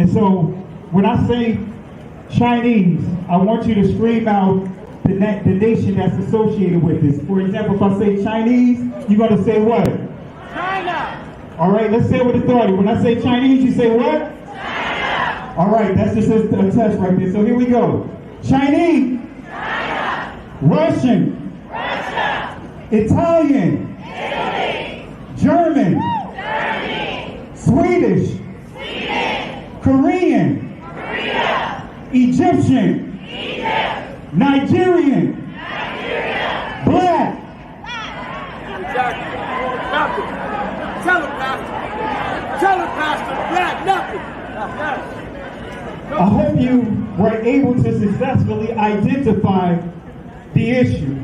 And so when I say Chinese, I want you to scream out the nation that's associated with this. For example, if I say Chinese, you're going to say what? China! All right, let's say it with authority. When I say Chinese, you say what? China! All right, that's just a test right there. So here we go. Chinese. China! Russian. Russia! Italian. Italy! German. Germany! Swedish. Sweden! Korean. Korea! Egyptian. Egypt! Nigerian. Nigeria! Black. Exactly. Nothing. Tell him, Pastor. Tell him, Pastor. Black, nothing. I hope you were able to successfully identify the issue.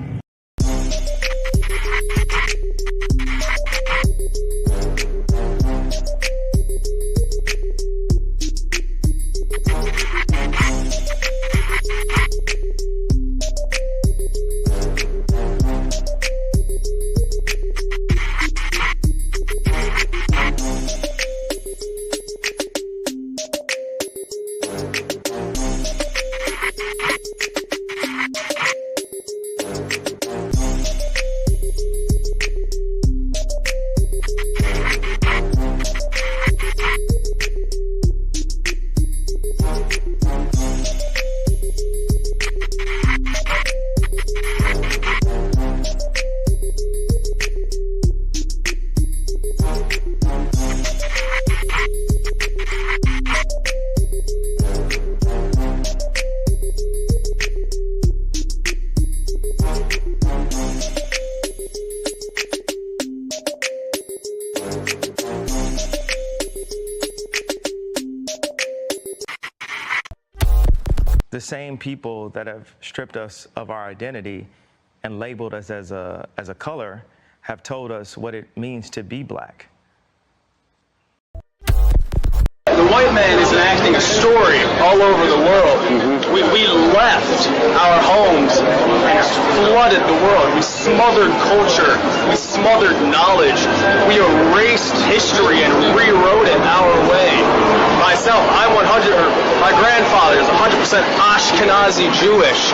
The same people that have stripped us of our identity and labeled us as a color have told us what it means to be black. The white man is enacting a story all over the world. We left our homes and flooded the world. We smothered culture. We smothered knowledge. We erased history and rewrote it our way. Myself, my grandfather is 100% Ashkenazi Jewish.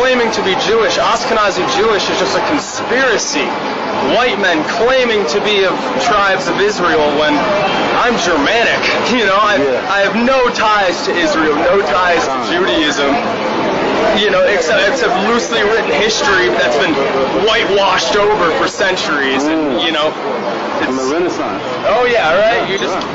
Claiming to be Jewish, Ashkenazi Jewish is just a conspiracy. White men claiming to be of tribes of Israel when I'm Germanic. You know, I have no ties to Israel, no ties to Judaism. You know, except loosely written history that's been whitewashed over for centuries. And, you know, from the Renaissance. Oh yeah, right.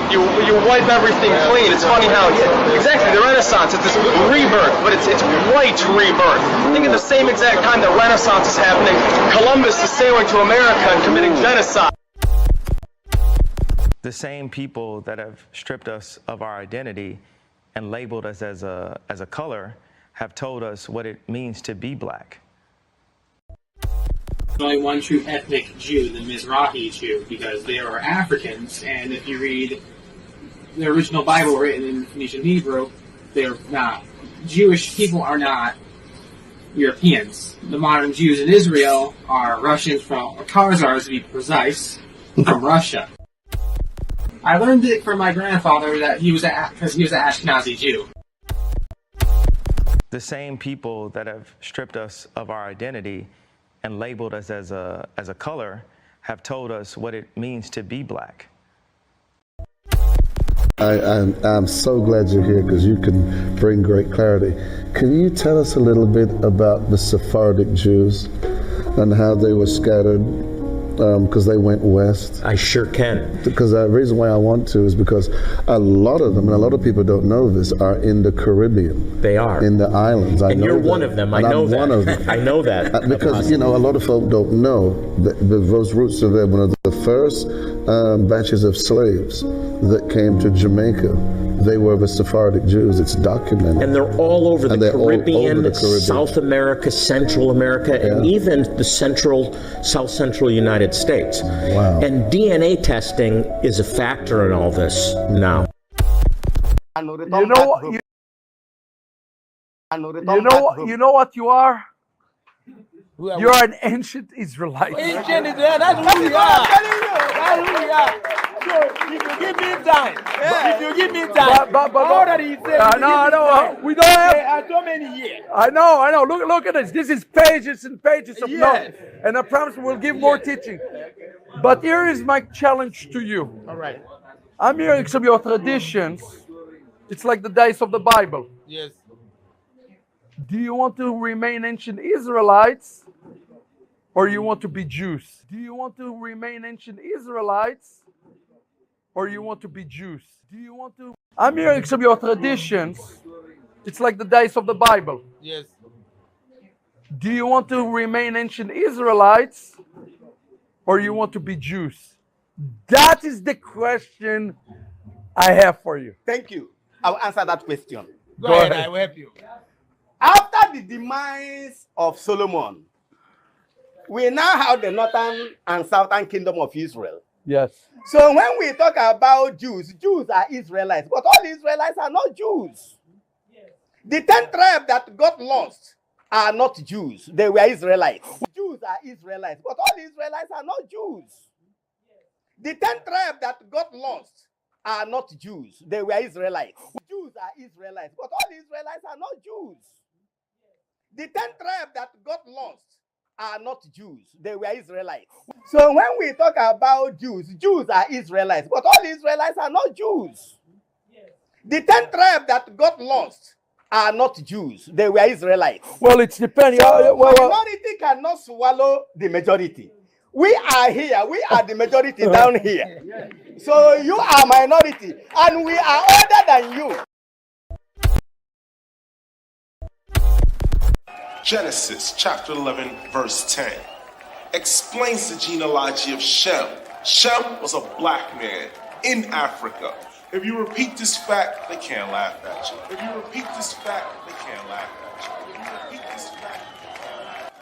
You wipe everything clean. It's funny how exactly the Renaissance. It's this rebirth, but it's white rebirth. I think at the same exact time the Renaissance is happening, Columbus is sailing to America and committing genocide. The same people that have stripped us of our identity and labeled us as a color have told us what it means to be black. Only one true ethnic Jew, the Mizrahi Jew, because they are Africans, and if you read the original Bible written in Phoenician Hebrew, they're not. Jewish people are not Europeans. The modern Jews in Israel are Russians or Khazars to be precise, from Russia. I learned it from my grandfather that because he was an Ashkenazi Jew. The same people that have stripped us of our identity and labeled us as a color have told us what it means to be black. I'm so glad you're here because you can bring great clarity. Can you tell us a little bit about the Sephardic Jews and how they were scattered because they went west? I sure can. Because the reason why I want to is because a lot of them, and a lot of people don't know this, are in the Caribbean. They are. In the islands. And you're one of them. I know that. I'm one of them. I know that. Because, you know, a lot of folk don't know that those roots are there. One of the first batches of slaves that came to Jamaica, they were the Sephardic Jews. It's documented. And they're all over the Caribbean, South America, Central America, and even the South Central United States. Wow. And DNA testing is a factor in all this now. You know what you are? You're an ancient Israelite. Ancient Israelite. That's who we are. That's who we are. if you give me time, if you give me time, but all that he said, I know. We don't have so many years. I know. Look at this. This is pages and pages of notes, and I promise we'll give more teaching. But here is my challenge to you. All right. I'm hearing some of your traditions. It's like the days of the Bible. Yes. Do you want to remain ancient Israelites, or you want to be Jews? Do you want to remain ancient Israelites, or you want to be Jews? Do you want to? I'm hearing some of your traditions. It's like the days of the Bible. Yes. Do you want to remain ancient Israelites, or you want to be Jews? That is the question I have for you. Thank you. I'll answer that question. Go ahead. I will help you. After the demise of Solomon, we now have the northern and southern kingdom of Israel. Yes. So when we talk about Jews, Jews are Israelites, but all Israelites are not Jews. The 10 tribes that got lost are not Jews. They were Israelites. Jews are Israelites, but all Israelites are not Jews. The 10 tribes that got lost are not Jews. They were Israelites. Jews are Israelites, but all Israelites are not Jews. The 10 tribes that got lost are not Jews. They were Israelites. So when we talk about Jews, Jews are Israelites, but all Israelites are not Jews. The 10 tribes that got lost are not Jews. They were Israelites. Well, it's depending. So minority cannot swallow the majority. We are here. We are the majority down here. So you are minority, and we are older than you. Genesis chapter 11, verse 10 explains the genealogy of Shem. Shem was a black man in Africa. If you repeat this fact, they can't laugh at you. If you repeat this fact, they can't laugh at you. If you repeat this fact, they can't laugh at you.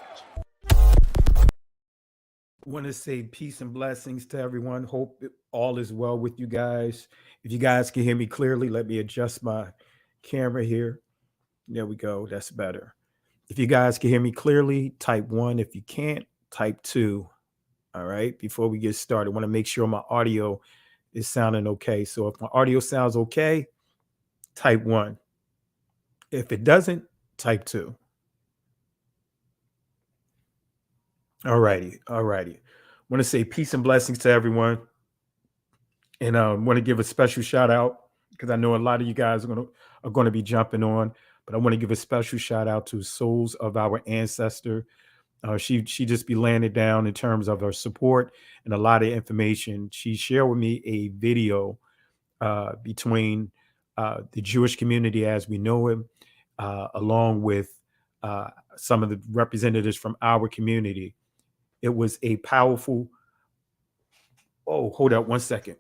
I want to say peace and blessings to everyone. Hope all is well with you guys. If you guys can hear me clearly, let me adjust my camera here. There we go. That's better. If you guys can hear me clearly, type 1. If you can't, type 2. All right. Before we get started, I want to make sure my audio is sounding okay. So if my audio sounds okay, type 1. If it doesn't, type 2. All righty. I want to say peace and blessings to everyone. And I want to give a special shout out because I know a lot of you guys are going to be jumping on, but I want to give a special shout out to Souls of Our Ancestor. She just be laying it down in terms of her support and a lot of information. She shared with me a video between the Jewish community as we know it, along with some of the representatives from our community. It was a powerful. Oh, hold up 1 second.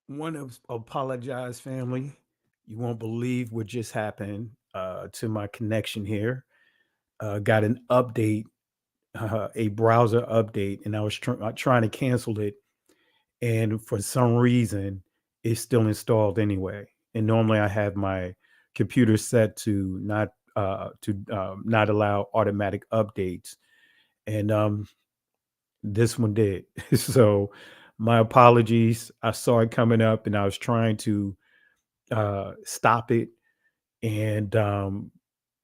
want to apologize, family. You won't believe what just happened to my connection here. Got an update, a browser update, and I was trying to cancel it. And for some reason, it's still installed anyway. And normally I have my computer set to not allow automatic updates. And this one did. So my apologies. I saw it coming up and I was trying to stop it, and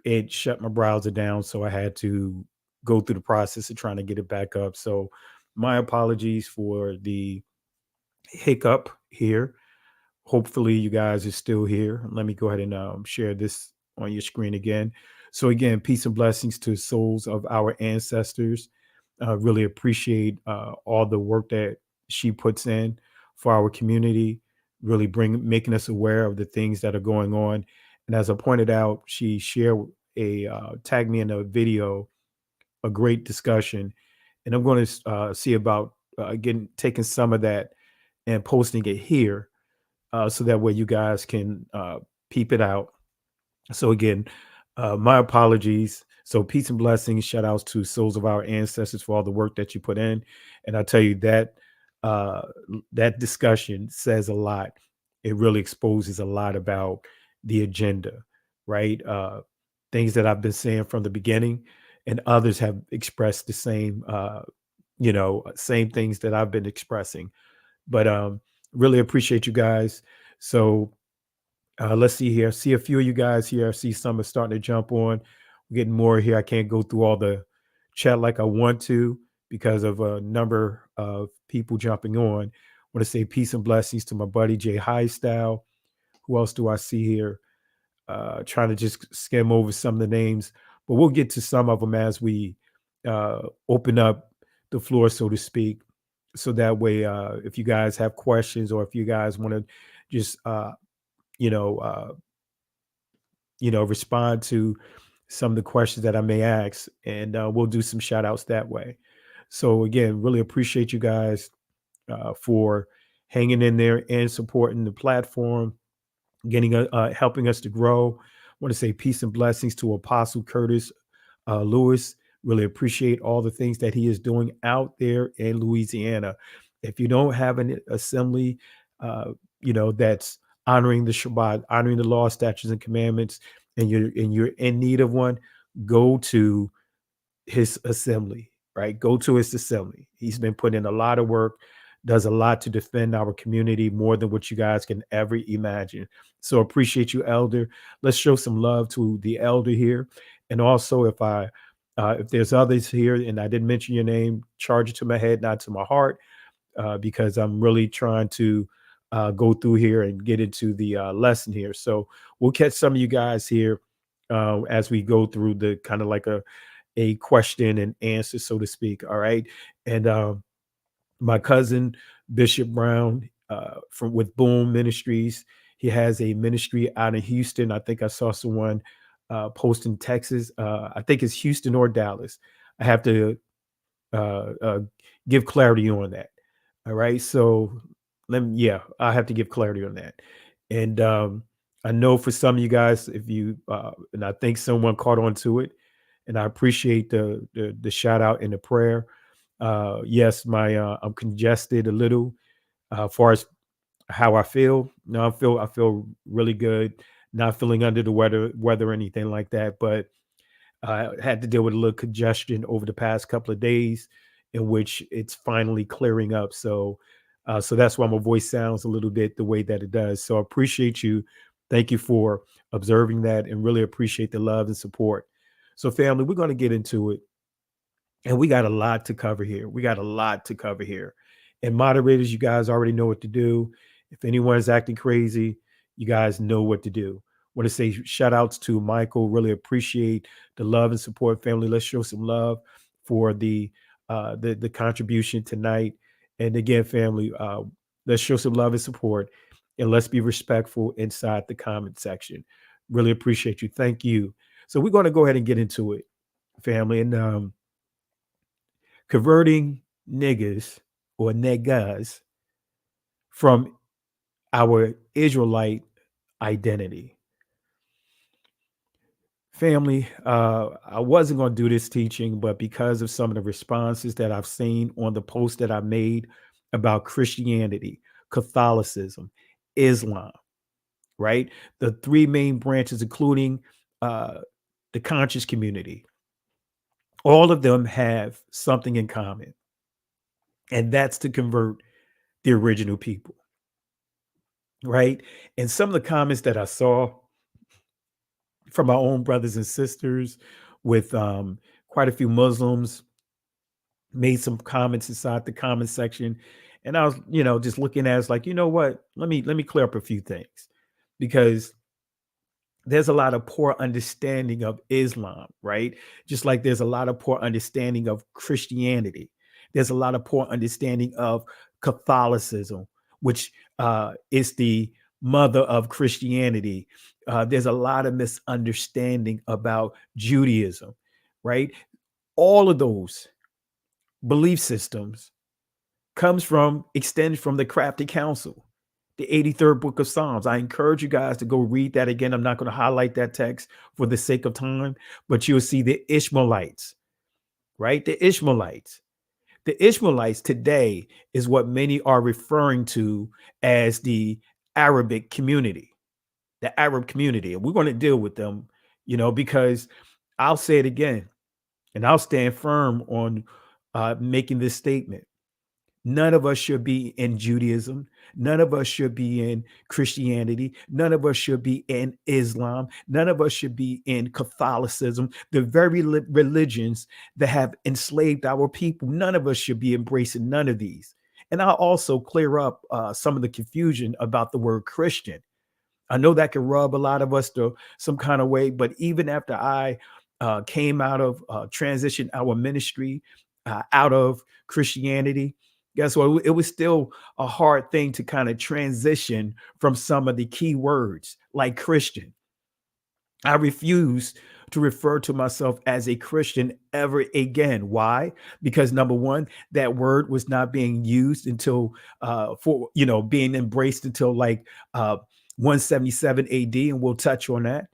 it shut my browser down. So I had to go through the process of trying to get it back up. So my apologies for the hiccup here. Hopefully you guys are still here. Let me go ahead and share this on your screen again. So again, peace and blessings to souls of our ancestors. Really appreciate all the work that she puts in for our community, really making us aware of the things that are going on. And as I pointed out, she shared tagged me in a video, a great discussion. And I'm going to see about taking some of that and posting it here, so that way you guys can peep it out. So again, my apologies. So peace and blessings. Shout outs to souls of our ancestors for all the work that you put in. And I tell you that that discussion says a lot. It really exposes a lot about the agenda, right? Things that I've been saying from the beginning, and others have expressed the same, same things that I've been expressing. But really appreciate you guys. So let's see here. See a few of you guys here. I see some are starting to jump on. We're getting more here. I can't go through all the chat like I want to because of a number of people jumping on. I want to say peace and blessings to my buddy Jay Highstyle. Who else do I see here? Trying to just skim over some of the names, but we'll get to some of them as we open up the floor, so to speak. So that way, if you guys have questions or if you guys want to just, respond to some of the questions that I may ask, and we'll do some shout outs that way. So again, really appreciate you guys for hanging in there and supporting the platform, helping us to grow. I want to say peace and blessings to Apostle Curtis Lewis. Really appreciate all the things that he is doing out there in Louisiana. If you don't have an assembly, that's honoring the Shabbat, honoring the law, statutes, and commandments, and you're in need of one, go to his assembly, right? Go to his assembly. He's been putting in a lot of work, does a lot to defend our community, more than what you guys can ever imagine. So appreciate you, Elder. Let's show some love to the Elder here. And also, if there's others here and I didn't mention your name, charge it to my head, not to my heart, because I'm really trying to go through here and get into the lesson here. So we'll catch some of you guys here as we go through the kind of like a question and answer, so to speak. All right. And my cousin, Bishop Brown, with Boom Ministries, he has a ministry out in Houston. I think I saw someone post in Texas. I think it's Houston or Dallas. I have to give clarity on that. All right. So I have to give clarity on that. And I know for some of you guys, if you and I think someone caught on to it, and I appreciate the shout out and the prayer. Yes, I'm congested a little as far as how I feel. No, I feel really good. Not feeling under the weather or anything like that, but I had to deal with a little congestion over the past couple of days, in which it's finally clearing up. So that's why my voice sounds a little bit the way that it does. So I appreciate you. Thank you for observing that, and really appreciate the love and support. So family, we're going to get into it. And we got a lot to cover here. And moderators, you guys already know what to do. If anyone is acting crazy, you guys know what to do. Want to say shout outs to Michael. Really appreciate the love and support, family. Let's show some love for the contribution tonight. And again, family, let's show some love and support, and let's be respectful inside the comment section. Really appreciate you. Thank you. So we're going to go ahead and get into it, family. And converting niggas or niggas from our Israelite identity. Family, I wasn't going to do this teaching, but because of some of the responses that I've seen on the post that I made about Christianity, Catholicism, Islam, right? The three main branches, including the conscious community, all of them have something in common, and that's to convert the original people, right? And some of the comments that I saw from my own brothers and sisters with quite a few Muslims made some comments inside the comment section. And I was, just looking at it, like, you know what? Let me clear up a few things, because there's a lot of poor understanding of Islam, right? Just like there's a lot of poor understanding of Christianity. There's a lot of poor understanding of Catholicism, which is the mother of Christianity. There's a lot of misunderstanding about Judaism, right? All of those belief systems extends from the crafty council, the 83rd book of Psalms. I encourage you guys to go read that again. I'm not going to highlight that text for the sake of time, but you'll see the Ishmaelites, right? The Ishmaelites today is what many are referring to as the Arabic community, the Arab community. And we're going to deal with them, because I'll say it again, and I'll stand firm on making this statement. None of us should be in Judaism. None of us should be in Christianity. None of us should be in Islam. None of us should be in Catholicism, the very religions that have enslaved our people. None of us should be embracing none of these. And I'll also clear up some of the confusion about the word Christian. I know that can rub a lot of us to some kind of way, but even after I came out of transition our ministry out of Christianity, guess what? It was still a hard thing to kind of transition from some of the key words like Christian. I refuse to refer to myself as a Christian ever again. Why? Because number one, that word was not being used until being embraced until like 177 AD, and we'll touch on that,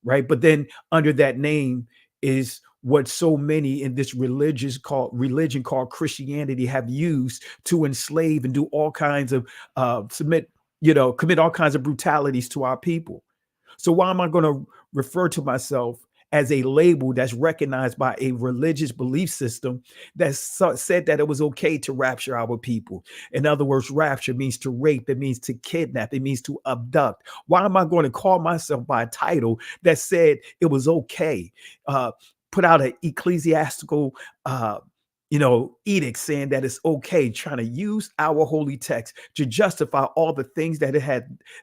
right? But then under that name is what so many in this religion called Christianity have used to enslave and do all kinds of commit all kinds of brutalities to our people. So why am I going to refer to myself as a label that's recognized by a religious belief system that said that it was okay to rapture our people? In other words, rapture means to rape, it means to kidnap, it means to abduct. Why am I going to call myself by a title that said it was okay? Put out an ecclesiastical edict saying that it's okay, trying to use our holy text to justify all the things that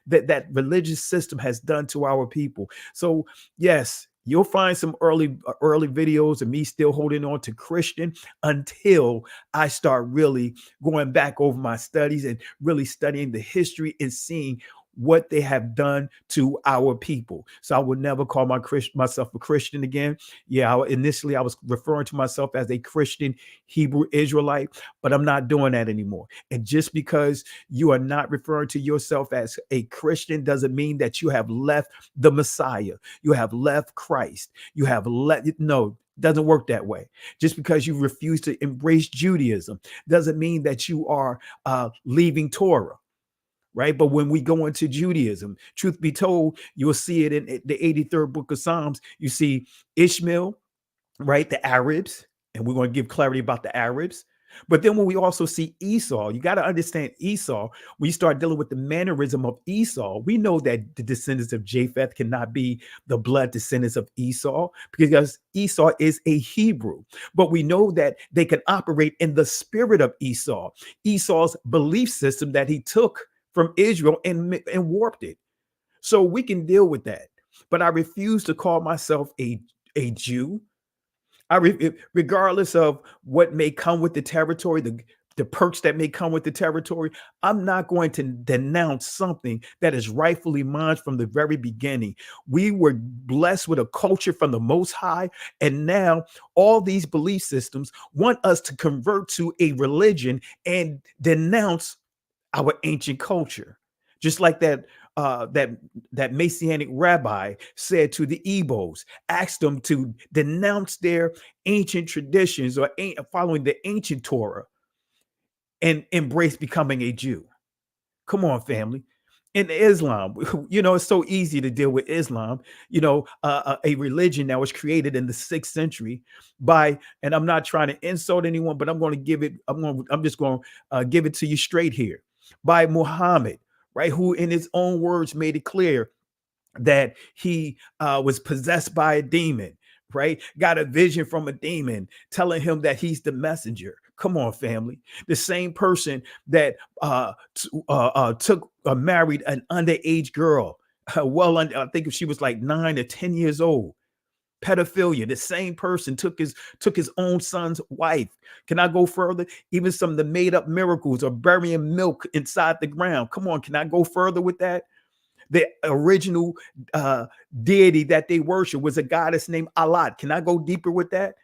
that religious system has done to our people. So yes, you'll find some early videos of me still holding on to Christian until I start really going back over my studies and really studying the history and seeing what they have done to our people. So I would never call myself a Christian again. Yeah, initially I was referring to myself as a Christian Hebrew Israelite, but I'm not doing that anymore. And just because you are not referring to yourself as a Christian doesn't mean that you have left the Messiah. You have left Christ. No, doesn't work that way. Just because you refuse to embrace Judaism doesn't mean that you are leaving Torah. Right. But when we go into Judaism, truth be told, you'll see it in the 83rd book of Psalms. You see Ishmael, right? The Arabs. And we're going to give clarity about the Arabs. But then when we also see Esau, you got to understand Esau. When you start dealing with the mannerism of Esau, we know that the descendants of Japheth cannot be the blood descendants of Esau because Esau is a Hebrew. But we know that they can operate in the spirit of Esau, Esau's belief system that he took from Israel and warped it. So we can deal with that. But I refuse to call myself a Jew. Regardless of what may come with the territory, the perks that may come with the territory, I'm not going to denounce something that is rightfully mine from the very beginning. We were blessed with a culture from the Most High, and now all these belief systems want us to convert to a religion and denounce our ancient culture. Just like that Messianic rabbi said to the Igbos, asked them to denounce their ancient traditions or following the ancient Torah and embrace becoming a Jew. Come on, family. In Islam, it's so easy to deal with Islam, a religion that was created in the 6th century and I'm not trying to insult anyone, but I'm just going to give it to you straight here, by Muhammad, right? Who in his own words made it clear that he was possessed by a demon, right? Got a vision from a demon telling him that he's the messenger. Come on, family. The same person that married an underage girl, I think she was like 9 or 10 years old. Pedophilia. The same person took his own son's wife. Can I go further? Even some of the made up miracles of burying milk inside the ground. Come on, can I go further with that? The original deity that they worship was a goddess named Allah. Can I go deeper with that?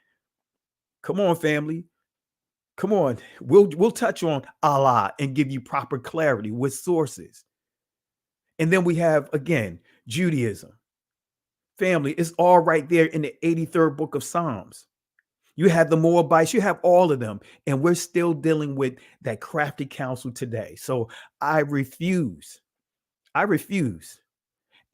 Come on, family. Come on. We'll touch on Allah and give you proper clarity with sources. And then we have, again, Judaism. Family, it's all right there in the 83rd book of Psalms. You have the Moabites, you have all of them, and we're still dealing with that crafty counsel today. So I refuse.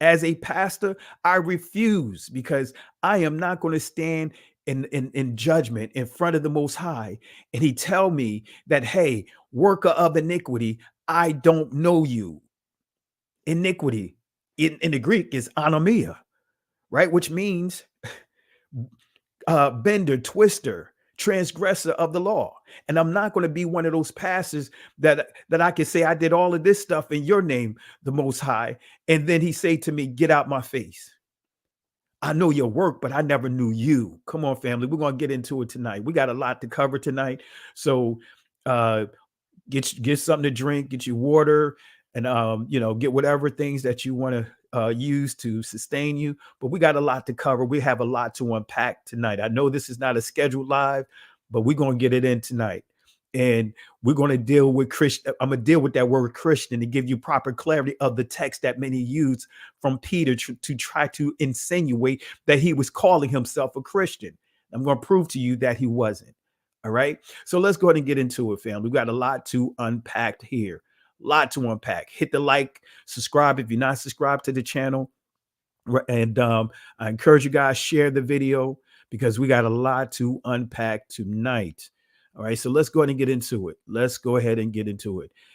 As a pastor, I refuse, because I am not going to stand in judgment in front of the Most High and he tell me that, hey, worker of iniquity, I don't know you. Iniquity in the Greek is anomia, right? Which means bender, twister, transgressor of the law. And I'm not going to be one of those pastors that I can say I did all of this stuff in your name, the Most High, and then he say to me, get out my face. I know your work, but I never knew you. Come on, family. We're going to get into it tonight. We got a lot to cover tonight. So get something to drink, get your water, and get whatever things that you want to use to sustain you. But we got a lot to cover. We have a lot to unpack tonight. I know this is not a scheduled live, but we're going to get it in tonight. And we're going to deal with Christian. I'm going to deal with that word Christian to give you proper clarity of the text that many use from Peter to try to insinuate that he was calling himself a Christian. I'm going to prove to you that he wasn't. All right. So let's go ahead and get into it, family. We've got a lot to unpack here. Lot to unpack. Hit the like, subscribe if you're not subscribed to the channel. And I encourage you guys, share the video, because we got a lot to unpack tonight. All right, so let's go ahead and get into it.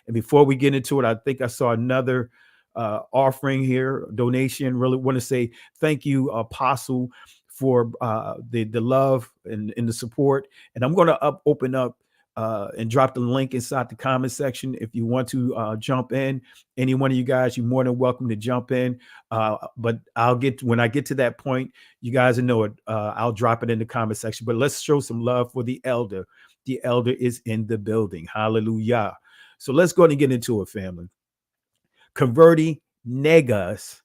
And before we get into it, I think I saw another offering here, donation. Really want to say thank you, Apostle, for the love and the support. And I'm going to open up and drop the link inside the comment section. If you want to jump in, any one of you guys, you're more than welcome to jump in. But when I get to that point, you guys know it. I'll drop it in the comment section. But let's show some love for the elder. The elder is in the building. Hallelujah. So let's go ahead and get into it, family. Converting niggas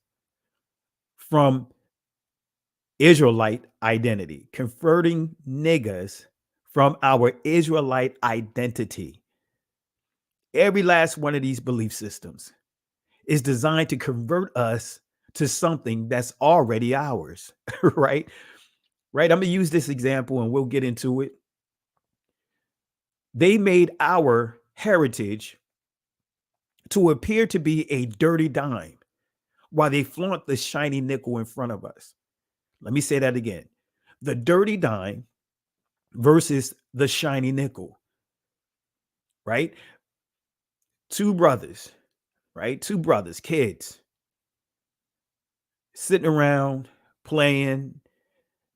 from Israelite identity. Converting niggas from our Israelite identity. Every last one of these belief systems is designed to convert us to something that's already ours, right? I'm going to use this example and we'll get into it. They made our heritage to appear to be a dirty dime while they flaunt the shiny nickel in front of us. Let me say that again. The dirty dime versus the shiny nickel, right? Two brothers, kids, sitting around playing,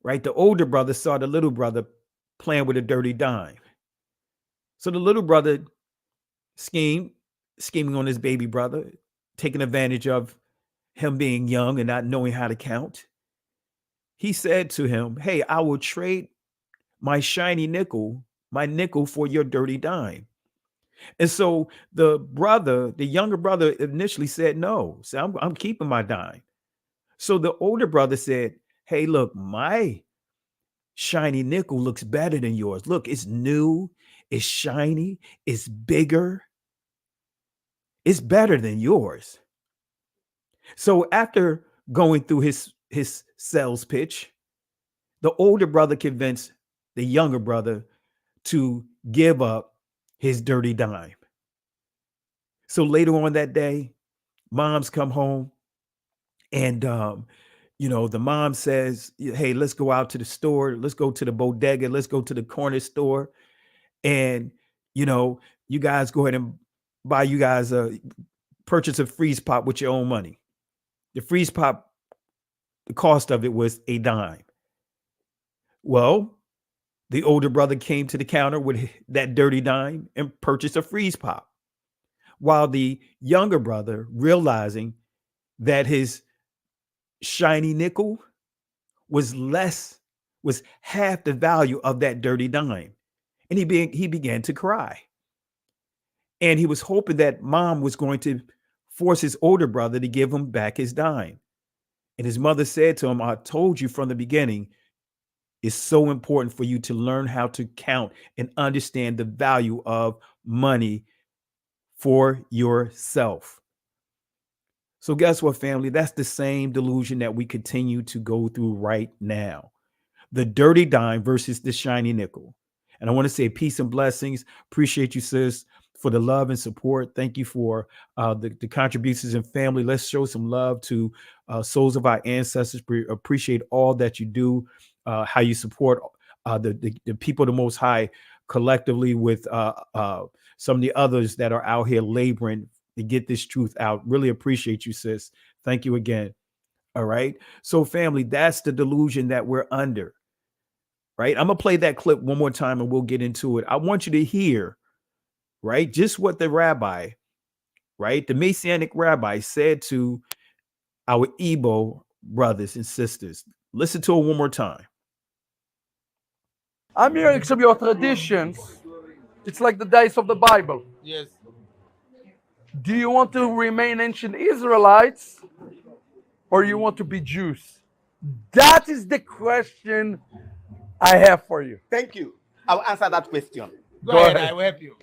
right? The older brother saw the little brother playing with a dirty dime. So the little brother scheming on his baby brother, taking advantage of him being young and not knowing how to count. He said to him, hey, I will trade my shiny nickel, my nickel, for your dirty dime. And so the younger brother initially said no. So I'm keeping my dime. So the older brother said, hey, look, my shiny nickel looks better than yours. Look, it's new, it's shiny, it's bigger, it's better than yours. So after going through his sales pitch, the older brother convinced the younger brother to give up his dirty dime. So later on that day, moms come home and, the mom says, hey, let's go out to the store. Let's go to the bodega. Let's go to the corner store. And, you guys go ahead and buy you guys purchase a freeze pop with your own money. The freeze pop, the cost of it was a dime. Well, the older brother came to the counter with that dirty dime and purchased a freeze pop, while the younger brother, realizing that his shiny nickel was half the value of that dirty dime, and he began to cry. And he was hoping that mom was going to force his older brother to give him back his dime. And his mother said to him, I told you from the beginning, it's so important for you to learn how to count and understand the value of money for yourself. So guess what, family? That's the same delusion that we continue to go through right now. The dirty dime versus the shiny nickel. And I want to say peace and blessings. Appreciate you, sis, for the love and support. Thank you for the contributions and family. Let's show some love to souls of our ancestors. Appreciate all that you do, how you support the people of the Most High collectively with some of the others that are out here laboring to get this truth out. Really appreciate you, sis. Thank you again. All right. So family, that's the delusion that we're under. Right. I'm going to play that clip one more time and we'll get into it. I want you to hear, right, just what the rabbi, right, the Messianic rabbi said to our Igbo brothers and sisters. Listen to it one more time. I'm hearing some of your traditions. It's like the days of the Bible. Yes. Do you want to remain ancient Israelites or you want to be Jews? That is the question I have for you. Thank you. I'll answer that question. Go ahead. I will help you.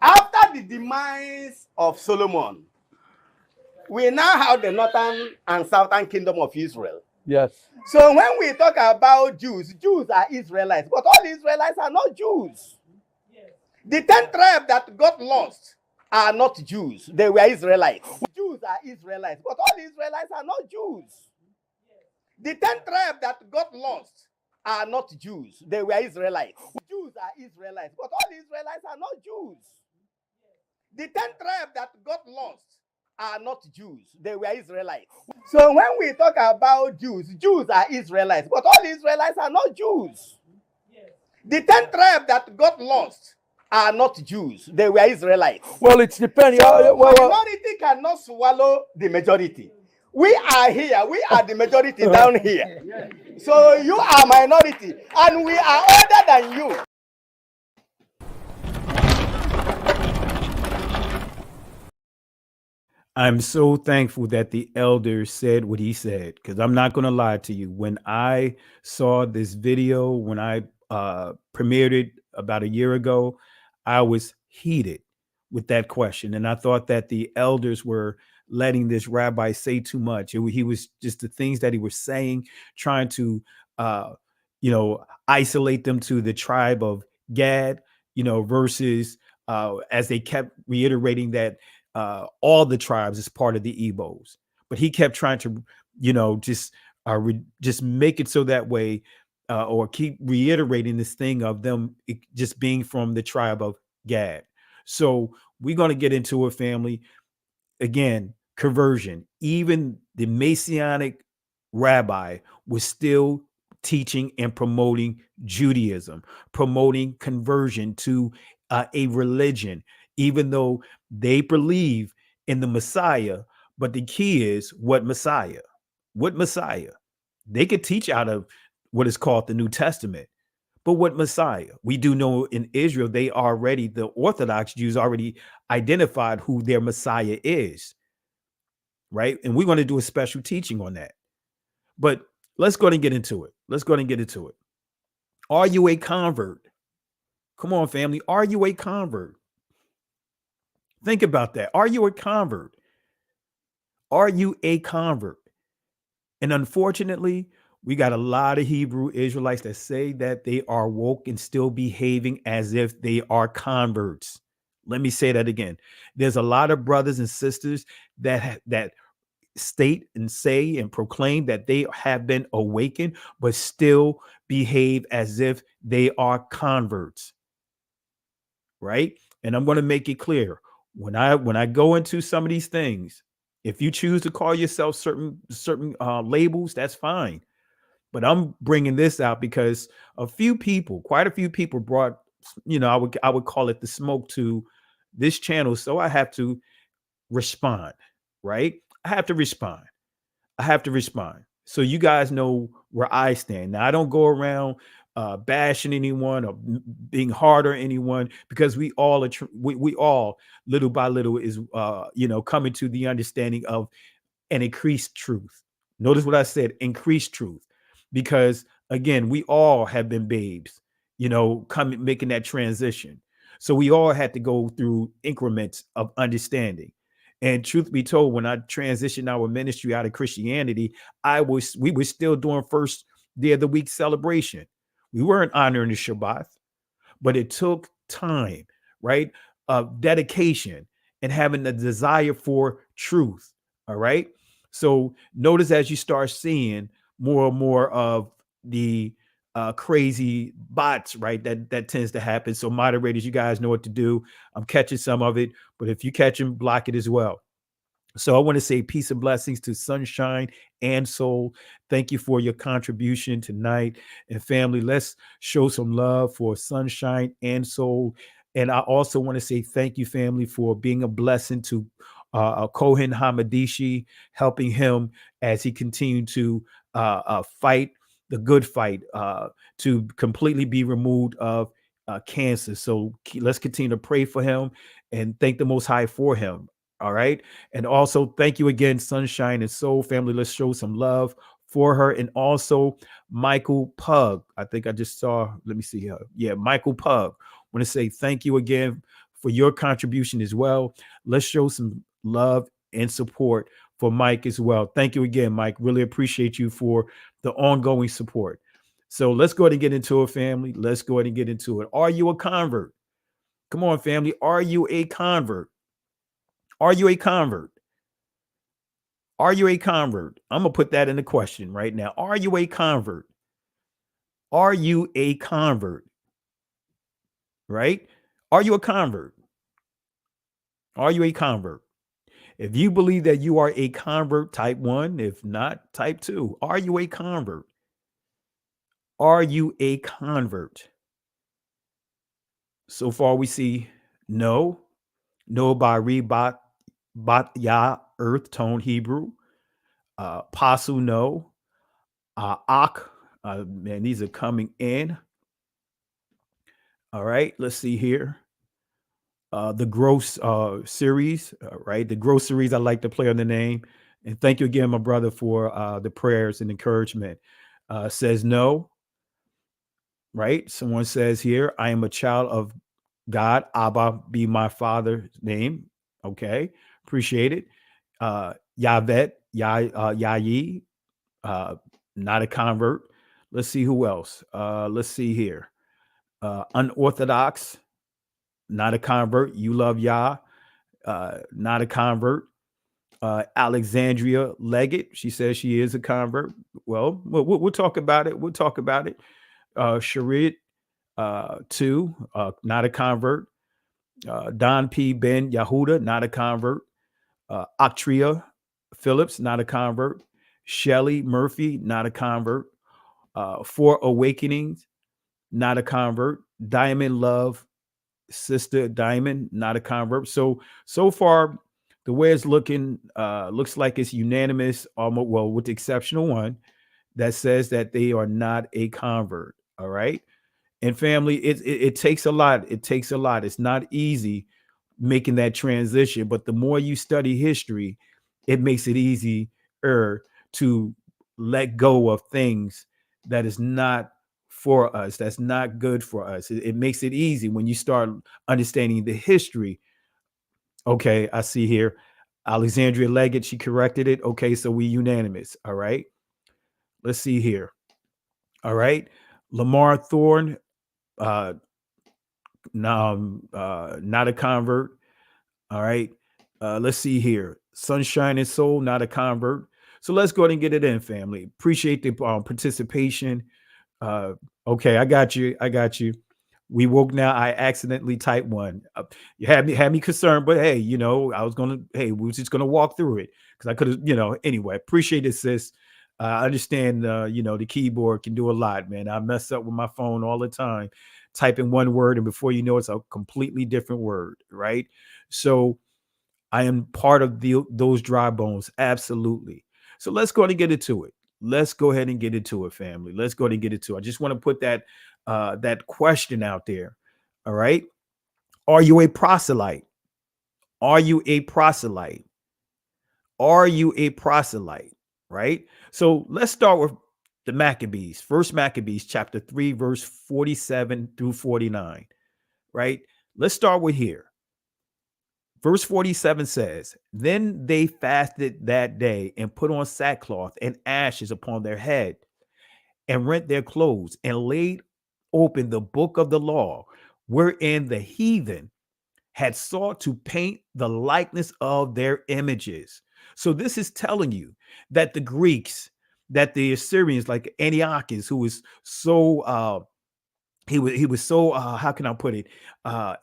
After the demise of Solomon, we now have the northern and southern kingdom of Israel. Yes. So when we talk about Jews, Jews are Israelites, but all Israelites are not Jews. The 10 tribes that got lost are not Jews. They were Israelites. Jews are Israelites, but all Israelites are not Jews. The 10 tribes that got lost are not Jews. They were Israelites. Jews are Israelites, but all Israelites are not Jews. The 10 tribes that got lost are not Jews. They were Israelites. So when we talk about Jews, Jews are Israelites, but all Israelites are not Jews. The 10 tribes that got lost are not Jews. They were Israelites. Well, it's depending. So minority cannot swallow the majority. We are here. We are the majority down here. So you are minority, and we are older than you. I'm so thankful that the elder said what he said, because I'm not going to lie to you. When I saw this video, when I premiered it about a year ago, I was heated with that question. And I thought that the elders were letting this rabbi say too much. He was just the things that he was saying, trying to, isolate them to the tribe of Gad, versus as they kept reiterating that all the tribes is part of the Igbos. But he kept trying to, just make it so that way, or keep reiterating this thing of them just being from the tribe of Gad. So we're going to get into a family. Again, conversion. Even the Messianic rabbi was still teaching and promoting Judaism, promoting conversion to a religion, even though they believe in the Messiah. But the key is what Messiah? What Messiah? They could teach out of what is called the New Testament. But what Messiah? We do know in Israel, the Orthodox Jews already identified who their Messiah is, right? And we're going to do a special teaching on that. But let's go and get into it. Are you a convert? Come on, family. Are you a convert? Think about that. Are you a convert? Are you a convert? And unfortunately, we got a lot of Hebrew Israelites that say that they are woke and still behaving as if they are converts. Let me say that again. There's a lot of brothers and sisters that state and say and proclaim that they have been awakened, but still behave as if they are converts. Right? And I'm going to make it clear. When I go into some of these things, if you choose to call yourself certain labels, that's fine. But I'm bringing this out because quite a few people brought, I would call it the smoke to this channel. So I have to respond, right? I have to respond. So you guys know where I stand. Now, I don't go around bashing anyone or being hard on anyone, because we all we all little by little is coming to the understanding of an increased truth. Notice what I said, increased truth, because again, we all have been babes, making that transition. So we all had to go through increments of understanding. And truth be told, when I transitioned our ministry out of Christianity, we were still doing first day of the week celebration. We weren't honoring the Shabbat, but it took time, right? Of dedication and having the desire for truth. All right. So notice as you start seeing more and more of the crazy bots, right? That tends to happen. So moderators, you guys know what to do. I'm catching some of it, but if you catch them, block it as well. So I want to say peace and blessings to Sunshine and Soul. Thank you for your contribution tonight. And family, let's show some love for Sunshine and Soul. And I also want to say thank you, family, for being a blessing to Kohen Hamadishi, helping him as he continued to fight the good fight to completely be removed of cancer. So let's continue to pray for him and thank the Most High for him. All right. And also thank you again, Sunshine and Soul family. Let's show some love for her. And also Michael Pug. I think I just saw, let me see here. Yeah, Michael Pug. I want to say thank you again for your contribution as well. Let's show some love and support for Mike as well. Thank you again, Mike. Really appreciate you for the ongoing support. So let's go ahead and get into it, family. Let's go ahead and get into it. Are you a convert? Come on, family. Are you a convert? Are you a convert? Are you a convert? I'm going to put that in the question right now. Are you a convert? Are you a convert? Right? Are you a convert? Are you a convert? If you believe that you are a convert, type 1. If not, type 2. Are you a convert? Are you a convert? So far we see no by Rebat Batya Earth Tone Hebrew, Pasu no, Ak, man, these are coming in. All right, let's see here. The Gross series, right? The Gross series, I like to play on the name. And thank you again, my brother, for the prayers and encouragement. Says no, right? Someone says here, I am a child of God. Abba be my father's name. Okay, appreciate it. Yavet, Yayi, not a convert. Let's see who else. Let's see here. Unorthodox, not a convert. You love Yah, not a convert. Alexandria Leggett, she says she is a convert. Well, we'll talk about it. We'll talk about it. Sharit, 2, not a convert. Don P. Ben Yahuda, not a convert. Actria Phillips, not a convert. Shelly Murphy, not a convert. For Awakenings, not a convert. Diamond Love, Sister Diamond, not a convert. So far, the way it's looking, looks like it's unanimous, almost, well, with the exception of one that says that they are not a convert. All right. And family, it takes a lot. It takes a lot. It's not easy making that transition, but the more you study history, it makes it easier to let go of things that is not for us, that's not good for us. It makes it easy when you start understanding the history Okay, I see here. Alexandria Leggett, she corrected it. Okay, so we unanimous. All right. Let's see here. All right. Lamar Thorne, not a convert. All right. Let's see here. Sunshine and Soul, not a convert. So let's go ahead and get it in, family. Appreciate the participation. Okay, I got you. We woke now. I accidentally typed one. You had me concerned, but hey, we were just gonna walk through it because I could have, anyway. Appreciate it, sis. I understand. The keyboard can do a lot, man. I mess up with my phone all the time, typing one word, and before you know, it's a completely different word, right? So I am part of those dry bones, absolutely. So let's go ahead and get into it. Let's go ahead and get into it, family. Let's go ahead and get into it. I just want to put that question out there. All right. Are you a proselyte? Are you a proselyte? Are you a proselyte? Right. So let's start with the Maccabees. First Maccabees, chapter 3, verse 47 through 49. Right. Let's start with here. Verse 47 says, then they fasted that day and put on sackcloth and ashes upon their head and rent their clothes and laid open the book of the law, wherein the heathen had sought to paint the likeness of their images. So this is telling you that the Greeks, that the Assyrians, like Antiochus, who was so he was so how can I put it,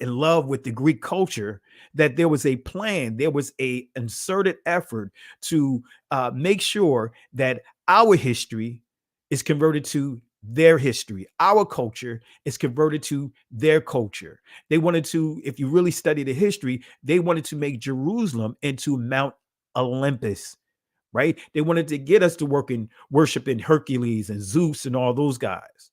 in love with the Greek culture, that there was a plan, there was a inserted effort to make sure that our history is converted to their history, our culture is converted to their culture. They wanted to, if you really study the history, they wanted to make Jerusalem into Mount Olympus, right? They wanted to get us to worship in Hercules and Zeus and all those guys.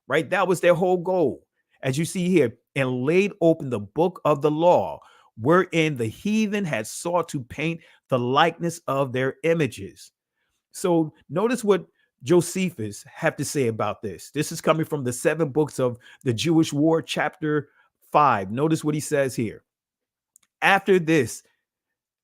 Right? That was their whole goal. As you see here, and laid open the book of the law, wherein the heathen had sought to paint the likeness of their images. So notice what Josephus have to say about this. This is coming from the 7 books of the Jewish War, chapter 5. Notice what he says here. After this,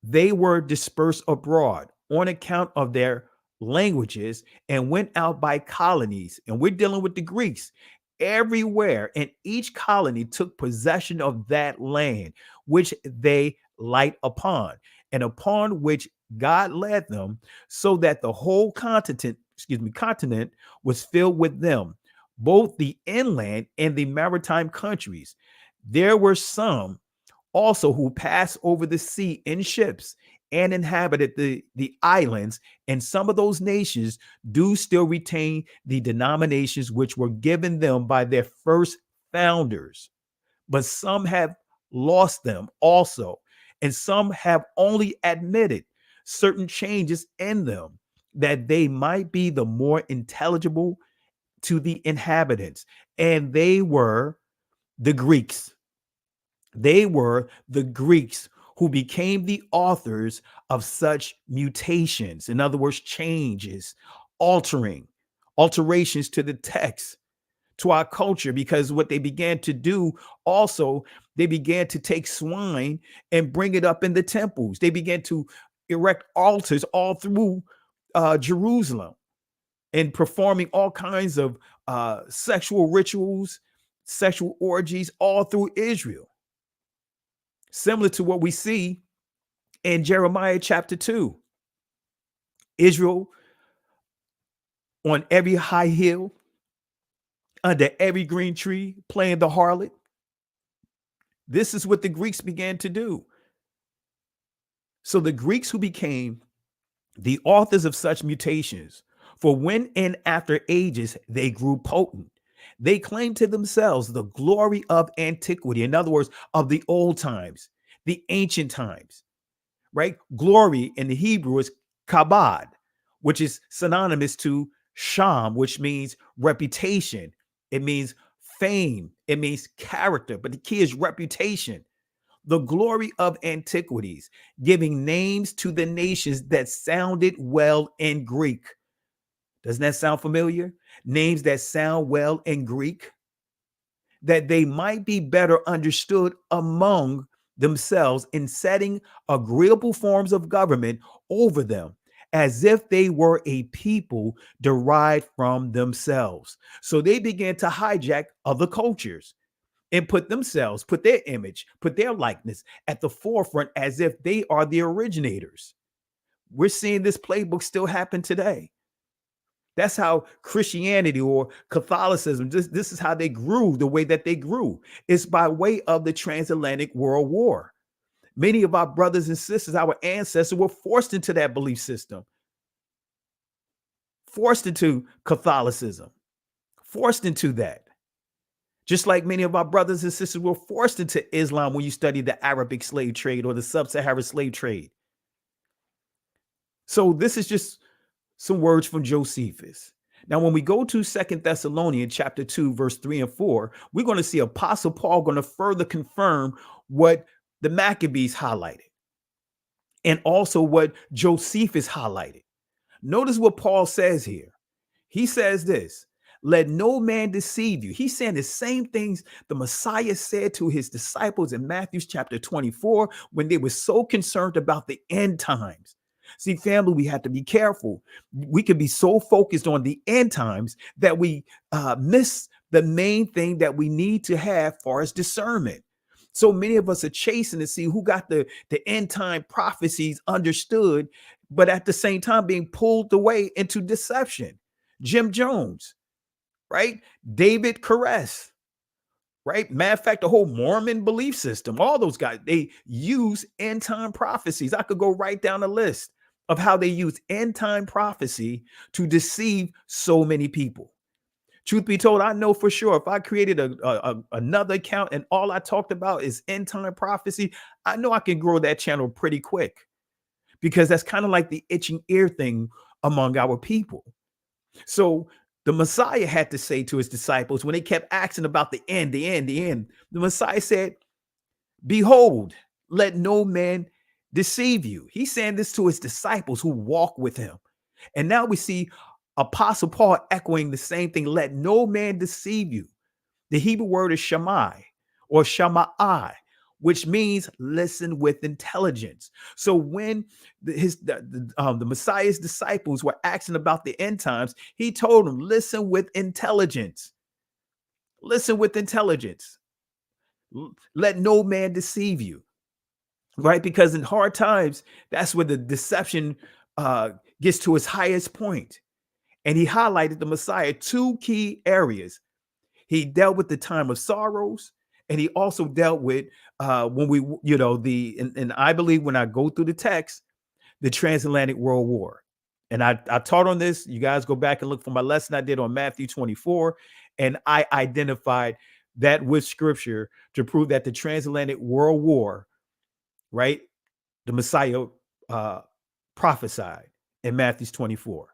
they were dispersed abroad on account of their languages and went out by colonies. And we're dealing with the Greeks everywhere. And each colony took possession of that land, which they light upon, and upon which God led them, so that the whole continent was filled with them, both the inland and the maritime countries. There were some also who passed over the sea in ships and inhabited the islands, and some of those nations do still retain the denominations which were given them by their first founders, but some have lost them also, and some have only admitted certain changes in them, that they might be the more intelligible to the inhabitants. And they were the Greeks. They were the Greeks who became the authors of such mutations. In other words, changes, alterations to the text, to our culture, because what they began to do also, they began to take swine and bring it up in the temples. They began to erect altars all through Jerusalem and performing all kinds of sexual rituals, sexual orgies all through Israel. Similar to what we see in Jeremiah chapter 2. Israel on every high hill, under every green tree, playing the harlot. This is what the Greeks began to do. So the Greeks who became the authors of such mutations, for when in after ages they grew potent, they claimed to themselves the glory of antiquity. In other words, of the old times, the ancient times, right? Glory in the Hebrew is kabod, which is synonymous to sham, which means reputation. It means fame. It means character. But the key is reputation. The glory of antiquities, giving names to the nations that sounded well in Greek. Doesn't that sound familiar? Names that sound well in Greek, that they might be better understood among themselves in setting agreeable forms of government over them, as if they were a people derived from themselves. So they began to hijack other cultures and put themselves, put their image, put their likeness at the forefront as if they are the originators. We're seeing this playbook still happen today. That's how Christianity or Catholicism, this is how they grew the way that they grew. It's by way of the transatlantic world war. Many of our brothers and sisters, our ancestors, were forced into that belief system, forced into Catholicism, forced into that. Just like many of our brothers and sisters were forced into Islam when you study the Arabic slave trade or the sub-Saharan slave trade. So this is just some words from Josephus. Now, when we go to 2 Thessalonians chapter 2, verse 3 and 4, we're going to see Apostle Paul going to further confirm what the Maccabees highlighted and also what Josephus highlighted. Notice what Paul says here. He says this, let no man deceive you. He's saying the same things the Messiah said to his disciples in Matthew chapter 24 when they were so concerned about the end times. See, family, we have to be careful. We can be so focused on the end times that we miss the main thing that we need to have for us discernment. So many of us are chasing to see who got the end time prophecies understood, but at the same time being pulled away into deception. Jim Jones, right? David Koresh, right? Matter of fact, the whole Mormon belief system, all those guys, they use end time prophecies. I could go right down the list of how they use end time prophecy to deceive so many people. Truth be told, I know for sure if I created another account and all I talked about is end time prophecy, I know I can grow that channel pretty quick because that's kind of like the itching ear thing among our people. So the Messiah had to say to his disciples when they kept asking about the end, the Messiah said, behold, let no man deceive you. He's saying this to his disciples who walk with him. And now we see Apostle Paul echoing the same thing. Let no man deceive you. The Hebrew word is shamai or shamai, which means listen with intelligence. So when the Messiah's disciples were asking about the end times, he told them, listen with intelligence. Listen with intelligence. Let no man deceive you. Right? Because in hard times, that's where the deception gets to its highest point. And he highlighted the Messiah two key areas. He dealt with the time of sorrows, and he also dealt with when we, and I believe when I go through the text, the transatlantic world war. And I taught on this. You guys go back and look for my lesson I did on Matthew 24, and I identified that with scripture to prove that the transatlantic world war, right, the Messiah prophesied in Matthew 24.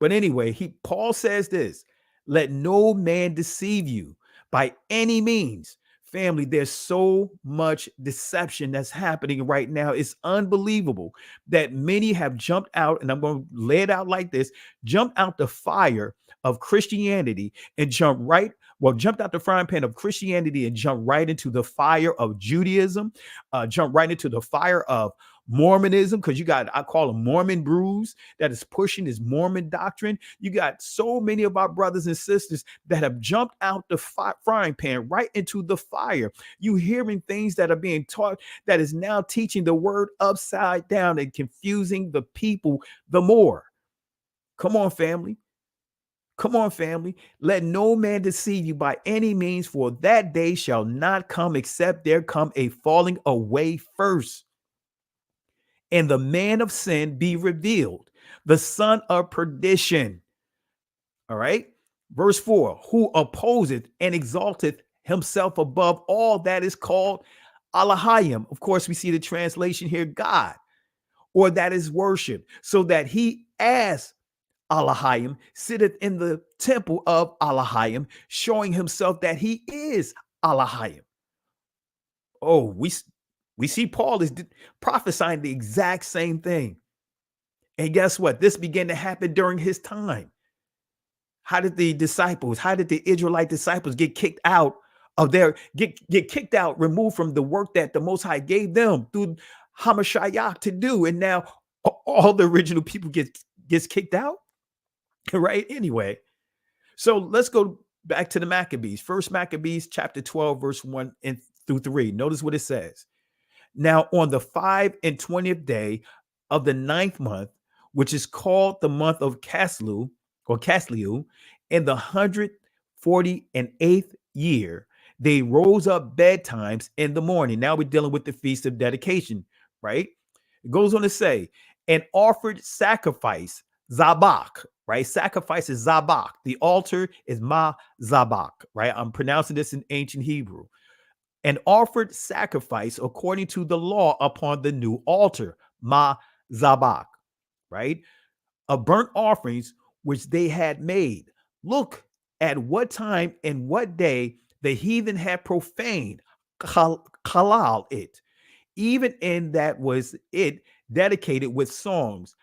But anyway, Paul says this, let no man deceive you by any means. Family, there's so much deception that's happening right now. It's unbelievable that many have jumped out, and I'm going to lay it out like this, jumped out the fire of Christianity and jumped out the frying pan of Christianity and jumped right into the fire of Judaism, jumped right into the fire of Mormonism, because I call them Mormon brews that is pushing this Mormon doctrine. You got so many of our brothers and sisters that have jumped out the frying pan right into the fire. You hearing things that are being taught that is now teaching the word upside down and confusing the people the more. Come on, family. Come on, family. Let no man deceive you by any means, for that day shall not come except there come a falling away first, and the man of sin be revealed, the son of perdition. All right. Verse 4, who opposeth and exalteth himself above all that is called Elohim. Of course, we see the translation here, God, or that is worship, so that he as Elohim sitteth in the temple of Elohim, showing himself that he is Elohim. Oh, we see Paul is prophesying the exact same thing. And guess what? This began to happen during his time. How did the Israelite disciples get kicked out of their get kicked out, removed from the work that the Most High gave them through Hamashiach to do, and now all the original people gets kicked out, right? Anyway, so let's go back to the Maccabees. First Maccabees chapter 12, verse 1 through 3. Notice what it says. Now on the 25th day of the 9th month, which is called the month of Caslu or Casliu, in the 148th year, they rose up bedtimes in the morning. Now we're dealing with the Feast of Dedication, right? It goes on to say, and offered sacrifice, Zabak, right? Sacrifice is Zabak. The altar is Ma Zabak, right? I'm pronouncing this in ancient Hebrew. And offered sacrifice according to the law upon the new altar, Ma Zabak, right? Of burnt offerings which they had made. Look at what time and what day the heathen had profaned, halal it, even in that was it dedicated with songs,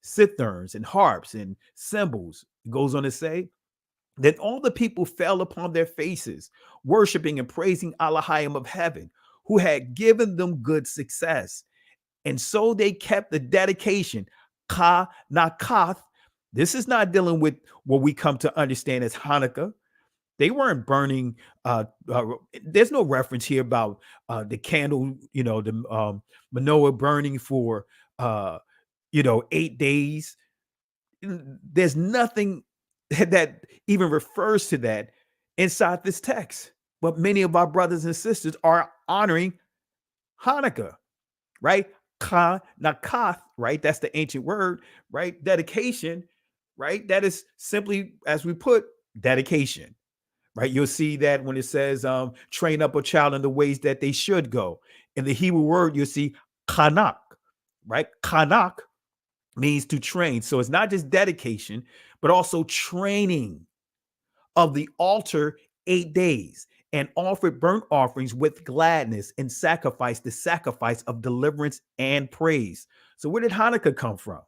citherns and harps and cymbals. It goes on to say, then all the people fell upon their faces, worshiping and praising Elohim of heaven, who had given them good success. And so they kept the dedication, Ka Nakath. This is not dealing with what we come to understand as Hanukkah. They weren't burning. There's no reference here about the candle, the menorah burning for, 8 days. There's nothing that even refers to that inside this text. But many of our brothers and sisters are honoring Hanukkah, right? Nakath, right? That's the ancient word, right? Dedication, right? That is simply, as we put, dedication, right? You'll see that when it says train up a child in the ways that they should go. In the Hebrew word, you'll see kanak, right? Kanak means to train. So it's not just dedication, but also training of the altar 8 days, and offered burnt offerings with gladness and sacrifice, the sacrifice of deliverance and praise. So where did Hanukkah come from?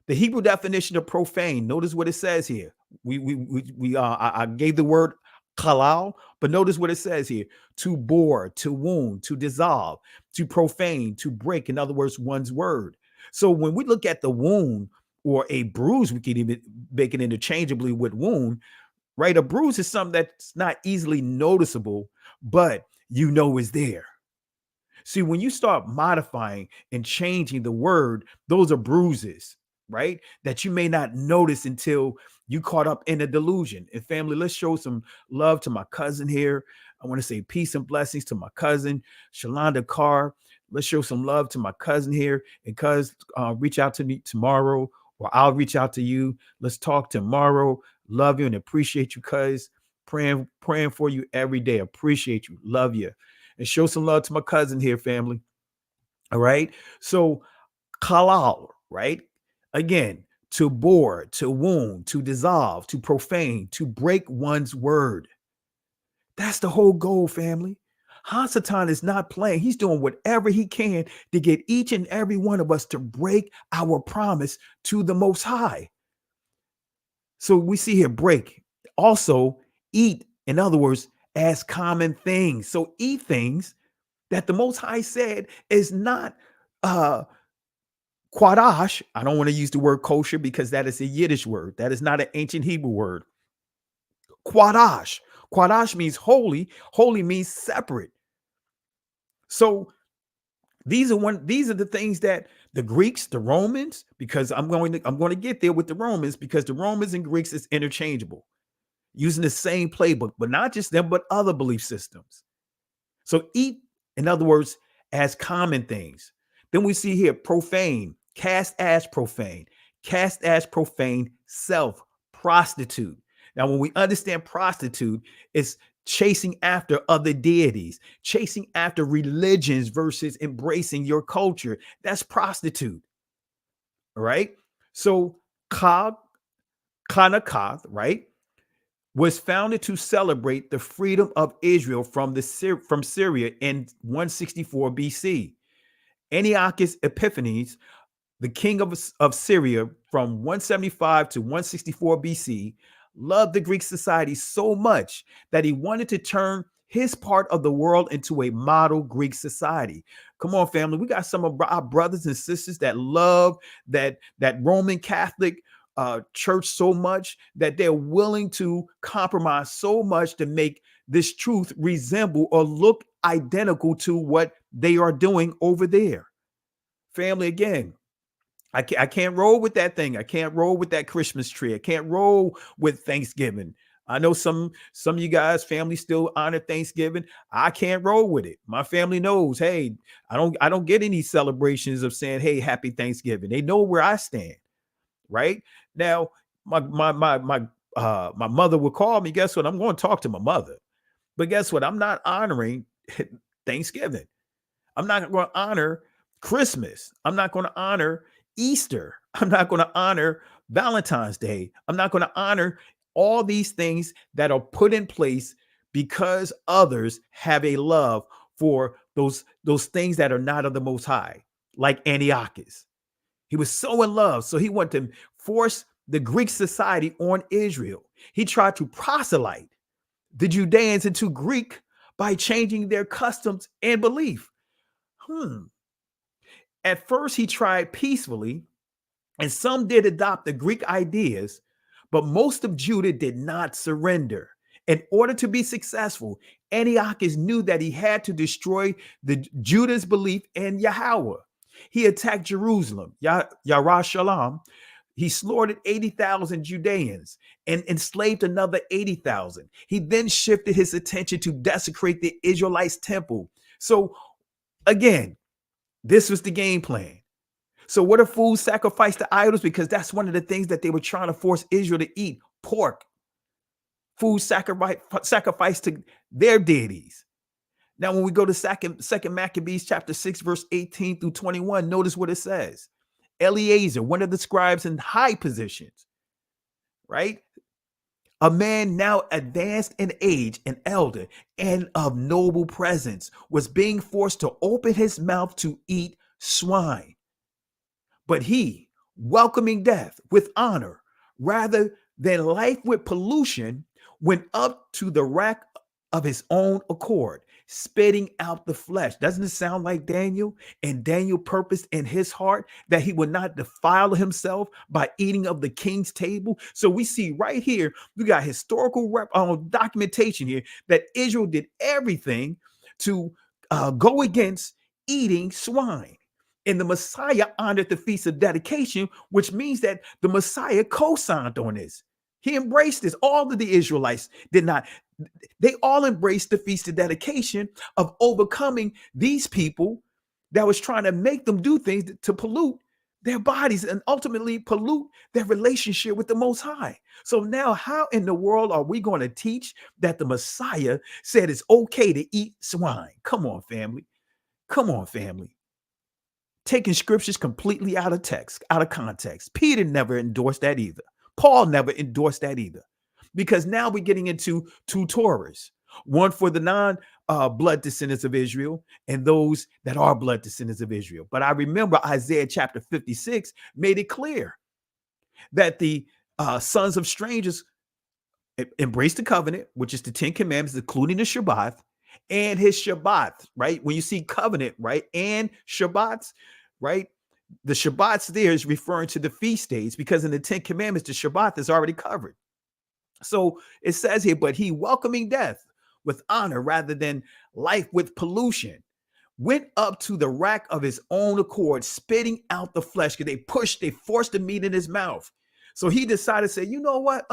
The Hebrew definition of profane. Notice what it says here. I gave the word halal, but notice what it says here: to bore, to wound, to dissolve, to profane, to break. In other words, one's word. So when we look at the wound or a bruise, we can even make it interchangeably with wound, right? A bruise is something that's not easily noticeable, but is there. See, when you start modifying and changing the word, those are bruises, right? That you may not notice until you caught up in a delusion. And family, let's show some love to my cousin here. I want to say peace and blessings to my cousin, Shalonda Carr. Let's show some love to my cousin here. And cuz, reach out to me tomorrow, or I'll reach out to you. Let's talk tomorrow. Love you and appreciate you, cuz. Praying for you every day. Appreciate you. Love you. And show some love to my cousin here, family. All right. So halal, right? Again, to bore, to wound, to dissolve, to profane, to break one's word. That's the whole goal, family. Hasatan is not playing. He's doing whatever he can to get each and every one of us to break our promise to the Most High. So we see here break. Also eat, in other words, as common things. So eat things that the Most High said is not Quadash. I don't want to use the word kosher because that is a Yiddish word. That is not an ancient Hebrew word. Quadash. Quadash means holy. Holy means separate. So these are the things that the Greeks, the Romans, because I'm going to get there with the Romans, because the Romans and Greeks is interchangeable, using the same playbook, but not just them, but other belief systems. So eat, in other words, as common things. Then we see here profane, cast as profane, self, prostitute. Now, when we understand prostitute, it's chasing after other deities, chasing after religions versus embracing your culture. That's prostitute. All right. So Kanakath, right, was founded to celebrate the freedom of Israel from Syria in 164 BC. Antiochus Epiphanes, the king of Syria from 175 to 164 BC, loved the Greek society so much that he wanted to turn his part of the world into a model Greek society. Come on, family. We got some of our brothers and sisters that love that Roman Catholic church so much that they're willing to compromise so much to make this truth resemble or look identical to what they are doing over there. Family, again, I can't roll with that thing. I can't roll with that Christmas tree. I can't roll with Thanksgiving. I know some of you guys, family still honor Thanksgiving. I can't roll with it. My family knows, hey, I don't get any celebrations of saying, hey, happy Thanksgiving. They know where I stand. Right now, my mother would call me. Guess what? I'm going to talk to my mother. But guess what? I'm not honoring Thanksgiving. I'm not going to honor Christmas. I'm not going to honor Easter. I'm not going to honor Valentine's Day. I'm not going to honor all these things that are put in place because others have a love for those things that are not of the Most High, like Antiochus. He was so in love, so he wanted to force the Greek society on Israel. He tried to proselyte the Judeans into Greek by changing their customs and belief. At first, he tried peacefully, and some did adopt the Greek ideas, but most of Judah did not surrender. In order to be successful, Antiochus knew that he had to destroy Judah's belief in Yahweh. He attacked Jerusalem, Yerushalayim. He slaughtered 80,000 Judeans and enslaved another 80,000. He then shifted his attention to desecrate the Israelites' temple. So again, this was the game plan. So what are foods sacrificed to idols? Because that's one of the things that they were trying to force Israel to eat: pork. Food sacrificed to their deities. Now, when we go to Second Maccabees chapter 6, verse 18 through 21, notice what it says. Eleazar, one of the scribes in high positions, right? A man now advanced in age, an elder, and of noble presence, was being forced to open his mouth to eat swine. But he, welcoming death with honor rather than life with pollution, went up to the rack of his own accord, spitting out the flesh. Doesn't it sound like Daniel? And Daniel purposed in his heart that he would not defile himself by eating of the king's table. So we see right here, we got historical documentation here that Israel did everything to go against eating swine. And the Messiah honored the Feast of Dedication, which means that the Messiah co-signed on this. He embraced this. All of the Israelites did not. They all embraced the Feast of Dedication of overcoming these people that was trying to make them do things to pollute their bodies and ultimately pollute their relationship with the Most High. So now how in the world are we going to teach that the Messiah said it's okay to eat swine? Come on, family. Come on, family. Taking scriptures completely out of text, out of context. Peter never endorsed that either. Paul never endorsed that either. Because now we're getting into two Torahs, one for the non-blood descendants of Israel and those that are blood descendants of Israel. But I remember Isaiah chapter 56 made it clear that the sons of strangers embrace the covenant, which is the 10 commandments, including the Shabbat, and his Shabbat, right? When you see covenant, right, and Shabbats, right? The Shabbats there is referring to the feast days, because in the 10 commandments, the Shabbat is already covered. So it says here, but he, welcoming death with honor rather than life with pollution, went up to the rack of his own accord, spitting out the flesh, because they forced the meat in his mouth. So he decided to say, you know what?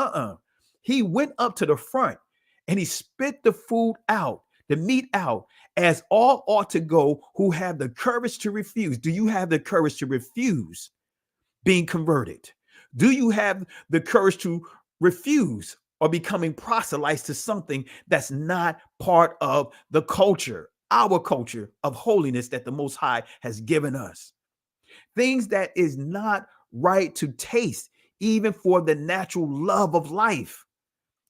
He went up to the front and he spit the food out, the meat out, as all ought to go who have the courage to refuse. Do you have the courage to refuse being converted? Do you have the courage to refuse or becoming proselytes to something that's not part of the culture, our culture of holiness that the Most High has given us? Things that is not right to taste, even for the natural love of life.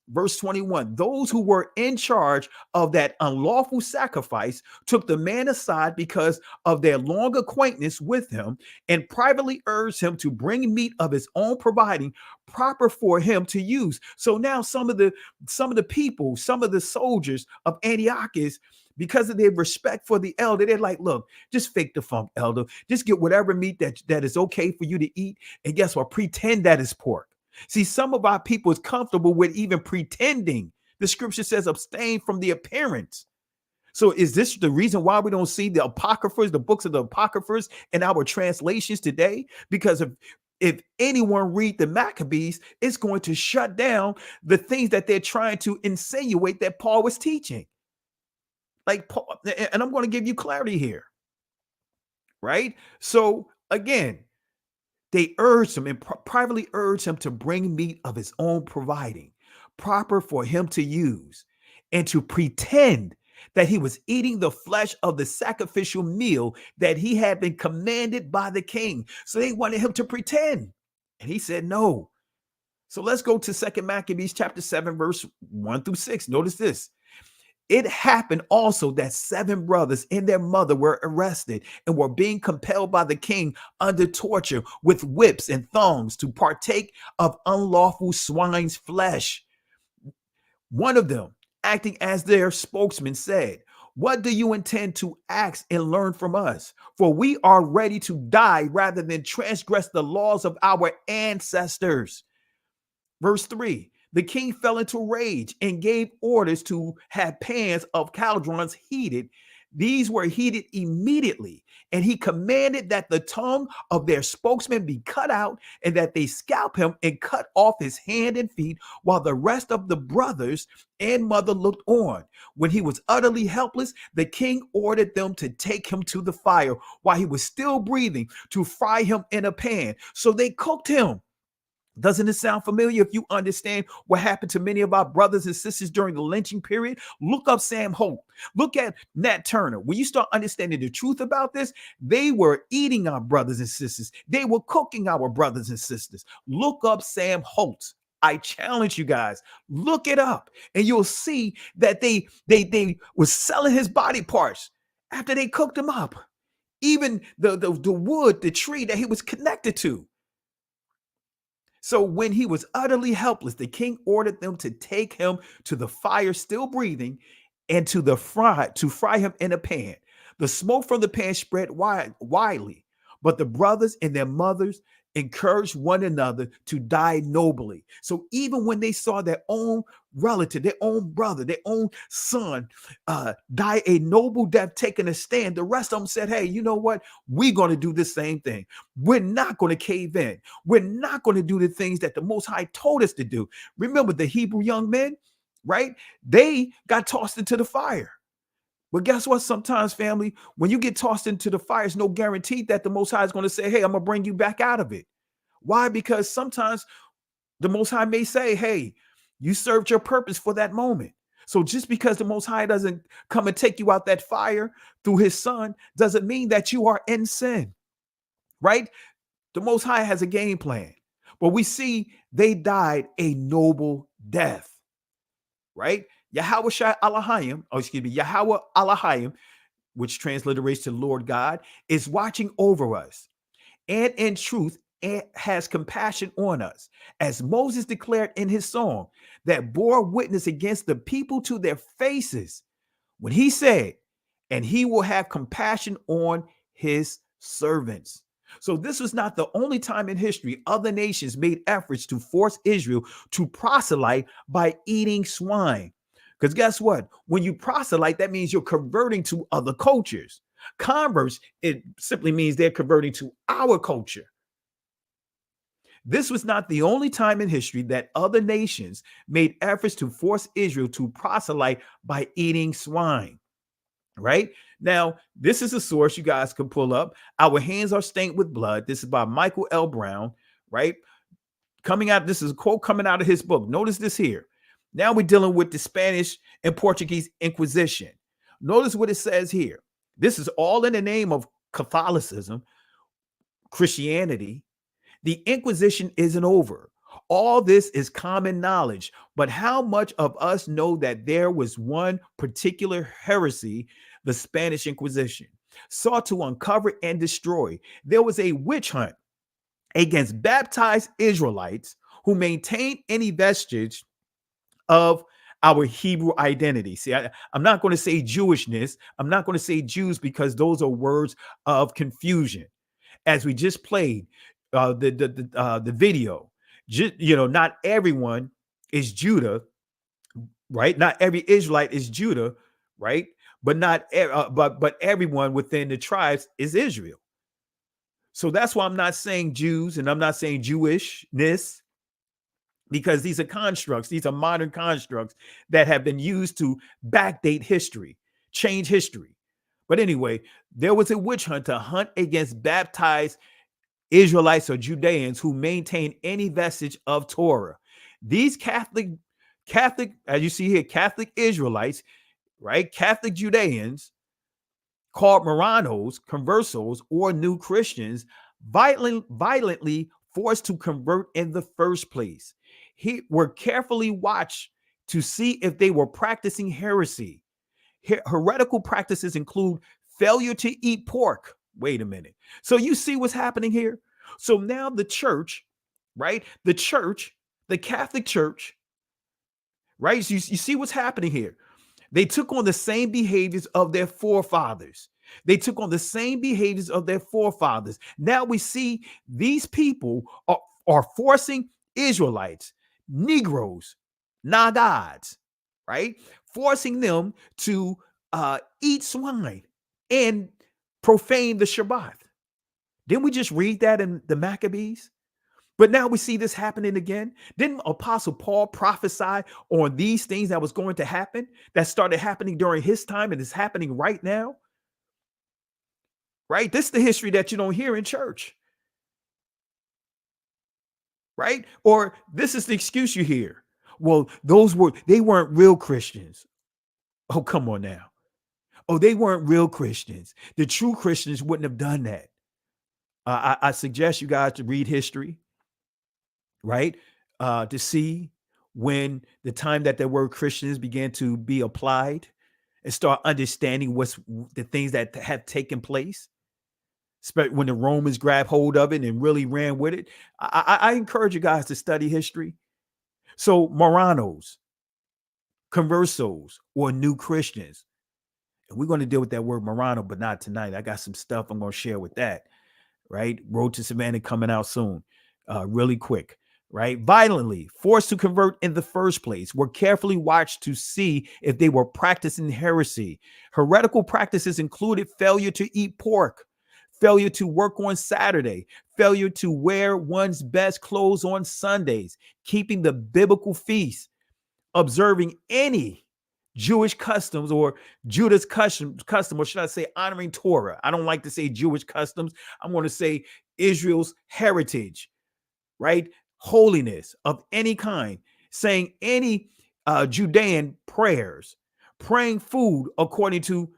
Verse 21, those who were in charge of that unlawful sacrifice took the man aside because of their long acquaintance with him and privately urged him to bring meat of his own providing, proper for him to use. So now some of the people, some of the soldiers of Antiochus, because of their respect for the elder, they're like, look, just fake the funk, elder. Just get whatever meat that is okay for you to eat. And guess what? Pretend that is pork. See, some of our people is comfortable with even pretending. The scripture says abstain from the appearance. So is this the reason why we don't see the apocryphers, the books of the apocryphers in our translations today? Because if anyone read the Maccabees, it's going to shut down the things that they're trying to insinuate that Paul was teaching. Like Paul, and I'm going to give you clarity here. Right? So again, they urged him and privately urged him to bring meat of his own providing, proper for him to use, and to pretend that he was eating the flesh of the sacrificial meal that he had been commanded by the king. So they wanted him to pretend. And he said no. So let's go to 2 Maccabees chapter 7, verse 1 through 6. Notice this. It happened also that 7 brothers and their mother were arrested and were being compelled by the king under torture with whips and thongs to partake of unlawful swine's flesh. One of them, acting as their spokesman, said, "What do you intend to ask and learn from us? For we are ready to die rather than transgress the laws of our ancestors." Verse 3. The king fell into rage and gave orders to have pans of caldrons heated. These were heated immediately, and he commanded that the tongue of their spokesman be cut out and that they scalp him and cut off his hand and feet, while the rest of the brothers and mother looked on. When he was utterly helpless, the king ordered them to take him to the fire while he was still breathing, to fry him in a pan. So they cooked him. Doesn't it sound familiar? If you understand what happened to many of our brothers and sisters during the lynching period, look up Sam Holt. Look at Nat Turner. When you start understanding the truth about this, they were eating our brothers and sisters. They were cooking our brothers and sisters. Look up Sam Holt. I challenge you guys, look it up, and you'll see that they were selling his body parts after they cooked him up. Even the wood, the tree that he was connected to. So when he was utterly helpless, the king ordered them to take him to the fire, still breathing, and to fry him in a pan. The smoke from the pan spread widely, but the brothers and their mothers encouraged one another to die nobly. So even when they saw their own relative, their own brother, their own son die a noble death, taking a stand, the rest of them said, hey, you know what? We're going to do the same thing. We're not going to cave in. We're not going to do the things that the Most High told us to do. Remember the Hebrew young men, right? They got tossed into the fire. But guess what? Sometimes, family, when you get tossed into the fire, it's no guarantee that the Most High is going to say, hey, I'm going to bring you back out of it. Why? Because sometimes the Most High may say, hey, you served your purpose for that moment. So just because the Most High doesn't come and take you out that fire through his son doesn't mean that you are in sin, right? The Most High has a game plan. But we see they died a noble death, right? Yahweh Elohim, which transliterates to Lord God, is watching over us and in truth has compassion on us. As Moses declared in his song that bore witness against the people to their faces when he said, and he will have compassion on his servants. So this was not the only time in history other nations made efforts to force Israel to proselyte by eating swine. Because guess what? When you proselyte, that means you're converting to other cultures. Converts, it simply means they're converting to our culture. This was not the only time in history that other nations made efforts to force Israel to proselyte by eating swine. Right? Now, this is a source you guys can pull up. Our hands are stained with blood. This is by Michael L. Brown, right? This is a quote coming out of his book. Notice this here. Now we're dealing with the Spanish and Portuguese Inquisition. Notice what it says here. This is all in the name of Catholicism, Christianity. The Inquisition isn't over. All this is common knowledge, but how much of us know that there was one particular heresy, the Spanish Inquisition, sought to uncover and destroy? There was a witch hunt against baptized Israelites who maintained any vestige of our Hebrew identity. See, I'm not going to say Jewishness. I'm not going to say Jews because those are words of confusion. As we just played the video, not everyone is Judah, right? Not every Israelite is Judah, right? But but everyone within the tribes is Israel. So that's why I'm not saying Jews and I'm not saying Jewishness, because these are constructs. These are modern constructs that have been used to backdate history, change history. But anyway, there was a witch hunt to hunt against baptized Israelites or Judeans who maintain any vestige of Torah. These Catholic, as you see here, Catholic Israelites, right? Catholic Judeans, called Marranos, conversos, or new Christians, violently forced to convert in the first place. Were carefully watched to see if they were practicing heresy. Heretical practices include failure to eat pork. Wait a minute. So you see what's happening here? So now the church, right? The church, the Catholic Church, right? So you see what's happening here. They took on the same behaviors of their forefathers. They took on the same behaviors of their forefathers. Now we see these people are forcing Israelites, Negroes, Nagads, right? Forcing them to eat swine and profane the Shabbat. Didn't we just read that in the Maccabees? But now we see this happening again. Didn't Apostle Paul prophesy on these things that was going to happen, that started happening during his time and is happening right now? Right? This is the history that you don't hear in church. Right? Or this is the excuse you hear. Well, they weren't real Christians. Oh, come on now. Oh, they weren't real Christians. The true Christians wouldn't have done that. I suggest you guys to read history, right? To see when the time that the word Christians began to be applied and start understanding what's the things that have taken place. When the Romans grabbed hold of it and really ran with it. I encourage you guys to study history. So Marranos, conversos, or new Christians. And we're going to deal with that word Marrano, but not tonight. I got some stuff I'm going to share with that. Right? Road to Savannah coming out soon. Really quick. Right? Violently forced to convert in the first place, were carefully watched to see if they were practicing heresy. Heretical practices included failure to eat pork, failure to work on Saturday, failure to wear one's best clothes on Sundays, keeping the biblical feast, observing any Jewish customs or Judah's custom, or should I say honoring Torah? I don't like to say Jewish customs. I'm going to say Israel's heritage, right? Holiness of any kind, saying any Judean prayers, praying food according to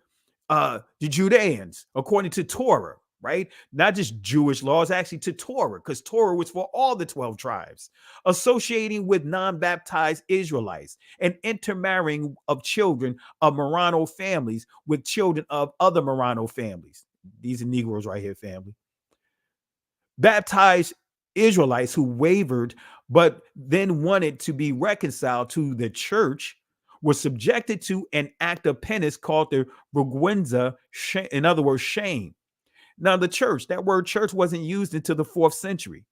the Judeans, according to Torah, right? Not just Jewish laws, actually to Torah, because Torah was for all the 12 tribes, associating with non-baptized Israelites and intermarrying of children of Marrano families with children of other Marrano families. These are Negroes right here, family. Baptized Israelites who wavered, but then wanted to be reconciled to the church were subjected to an act of penance called the vergüenza, in other words, shame. Now, the church, that word church wasn't used until the 4th century.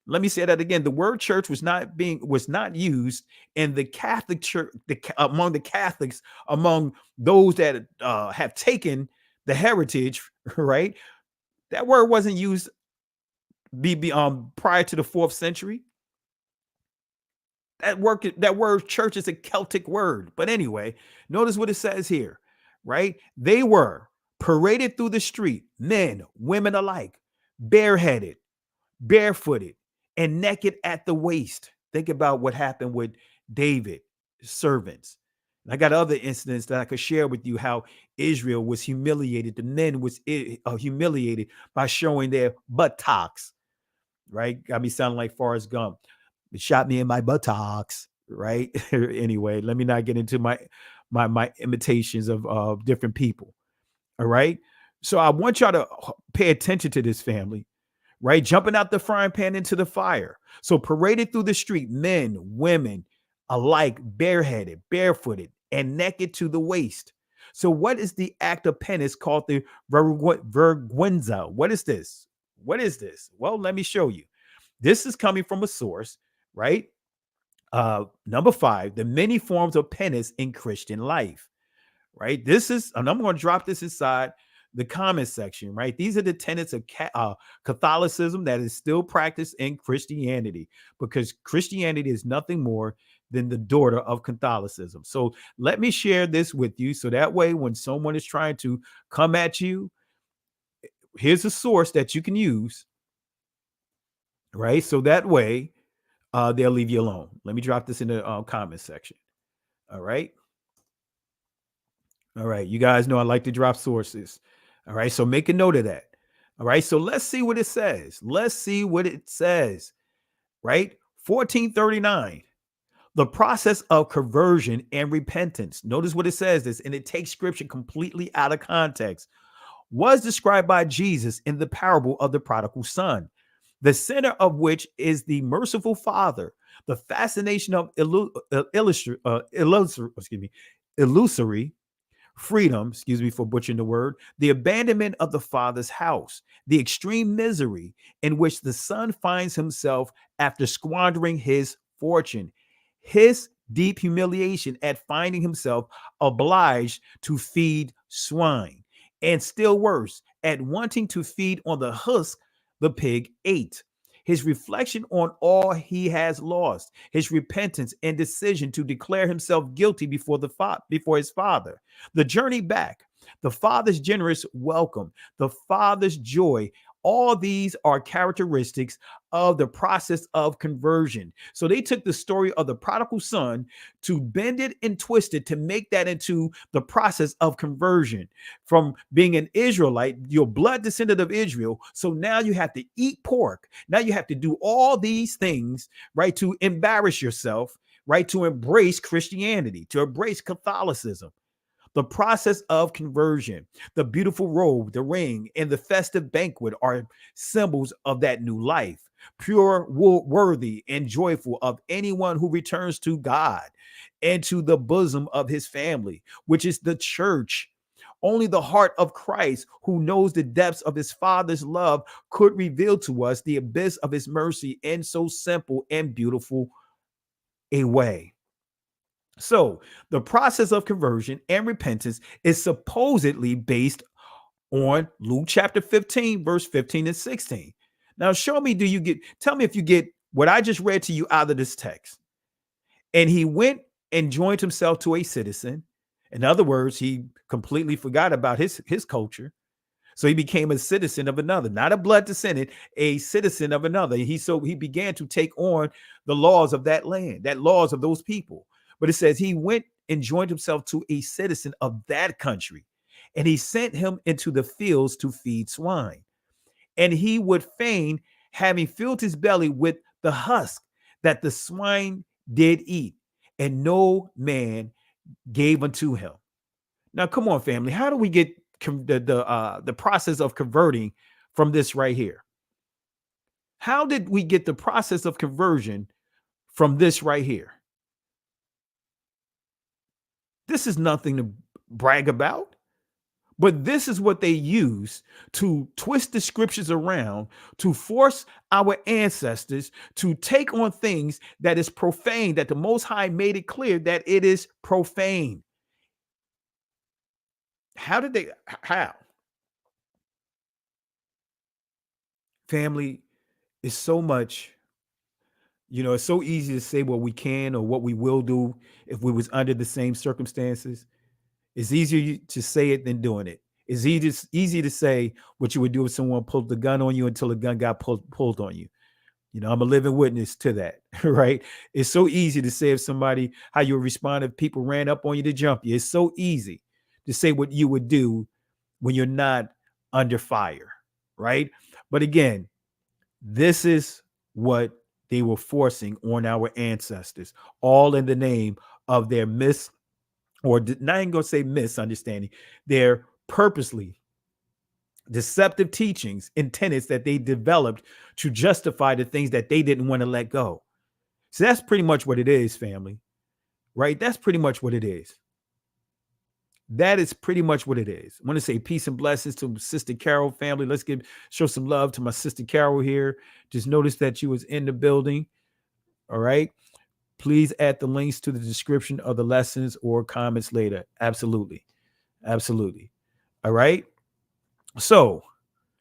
Let me say that again. The word church was not used in the Catholic Church, among the Catholics, among those that have taken the heritage, right? That word wasn't used prior to the 4th century. That word church is a Celtic word. But anyway, notice what it says here, right? They were paraded through the street, men, women alike, bareheaded, barefooted, and naked at the waist. Think about what happened with David's servants. And I got other incidents that I could share with you how Israel was humiliated. The men was humiliated by showing their buttocks. right? Got me sounding like Forrest Gump. It shot me in my buttocks, right? Anyway, let me not get into my imitations of different people. All right. So I want y'all to pay attention to this, family, right? Jumping out the frying pan into the fire. So paraded through the street, men, women alike, bareheaded, barefooted, and naked to the waist. So what is the act of penance called the vergüenza? What is this? What is this? Well, let me show you. This is coming from a source, right? Number 5, the many forms of penance in Christian life, right? This is, and I'm going to drop this inside the comment section, right? These are the tenets of Catholicism that is still practiced in Christianity, because Christianity is nothing more than the daughter of Catholicism. So let me share this with you, so that way when someone is trying to come at you, here's a source that you can use, right? So that way they'll leave you alone. Let me drop this in the comment section. All right. All right. You guys know I like to drop sources. All right. So make a note of that. All right. So let's see what it says. Let's see what it says. Right. 1439. The process of conversion and repentance. Notice what it says this, and it takes scripture completely out of context. Was described by Jesus in the parable of the prodigal son, the center of which is the merciful father, the fascination of illusory freedom, excuse me for butchering the word, the abandonment of the father's house, the extreme misery in which the son finds himself after squandering his fortune, his deep humiliation at finding himself obliged to feed swine, and still worse, at wanting to feed on the husk the pig ate. His reflection on all he has lost, his repentance and decision to declare himself guilty before his father, the journey back, the father's generous welcome, the father's joy. All these are characteristics of the process of conversion. So they took the story of the prodigal son to bend it and twist it to make that into the process of conversion. From being an Israelite, your blood descendant of Israel. So now you have to eat pork. Now you have to do all these things, right, to embarrass yourself, right, to embrace Christianity, to embrace Catholicism. The process of conversion, the beautiful robe, the ring, and the festive banquet are symbols of that new life, pure, worthy, and joyful of anyone who returns to God and to the bosom of his family, which is the church. Only the heart of Christ, who knows the depths of his Father's love, could reveal to us the abyss of his mercy in so simple and beautiful a way. So the process of conversion and repentance is supposedly based on Luke chapter 15, verse 15 and 16. Now tell me if you get what I just read to you out of this text. And he went and joined himself to a citizen. In other words, he completely forgot about his culture. So he became a citizen of another, not a blood descendant, a citizen of another. He began to take on the laws of that land, that laws of those people. But it says he went and joined himself to a citizen of that country, and he sent him into the fields to feed swine. And he would fain, having filled his belly with the husk that the swine did eat, and no man gave unto him. Now, come on, family. How do we get the process of converting from this right here? How did we get the process of conversion from this right here? This is nothing to brag about, but this is what they use to twist the scriptures around, to force our ancestors to take on things that is profane, that the Most High made it clear that it is profane. How? Family is so much, it's so easy to say what we can or what we will do if we was under the same circumstances. It's easier to say it than doing it. It's easy to say what you would do if someone pulled the gun on you until the gun got pulled on you. I'm a living witness to that, right? It's so easy to say how you would respond if people ran up on you to jump you. It's so easy to say what you would do when you're not under fire, right? But again, This is what they were forcing on our ancestors, all in the name of their not even going to say misunderstanding, their purposely deceptive teachings and tenets that they developed to justify the things that they didn't want to let go. So that's pretty much what it is, family, right? That's pretty much what it is. That is pretty much what it is. I want to say peace and blessings to Sister Carol, family. Let's show some love to my Sister Carol here. Just noticed that she was in the building. All right. Please add the links to the description of the lessons or comments later. Absolutely. Absolutely. All right. So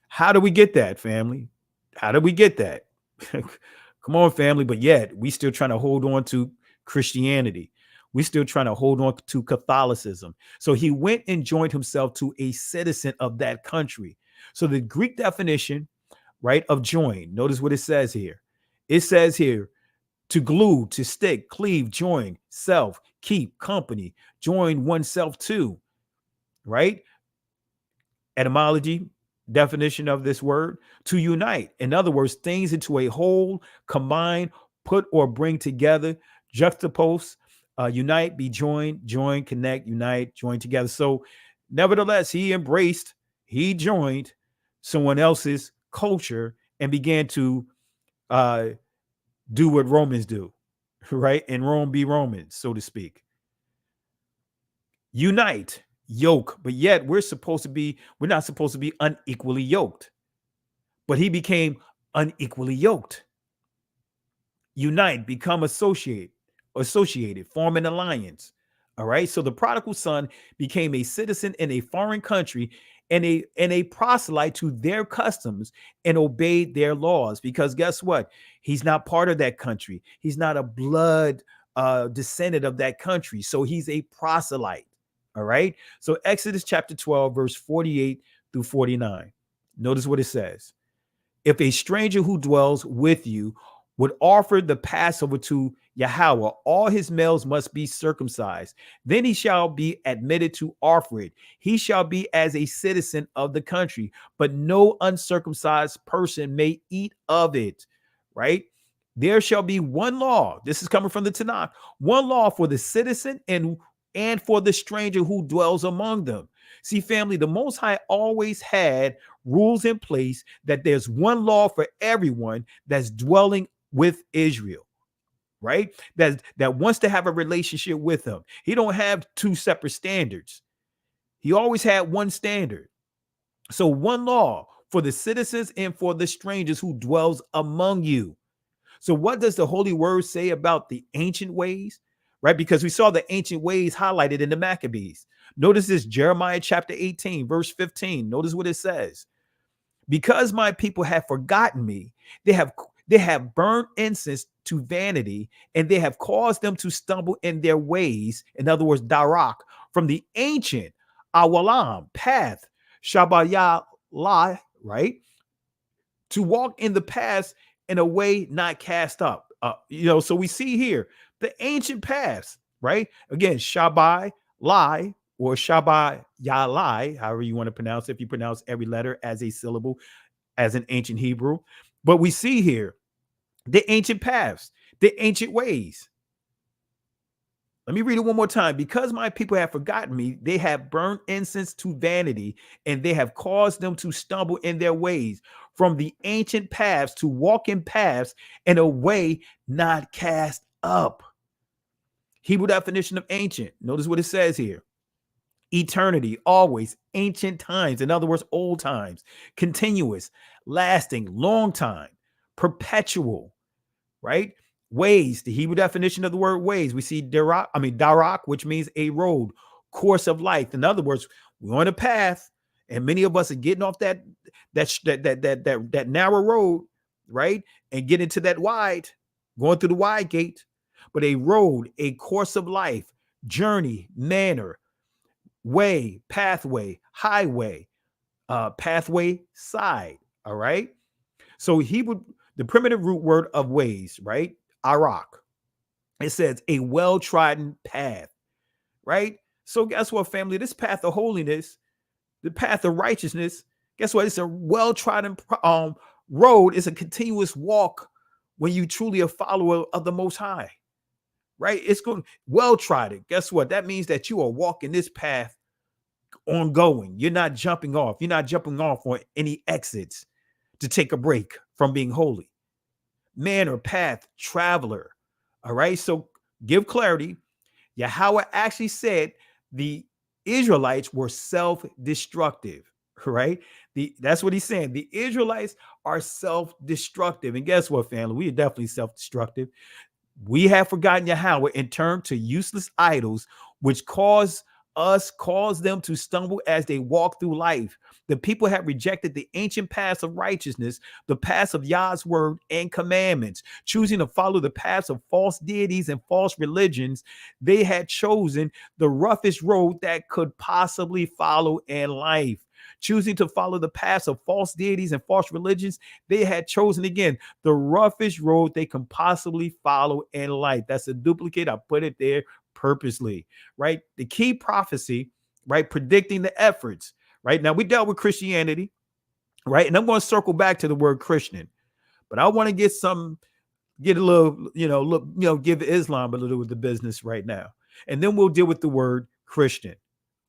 how do we get that, family? How do we get that? Come on, family. But yet we still trying to hold on to Christianity. We're still trying to hold on to Catholicism. So he went and joined himself to a citizen of that country. So the Greek definition, right, of join, notice what it says here. It says here, to glue, to stick, cleave, join, self, keep, company, join oneself to, right? Etymology, definition of this word, to unite. In other words, things into a whole, combine, put or bring together, juxtapose, unite, be joined, join, connect, unite, join together. So nevertheless, he joined someone else's culture and began to do what Romans do, right? And Rome be Romans, so to speak. Unite, yoke, but yet we're not supposed to be unequally yoked. But he became unequally yoked. Unite, become associated, form an alliance. All right. So the prodigal son became a citizen in a foreign country and a proselyte to their customs and obeyed their laws. Because guess what? He's not part of that country. He's not a blood descendant of that country. So he's a proselyte. All right. So Exodus chapter 12, verse 48 through 49. Notice what it says. If a stranger who dwells with you would offer the Passover to Yahweh, all his males must be circumcised. Then he shall be admitted to offer it. He shall be as a citizen of the country, but no uncircumcised person may eat of it, right? There shall be one law. This is coming from the Tanakh. One law for the citizen and for the stranger who dwells among them. See, family, the Most High always had rules in place that there's one law for everyone that's dwelling with Israel, right? That wants to have a relationship with him. He don't have two separate standards. He always had one standard. So one law for the citizens and for the strangers who dwells among you. So what does the Holy Word say about the ancient ways? Right? Because we saw the ancient ways highlighted in the Maccabees. Notice this, Jeremiah chapter 18, verse 15. Notice what it says. Because my people have forgotten me, they have burned incense to vanity, and they have caused them to stumble in their ways. In other words, darak, from the ancient awalam, path, shabayalai, right? To walk in the paths in a way not cast up. So we see here the ancient paths, right? Again, Shabbai, lie, or Shabbai Yalai, however you want to pronounce it, if you pronounce every letter as a syllable, as an ancient Hebrew. But we see here the ancient paths, the ancient ways. Let me read it one more time. Because my people have forgotten me, they have burned incense to vanity, and they have caused them to stumble in their ways from the ancient paths to walk in paths in a way not cast up. Hebrew definition of ancient. Notice what it says here. Eternity, always, ancient times. In other words, old times, continuous, lasting, long time, perpetual, right? Ways, the Hebrew definition of the word ways. We see darak, which means a road, course of life. In other words, we're on a path, and many of us are getting off that narrow road, right? And get into that wide, going through the wide gate. But a road, a course of life, journey, manner, way, pathway, highway, pathway, side. All right. So the primitive root word of ways, right? Arak. It says a well-trodden path, right? So guess what, family? This path of holiness, the path of righteousness, guess what? It's a well-trodden road is a continuous walk when you truly a follower of the Most High, right? It's going well trodden. Guess what? That means that you are walking this path ongoing. You're not jumping off. You're not jumping off on any exits to take a break from being holy. Man or path traveler. All right. So give clarity. Yahweh actually said the Israelites were self-destructive, right? That's what he's saying. The Israelites are self-destructive. And guess what, family? We are definitely self-destructive. We have forgotten Yahweh and turned to useless idols, which cause them to stumble as they walk through life. The people have rejected the ancient paths of righteousness, the paths of Yah's word and commandments, choosing to follow the paths of false deities and false religions. They had chosen the roughest road that could possibly follow in life. Choosing to follow the paths of false deities and false religions, they had chosen, again, the roughest road they can possibly follow in life. That's a duplicate. I put it there purposely, right? The key prophecy, right? Predicting the efforts, right? Now, we dealt with Christianity, right? And I'm going to circle back to the word Christian, but I want to get a little, give Islam a little of the business right now. And then we'll deal with the word Christian,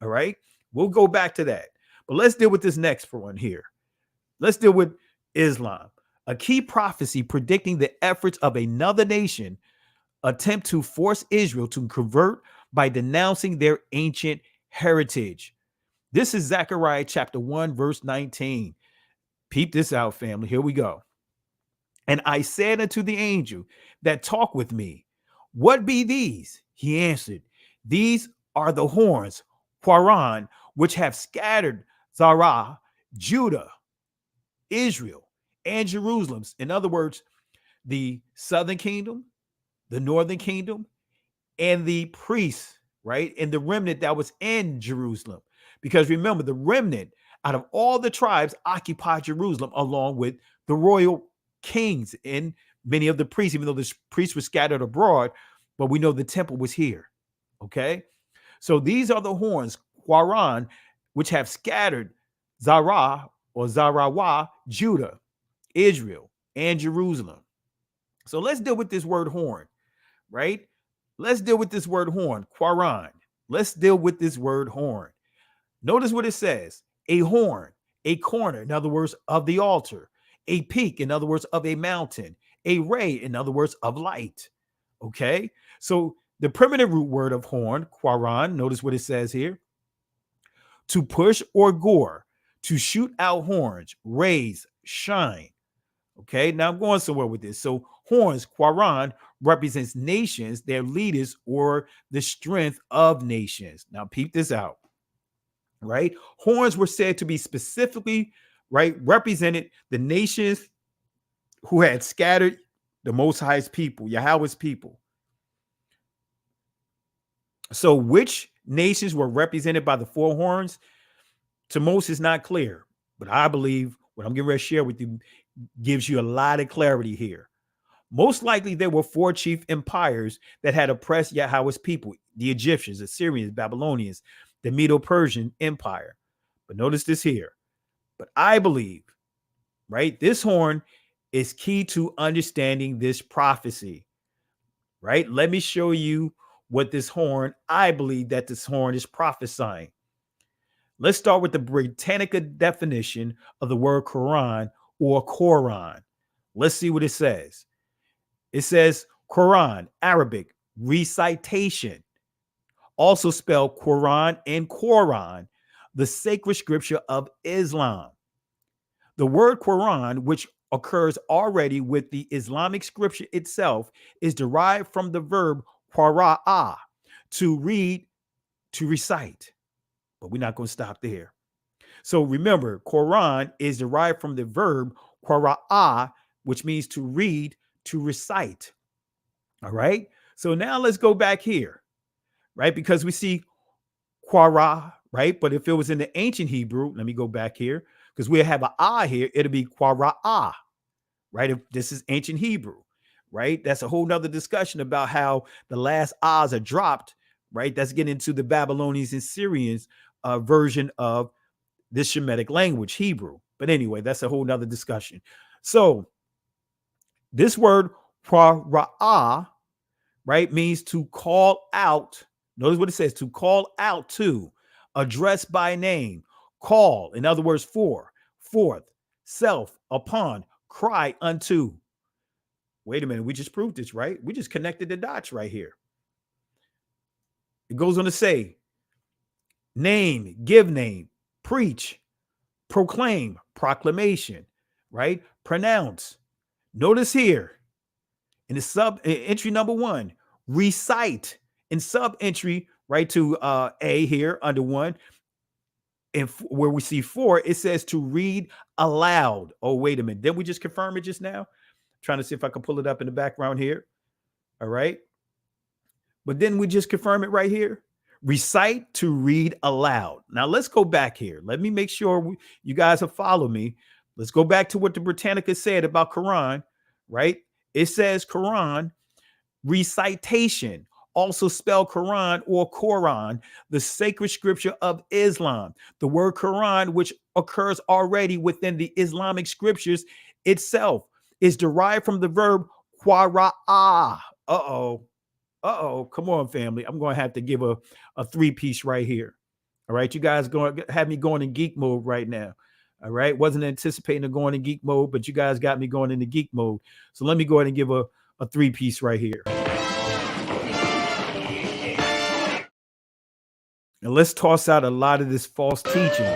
all right? We'll go back to that. But let's deal with this next one here. Let's deal with Islam. A key prophecy predicting the efforts of another nation attempt to force Israel to convert by denouncing their ancient heritage. This is Zechariah chapter 1, verse 19. Peep this out, family. Here we go. And I said unto the angel that talked with me, what be these? He answered, these are the horns, Quaran, which have scattered Zerah, Judah, Israel, and Jerusalem. In other words, the southern kingdom, the northern kingdom, and the priests, right? And the remnant that was in Jerusalem. Because remember, the remnant out of all the tribes occupied Jerusalem along with the royal kings and many of the priests, even though the priests were scattered abroad, but we know the temple was here. Okay. So these are the horns, Quaran, which have scattered Zerah or Zarawah, Judah, Israel, and Jerusalem. So let's deal with this word horn, right? Let's deal with this word horn, Quaran. Let's deal with this word horn. Notice what it says. A horn, a corner, in other words, of the altar. A peak, in other words, of a mountain. A ray, in other words, of light. Okay? So the primitive root word of horn, Quaran, notice what it says here. To push or gore, to shoot out horns, raise, shine. Okay, now I'm going somewhere with this. So horns, Quaran, represents nations, their leaders, or the strength of nations. Now peep this out, right? Horns were said to be specifically, right, represented the nations who had scattered the Most High's people, Yahweh's people. So which nations were represented by the four horns? To most is not clear, but I believe what I'm getting ready to share with you gives you a lot of clarity here. Most likely there were four chief empires that had oppressed Yahweh's people, the Egyptians, Assyrians, Babylonians, the Medo-Persian Empire. But notice this here. But I believe, right, this horn is key to understanding this prophecy, right? Let me show you what this horn, I believe that this horn is prophesying. Let's start with the Britannica definition of the word Quran or Quran. Let's see what it says. It says Quran, Arabic, recitation. Also spelled Quran and Quran, the sacred scripture of Islam. The word Quran, which occurs already with the Islamic scripture itself, is derived from the verb qara'a, to read, to recite. But we're not going to stop there. So remember, Quran is derived from the verb qara'a, which means to read, to recite. All right. So now let's go back here, right? Because we see qara, right? But if it was in the ancient Hebrew, let me go back here, because we have an ah here, it'll be qara'a, right? If this is ancient Hebrew, right? That's a whole nother discussion about how the last ahs are dropped, right? That's getting into the Babylonians and Syrians version of this Shemitic language, Hebrew. But anyway, that's a whole nother discussion. So this word para'ah, right, means to call out. Notice what it says, to call out to, address by name, call, in other words, for, forth, self, upon, cry unto. Wait a minute, we just proved this, right? We just connected the dots right here. It goes on to say, name, give name, preach, proclaim, proclamation, right? Pronounce. Notice here in the sub entry number 1, recite. In sub entry, right, to A here under 1, and where we see 4, it says to read aloud. Oh, wait a minute. Didn't we just confirm it just now? Trying to see if I can pull it up in the background here. All right. But then we just confirm it right here. Recite, to read aloud. Now let's go back here. Let me make sure you guys have followed me. Let's go back to what the Britannica said about Quran, right? It says Quran, recitation, also spelled Quran or Quran, the sacred scripture of Islam. The word Quran, which occurs already within the Islamic scriptures itself, is derived from the verb qara'ah. Come on, family. I'm going to have to give a 3-piece right here. All right. You guys going to have me going in geek mode right now. All right. Wasn't anticipating going in geek mode, but you guys got me going into geek mode. So let me go ahead and give a 3-piece right here. And let's toss out a lot of this false teaching.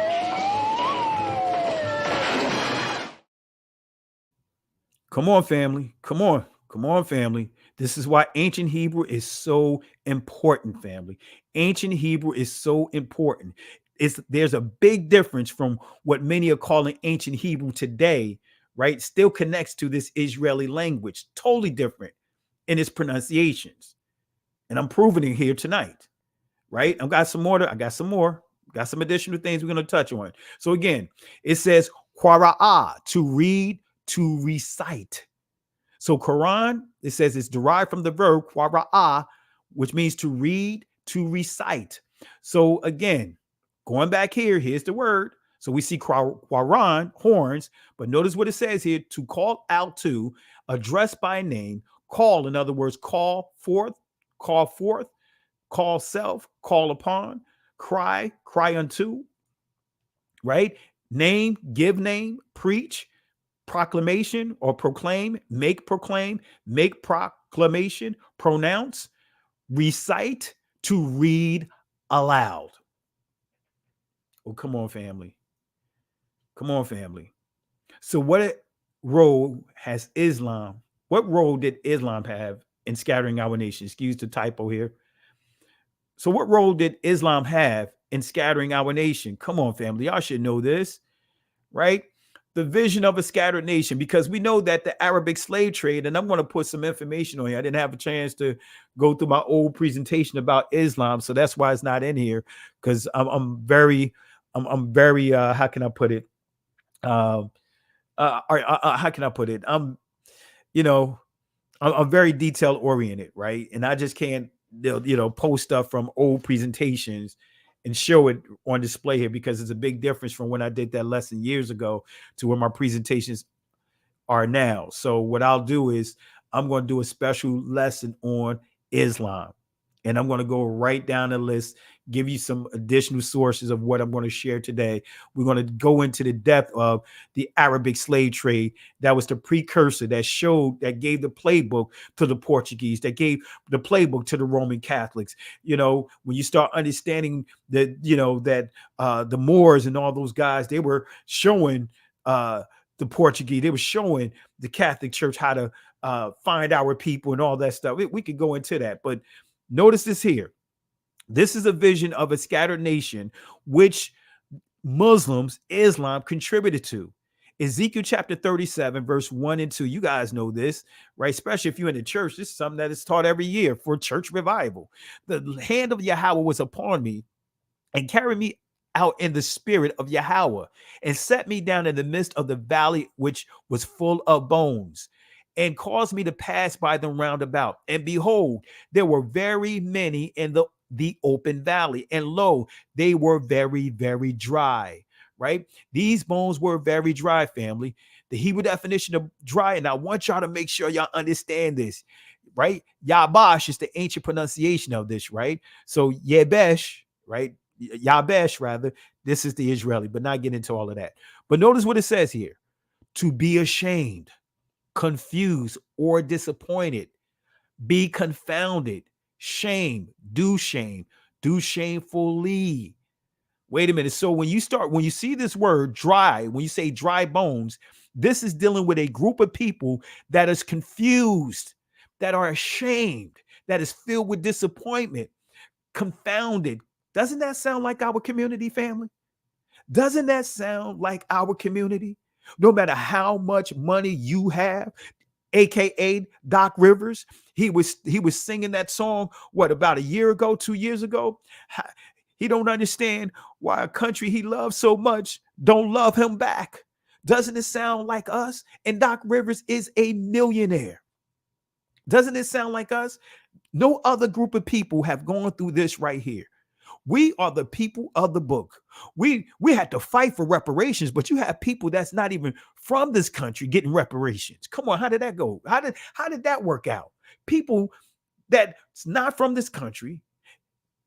Come on, family. Come on. Come on, family. This is why ancient Hebrew is so important, family. Ancient Hebrew is so important. There's a big difference from what many are calling ancient Hebrew today, right? Still connects to this Israeli language. Totally different in its pronunciations. And I'm proving it here tonight, right? I got some some additional things we're going to touch on. So again, it says qara'ah, to read, to recite. So Quran, it says it's derived from the verb qara'ah, which means to read, to recite. So again, going back here, here's the word. So we see Quran, horns, but notice what it says here, to call out to, address by name, call, in other words, call forth, call self, call upon, cry unto, right? Name, give name, preach, proclamation or proclaim, make proclamation, pronounce, recite, to read aloud. Oh, come on, family. Come on, family. So what role has Islam? What role did Islam have in scattering our nation? Excuse the typo here. So what role did Islam have in scattering our nation? Come on, family. Y'all should know this, right? The vision of a scattered nation, because we know that the Arabic slave trade, and I'm going to put some information on here. I didn't have a chance to go through my old presentation about Islam, so that's why it's not in here, because I'm very how can I put it? How can I put it? I'm very detail oriented, right? And I just can't post stuff from old presentations and show it on display here, because it's a big difference from when I did that lesson years ago to where my presentations are now. So what I'll do is I'm going to do a special lesson on Islam, and I'm going to go right down the list, give you some additional sources of what I'm going to share today. We're going to go into the depth of the Arabic slave trade. That was the precursor that gave the playbook to the Portuguese, that gave the playbook to the Roman Catholics. When you start understanding that, that the Moors and all those guys, they were showing the Portuguese, they were showing the Catholic Church how to find our people and all that stuff. We could go into that, but notice this here. This is a vision of a scattered nation, which Muslims, Islam contributed to. Ezekiel chapter 37, verse 1 and 2. You guys know this, right? Especially if you're in the church. This is something that is taught every year for church revival. The hand of Yahweh was upon me and carried me out in the spirit of Yahweh and set me down in the midst of the valley, which was full of bones, and caused me to pass by them round about. And behold, there were very many in the open valley, and lo, they were very, very dry. right? These bones were very dry, family. The Hebrew definition of dry, and I want y'all to make sure y'all understand this, right? Yabash is the ancient pronunciation of this, right? So Yebesh, right? Yabesh, rather, this is the Israeli, but not get into all of that. But notice what it says here: to be ashamed, confused, or disappointed, be confounded, shame, do shamefully. Wait a minute. So when you see this word dry, when you say dry bones, this is dealing with a group of people that is confused, that are ashamed, that is filled with disappointment, confounded. Doesn't that sound like our community, family? Doesn't that sound like our community? No matter how much money you have, AKA Doc Rivers, he was singing that song, what, about a year ago, 2 years ago? He don't understand why a country he loves so much don't love him back. Doesn't it sound like us? And Doc Rivers is a millionaire. Doesn't it sound like us? No other group of people have gone through this right here. We are the people of the book. We had to fight for reparations, but you have people that's not even from this country getting reparations. Come on, how did that go? How did that work out? People that's not from this country,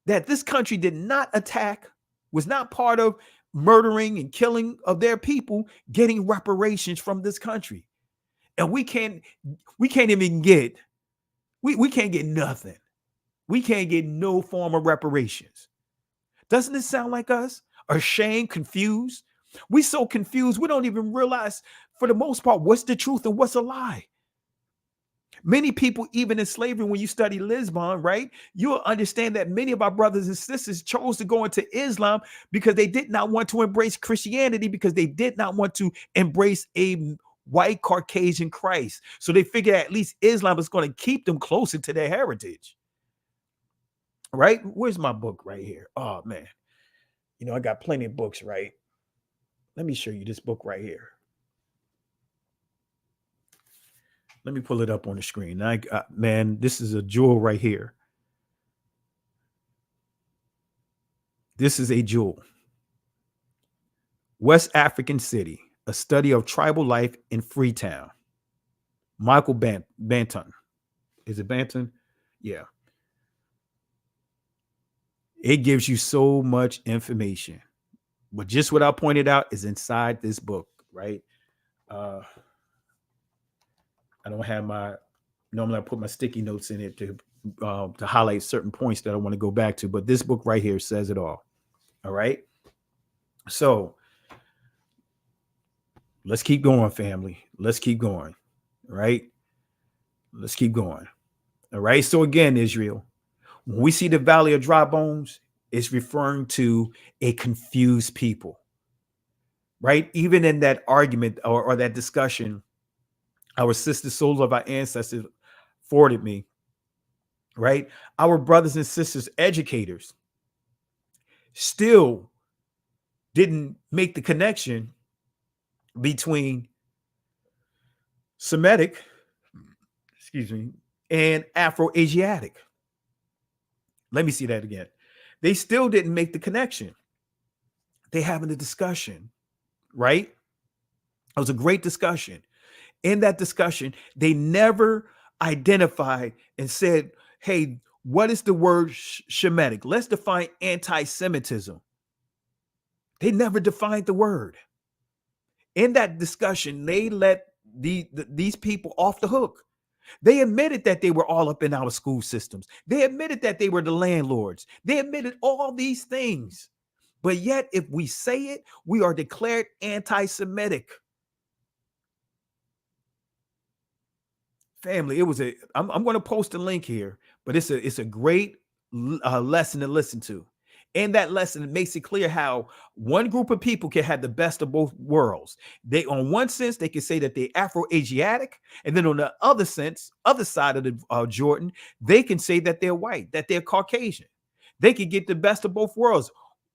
that this country did not attack, was not part of murdering and killing of their people, getting reparations from this country. And we can't even get, we can't get nothing. We can't get no form of reparations. Doesn't it sound like us? Ashamed, confused. We so confused, we don't even realize, for the most part, what's the truth and what's a lie. Many people, even in slavery, when you study Lisbon, right, you'll understand that many of our brothers and sisters chose to go into Islam because they did not want to embrace Christianity, because they did not want to embrace a white Caucasian Christ. So they figured at least Islam is going to keep them closer to their heritage. Right? Where's my book right here? Oh, man. You know, I got plenty of books, right? Let me show you this book right here. Let me pull it up on the screen. Man, this is a jewel right here. This is a jewel. West African City, a study of tribal life in Freetown. Michael Banton. Is it Banton? Yeah. It gives you so much information. But just what I pointed out is inside this book, right? I don't have normally I put my sticky notes in it to highlight certain points that I want to go back to. But this book right here says it all. All right. So let's keep going, family. Let's keep going. All right. Let's keep going. All right. So again, Israel, when we see the valley of dry bones, it's referring to a confused people, right? Even in that argument or that discussion, our sister souls of our ancestors forwarded me, right? Our brothers and sisters, educators, still didn't make the connection between Semitic, and Afro-Asiatic. Let me see that again. They still didn't make the connection. They having a discussion, right? It was a great discussion. In that discussion, they never identified and said, hey, what is the word Shemitic? Let's define anti-Semitism. They never defined the word. In that discussion, they let these people off the hook. They admitted that they were all up in our school systems. They admitted that they were the landlords. They admitted all these things. But yet, if we say it, we are declared anti-Semitic. Family, I'm going to post a link here, but it's a great lesson to listen to. In that lesson, it makes it clear how one group of people can have the best of both worlds. They, on one sense, they can say that they're Afro-Asiatic, and then on the other side of the Jordan, they can say that they're white, that they're Caucasian. They can get the best of both worlds,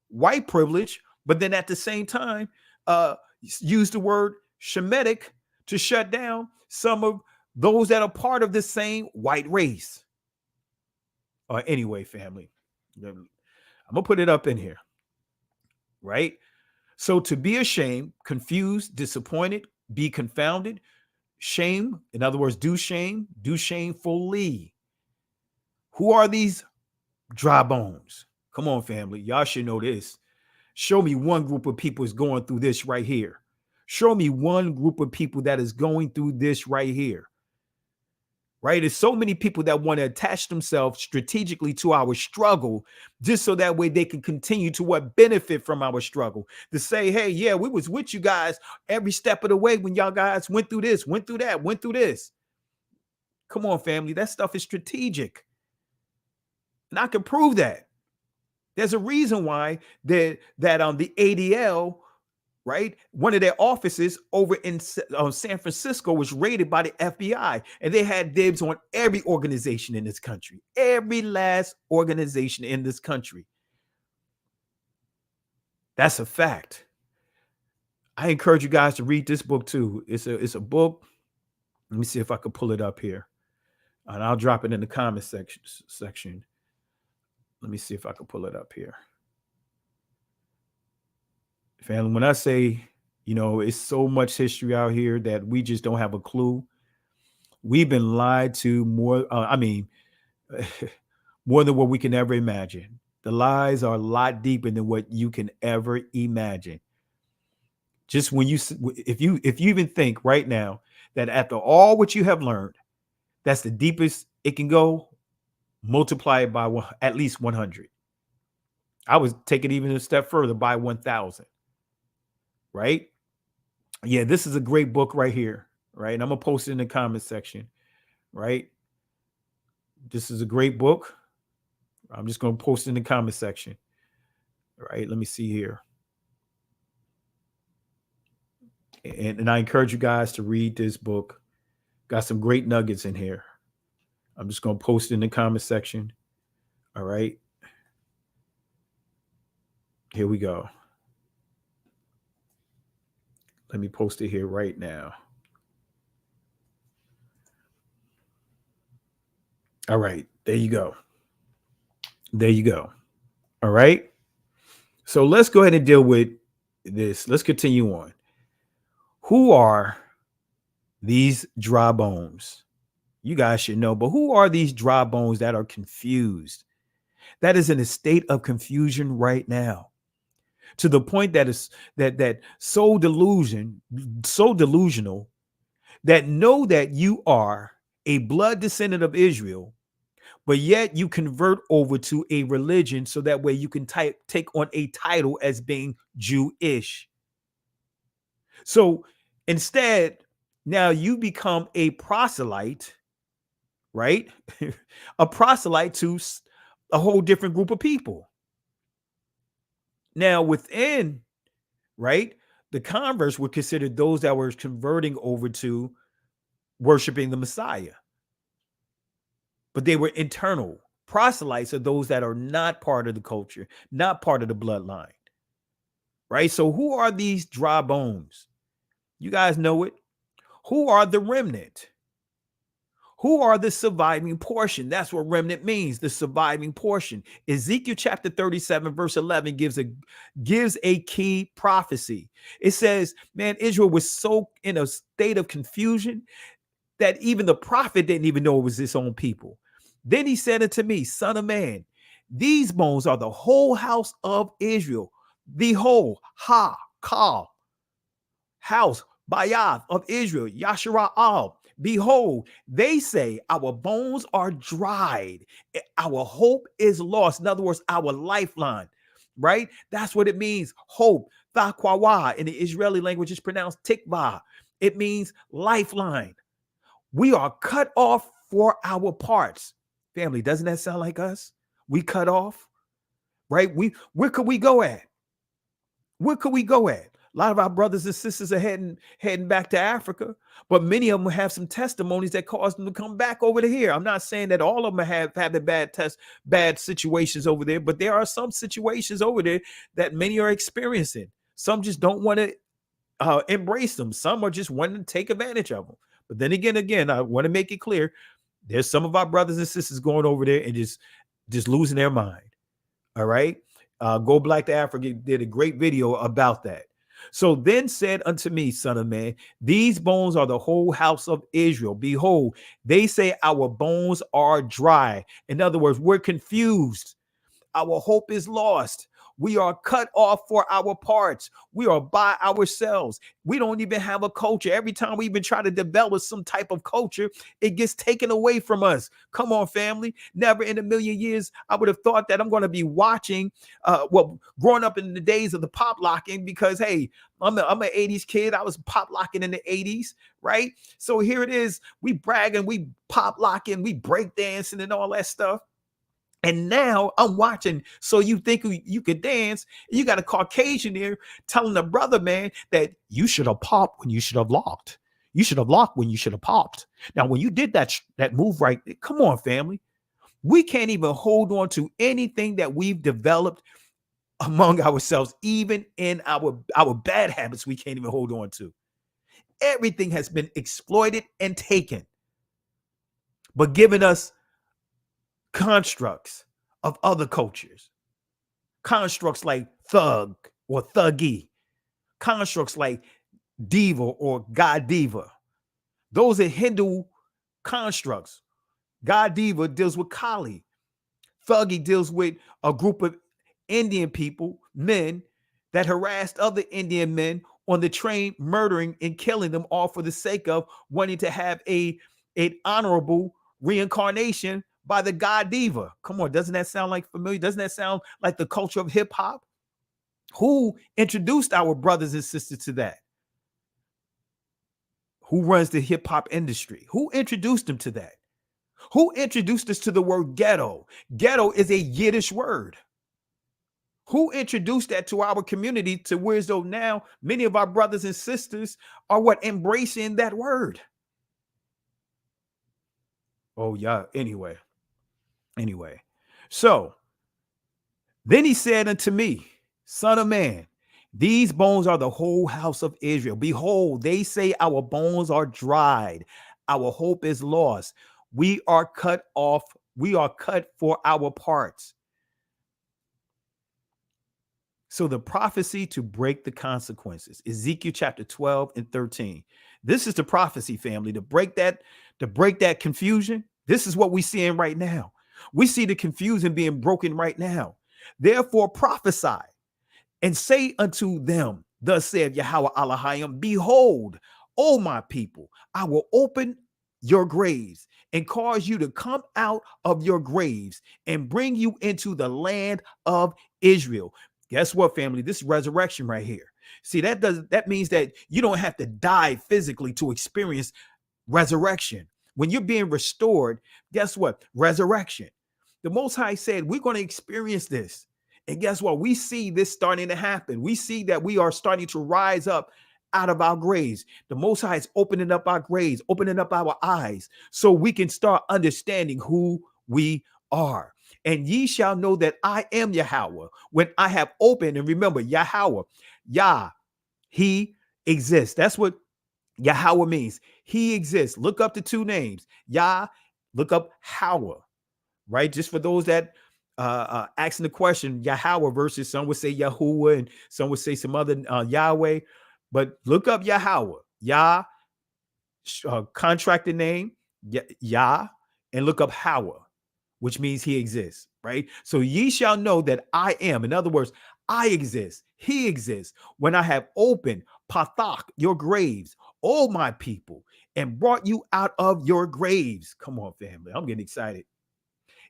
white privilege, but then at the same time, use the word Shemitic to shut down some of those that are part of the same white race. Anyway, family, I'm going to put it up in here, right? So to be ashamed, confused, disappointed, be confounded, shame, in other words, do shamefully. Who are these dry bones? Come on, family. Y'all should know this. Show me one group of people is going through this right here. Show me one group of people that is going through this right here. Right? There's so many people that want to attach themselves strategically to our struggle, just so that way they can continue to what benefit from our struggle. To say, hey, yeah, we was with you guys every step of the way when y'all guys went through this, went through that, went through this. Come on, family. That stuff is strategic. And I can prove that. There's a reason why the ADL, right, one of their offices over in San Francisco was raided by the FBI, and they had dibs on every organization in this country, every last organization in this country. That's a fact. I encourage you guys to read this book too. It's a book. Let me see if I can pull it up here, and I'll drop it in the comment section. Let me see if I can pull it up here. Family, when I say, it's so much history out here that we just don't have a clue. We've been lied to more, more than what we can ever imagine. The lies are a lot deeper than what you can ever imagine. Just when if you even think right now that after all what you have learned, that's the deepest it can go, multiply it by at least 100. I would take it even a step further, by 1,000. Right? Yeah, this is a great book right here. Right? And I'm going to post it in the comment section. Right? This is a great book. I'm just going to post it in the comment section. All right? Let me see here. And I encourage you guys to read this book. Got some great nuggets in here. I'm just going to post it in the comment section. All right. Here we go. Let me post it here right now. All right. There you go. There you go. All right. So let's go ahead and deal with this. Let's continue on. Who are these dry bones? You guys should know, but who are these dry bones that are confused? That is in a state of confusion right now, to the point that is that so delusional that know that you are a blood descendant of Israel, but yet you convert over to a religion so that way you can take on a title as being Jewish. So instead, now you become a proselyte, right? A proselyte to a whole different group of people. Now within, right, the converts were considered those that were converting over to worshiping the Messiah. But they were internal. Proselytes are those that are not part of the culture, not part of the bloodline. Right? So who are these dry bones? You guys know it. Who are the remnant? Who are the surviving portion? That's what remnant means, the surviving portion. Ezekiel chapter 37, verse 11 gives a key prophecy. It says, man, Israel was so in a state of confusion that even the prophet didn't even know it was his own people. Then he said unto me, son of man, these bones are the whole house of Israel, the whole house, Bayath of Israel, Yashara'al. Behold, they say our bones are dried. Our hope is lost. In other words, our lifeline, right? That's what it means. Hope, thakwawa. In the Israeli language, is pronounced tikva. It means lifeline. We are cut off for our parts. Family, doesn't that sound like us? We cut off, right? Where could we go at? Where could we go at? A lot of our brothers and sisters are heading back to Africa, but many of them have some testimonies that caused them to come back over to here. I'm not saying that all of them have the bad situations over there, but there are some situations over there that many are experiencing. Some just don't want to embrace them. Some are just wanting to take advantage of them. But then again, I want to make it clear, there's some of our brothers and sisters going over there and just losing their mind. All right. Go Black to Africa did a great video about that. So then said unto me, son of man, these bones are the whole house of Israel. Behold, they say our bones are dry. In other words, we're confused. Our hope is lost. We are cut off for our parts. We are by ourselves. We don't even have a culture. Every time we even try to develop some type of culture, it gets taken away from us. Come on, family. Never in a million years, I would have thought that I'm going to be watching, growing up in the days of the pop locking, because, hey, I'm an 80s kid. I was pop locking in the 80s, right? So here it is. We bragging, we pop locking, we break dancing and all that stuff. And now I'm watching. So you think you could dance? You got a Caucasian here telling a brother, man, that you should have popped when you should have locked. You should have locked when you should have popped. Now, when you did that move right, come on, family. We can't even hold on to anything that we've developed among ourselves, even in our bad habits. We can't even hold on to. Everything has been exploited and taken, but given us constructs of other cultures, constructs like thug or thuggy, constructs like diva or god diva. Those are Hindu constructs. God diva deals with Kali. Thuggy deals with a group of Indian people, men, that harassed other Indian men on the train, murdering and killing them, all for the sake of wanting to have an honorable reincarnation by the god diva. Come on, doesn't that sound like familiar? Doesn't that sound like the culture of hip hop? Who introduced our brothers and sisters to that? Who runs the hip hop industry? Who introduced them to that? Who introduced us to the word ghetto? Ghetto is a Yiddish word. Who introduced that to our community, to where as though now many of our brothers and sisters are embracing that word? Oh yeah. Anyway. So then he said unto me, son of man, these bones are the whole house of Israel. Behold, they say our bones are dried. Our hope is lost. We are cut off. We are cut for our parts. So the prophecy to break the consequences, Ezekiel chapter 12 and 13. This is the prophecy, family, to break that confusion. This is what we're seeing right now. We see the confusion being broken right now. Therefore prophesy and say unto them, thus saith Yahweh Elohim, behold, O my people, I will open your graves and cause you to come out of your graves and bring you into the land of Israel. Guess what, family? This is resurrection right here. See, that means that you don't have to die physically to experience resurrection. When you're being restored, guess what? Resurrection. The Most High said, we're going to experience this. And guess what? We see this starting to happen. We see that we are starting to rise up out of our graves. The Most High is opening up our graves, opening up our eyes, so we can start understanding who we are. And ye shall know that I am Yahweh when I have opened. And remember, Yahweh, Yah, he exists. That's what Yahweh means. He exists. Look up the two names. Yah, look up Howah, right? Just for those that asking the question, Yahweh versus some would say Yahuwah and some would say some other Yahweh. But look up Yahweh, Yah, contracted name, Yah, and look up Howah, which means he exists, right? So ye shall know that I am. In other words, I exist. He exists when I have opened pathak, your graves, all my people, and brought you out of your graves. Come on, family. I'm getting excited.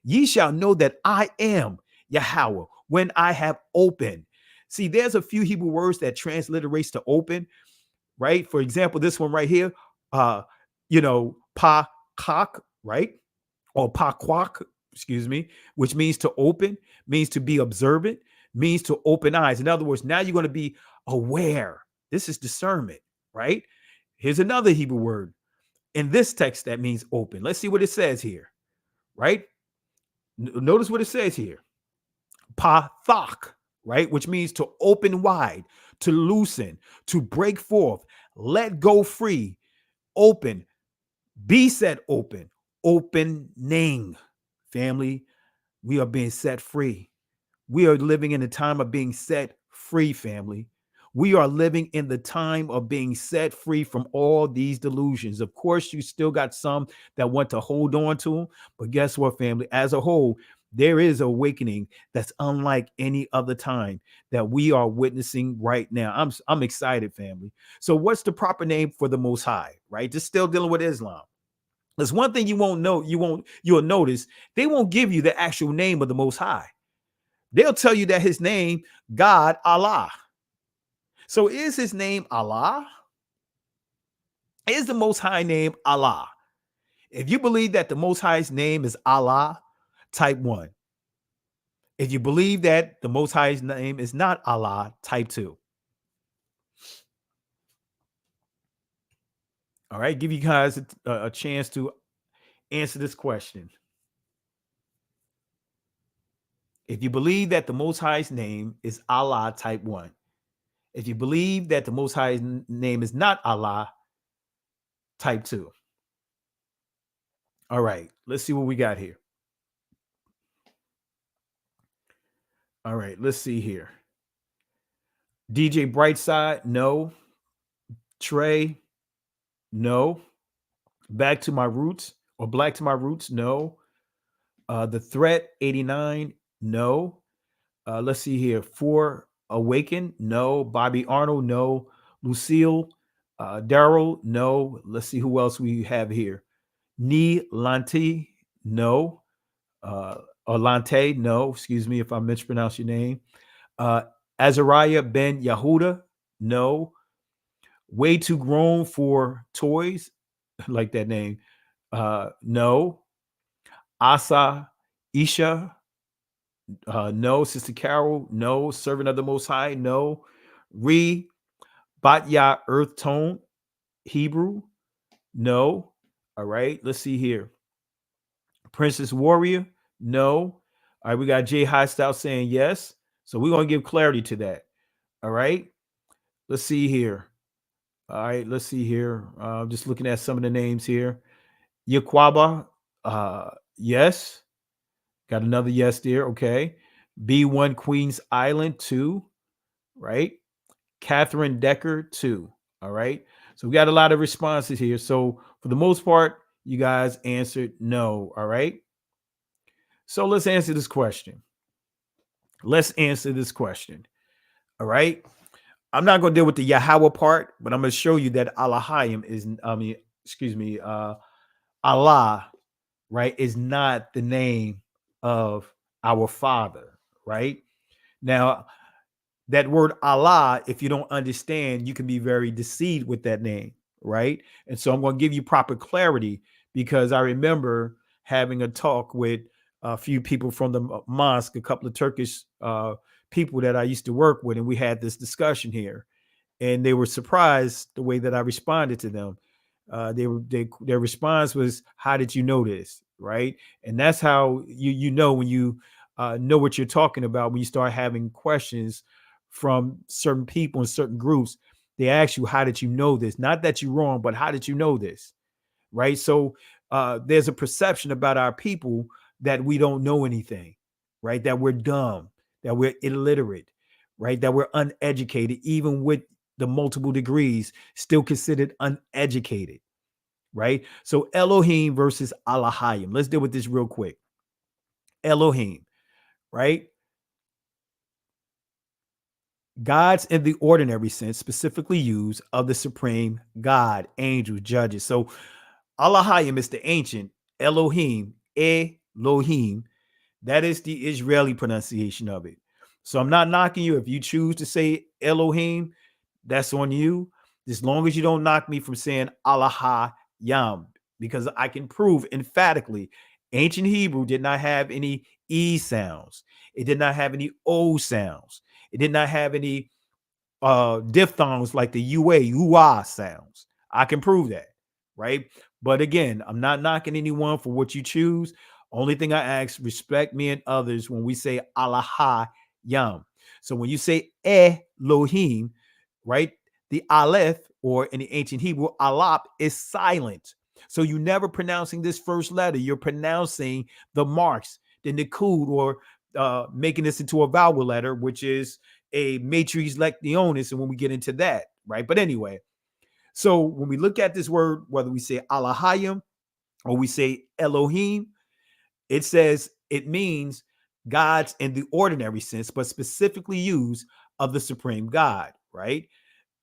Ye shall know that I am Yahweh when I have opened. See, there's a few Hebrew words that transliterates to open, right? For example, this one right here, pa-kak, right? Or pa-kwak, excuse me, which means to open, means to be observant, means to open eyes. In other words, now you're going to be aware. This is discernment, right? Here's another Hebrew word in this text that means open. Let's see what it says here, right? Notice what it says here. Pathak, right? Which means to open wide, to loosen, to break forth, let go free, open, be set open, opening. Family, we are being set free. We are living in a time of being set free, family. We are living in the time of being set free from all these delusions. Of course, you still got some that want to hold on to them, but guess what, family? As a whole, there is awakening that's unlike any other time that we are witnessing right now. I'm excited, family. So what's the proper name for the Most High, right? Just still dealing with Islam. There's one thing you won't know, you'll notice they won't give you the actual name of the Most High. They'll tell you that his name, God, Allah. So is his name Allah? Is the Most High name Allah? If you believe that the Most High's name is Allah, type 1. If you believe that the Most High's name is not Allah, type 2. All right, give you guys a chance to answer this question. If you believe that the Most High's name is Allah, type 1. If you believe that the Most High's name is not Allah, type 2. All right, let's see what we got here. All right, let's see here. DJ Brightside, no. Trey, no. Back to my roots or Black to my roots, no. The Threat 89, no. Let's see here. For Awaken, no. Bobby Arnold, no. Lucille, Daryl, no. Let's see who else we have here. Ni Lanti, no. Lante, no. Excuse me if I mispronounce your name. Azariah Ben Yehuda, no. Way Too Grown for Toys, like that name. No. Asa Isha, no. Sister Carol, no. Servant of the Most High, no. Re Batya Earth Tone Hebrew, no. All right, let's see here. Princess Warrior, no. All right, we got Jay Highstyle saying yes. So we're going to give clarity to that. All right, let's see here. All right, let's see here. Just looking at some of the names here. Yaquaba, yes. Got another yes there. Okay. B1 Queens Island, 2. Right. Catherine Decker, 2. All right. So we got a lot of responses here. So for the most part, you guys answered no. All right. So let's answer this question. All right. I'm not going to deal with the Yahweh part, but I'm going to show you that Allahayim is, Allah, right, is not the name of our Father, right? Now, that word Allah, if you don't understand, you can be very deceived with that name, right? And so I'm going to give you proper clarity because I remember having a talk with a few people from the mosque, a couple of Turkish people that I used to work with, and we had this discussion here, and they were surprised the way that I responded to them. Their response was, "How did you know this?" Right, and that's how you know when you know what you're talking about. When you start having questions from certain people in certain groups, they ask you, "How did you know this?" Not that you're wrong, but how did you know this? Right. So there's a perception about our people that we don't know anything, right? That we're dumb, that we're illiterate, right? That we're uneducated, even with the multiple degrees, still considered uneducated, right? So Elohim versus Allahayim. Let's deal with this real quick. Elohim, right? Gods in the ordinary sense, specifically used of the supreme God, angels, judges. So Allahayim is the ancient Elohim, Elohim. That is the Israeli pronunciation of it. So I'm not knocking you. If you choose to say Elohim, that's on you. As long as you don't knock me from saying Allahayim, because I can prove emphatically ancient Hebrew did not have any E sounds. It did not have any O sounds. It did not have any diphthongs like the UA sounds. I can prove that, right? But again, I'm not knocking anyone for what you choose. Only thing I ask, respect me and others when we say Allahayim. So when you say Elohim, right, the Aleph, or in the ancient Hebrew, Alap, is silent. So you're never pronouncing this first letter. You're pronouncing the marks, the Nikud, or making this into a vowel letter, which is a matrix lectionis, and when we get into that, right? But anyway, so when we look at this word, whether we say Alahayim or we say Elohim, it says it means gods in the ordinary sense, but specifically used of the supreme God, right?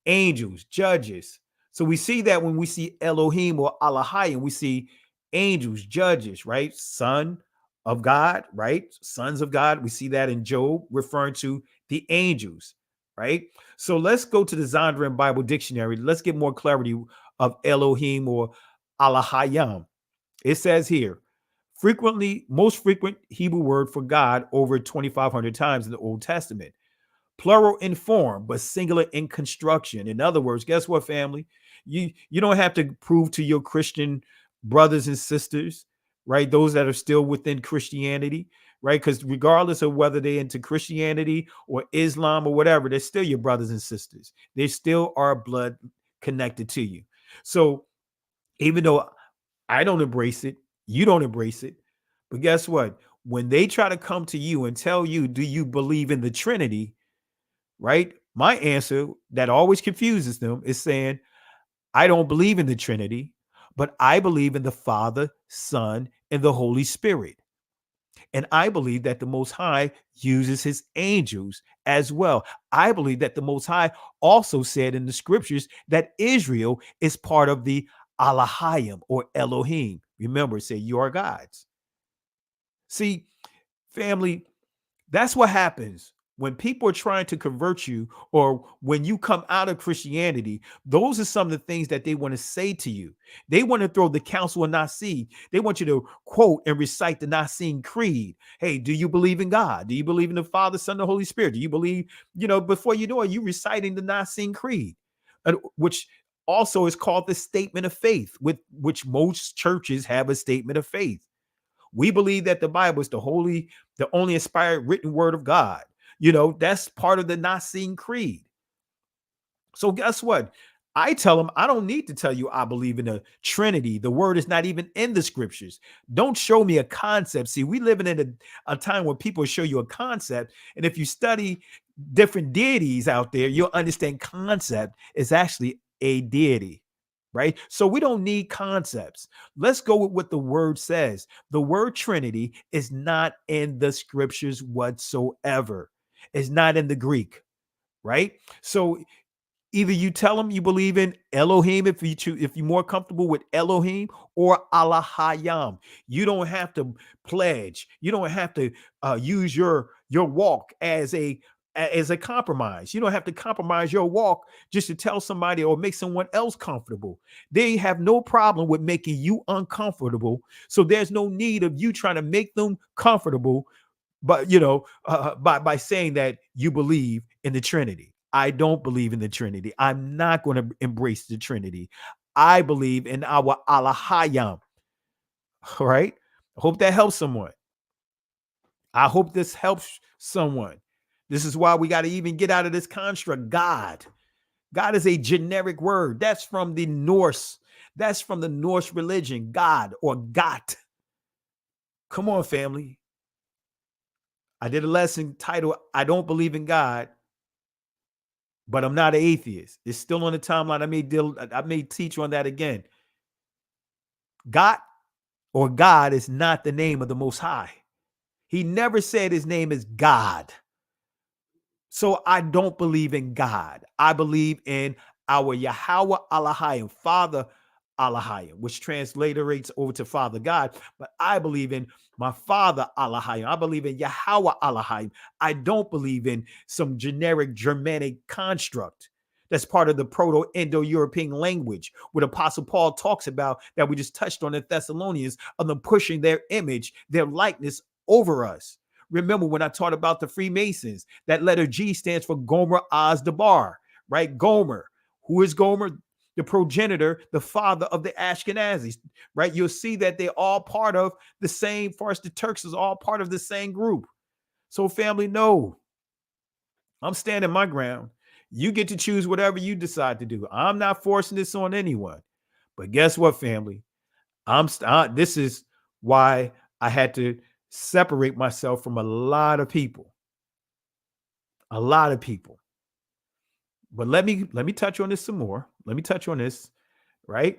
Angels, judges. So we see that when we see Elohim or Alahayim, we see angels, judges, right? Son of God, right? Sons of God. We see that in Job, referring to the angels, right? So let's go to the Zondervan Bible Dictionary. Let's get more clarity of Elohim or Alahayim. It says here, most frequent Hebrew word for God over 2,500 times in the Old Testament. Plural in form, but singular in construction. In other words, guess what, family? You don't have to prove to your Christian brothers and sisters, right? Those that are still within Christianity, right? Because regardless of whether they're into Christianity or Islam or whatever, they're still your brothers and sisters. They still are blood connected to you. So even though I don't embrace it, you don't embrace it, but guess what? When they try to come to you and tell you, do you believe in the Trinity? Right? My answer that always confuses them is saying, I don't believe in the Trinity, but I believe in the Father, Son, and the Holy Spirit. And I believe that the Most High uses his angels as well. I believe that the Most High also said in the scriptures that Israel is part of the Alahayim or Elohim. Remember, say you are gods. See, family, that's what happens when people are trying to convert you, or when you come out of Christianity. Those are some of the things that they want to say to you. They want to throw the Council of Nicaea. They want you to quote and recite the Nicene Creed. Hey, do you believe in God? Do you believe in the Father, Son, and the Holy Spirit? Do you believe, before you know it, you reciting the Nicene Creed, which also is called the Statement of Faith, with which most churches have a statement of faith. We believe that the Bible is the only inspired written word of God. That's part of the Nicene Creed. So guess what? I tell them, I don't need to tell you I believe in a Trinity. The word is not even in the scriptures. Don't show me a concept. See, we live in a time where people show you a concept. And if you study different deities out there, you'll understand concept is actually a deity. Right? So we don't need concepts. Let's go with what the word says. The word Trinity is not in the scriptures whatsoever. It's not in the Greek, right? So either you tell them you believe in Elohim if you're more comfortable with Elohim, or Alahayim. You don't have to pledge. You don't have to use your walk as a compromise. You don't have to compromise your walk just to tell somebody or make someone else comfortable. They have no problem with making you uncomfortable. So there's no need of you trying to make them comfortable, but by saying that you believe in the Trinity. I don't believe in the Trinity. I'm not going to embrace the Trinity. I believe in our Alahayim. All right. I hope that helps someone. I hope this helps someone. This is why we got to even get out of this construct. God is a generic word. That's from the Norse. That's from the Norse religion. God or Got. Come on, family. I did a lesson titled, I don't believe in God, but I'm not an atheist. It's still on the timeline. I may teach on that again. God or God is not the name of the Most High. He never said his name is God. So I don't believe in God. I believe in our Yahweh Alahayim, Father Alahayim, which transliterates over to Father God. But I believe in my Father Alahayim. I believe in Yahweh Alahayim. I don't believe in some generic Germanic construct that's part of the Proto-Indo-European language, what Apostle Paul talks about that we just touched on in Thessalonians, of them pushing their image, their likeness over us. Remember when I taught about the Freemasons, that letter G stands for Gomer Oz-Dabar, right? Gomer. Who is Gomer? The progenitor, the father of the Ashkenazis, right? You'll see that they're all part of the same, for us, the Turks is all part of the same group. So family, no, I'm standing my ground. You get to choose whatever you decide to do. I'm not forcing this on anyone. But guess what, family? This is why I had to separate myself from a lot of people. A lot of people. But let me touch on this some more. Let me touch on this, right?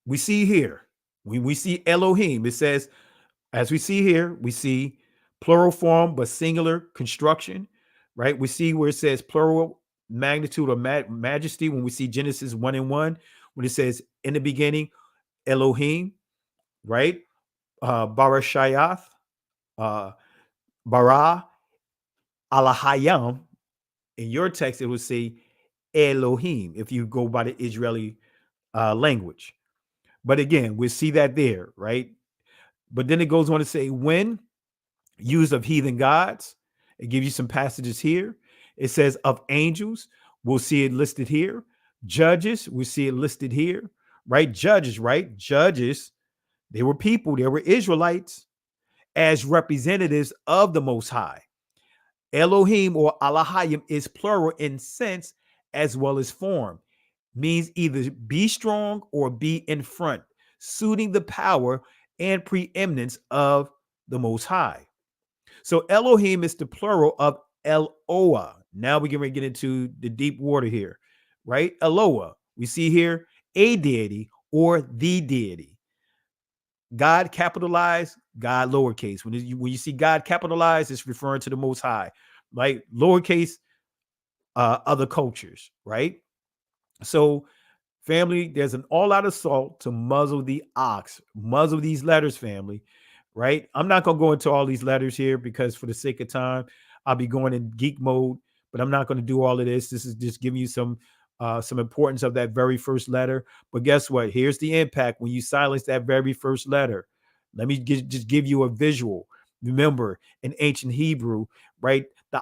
We see here, when we see Elohim, it says, as we see here, we see plural form but singular construction, right? We see where it says plural magnitude or majesty when we see Genesis 1:1, when it says in the beginning, Elohim, right? Barashayath, bara, Alahayam. In your text, it would say Elohim if you go by the Israeli language. But again, we see that there, right? But then it goes on to say when used of heathen gods. It gives you some passages here. It says of angels. We'll see it listed here. Judges, we see it listed here, right? Judges, right? Judges, they were people, they were Israelites as representatives of the Most High. Elohim or Alahayim is plural in sense as well as form. Means either be strong or be in front, suiting the power and preeminence of the Most High. So Elohim is the plural of Eloah. Now we can get into the deep water here, right? Eloah. We see here a deity or the deity. God capitalized, God lowercase. When you see God capitalized, it's referring to the Most High, right? Lowercase, other cultures, right? So, family, there's an all-out assault to muzzle the ox, muzzle these letters, family, right? I'm not going to go into all these letters here because for the sake of time, I'll be going in geek mode, but I'm not going to do all of this. This is just giving you some importance of that very first letter. But guess what? Here's the impact when you silence that very first letter. Let me just give you a visual. Remember, in ancient Hebrew, right, the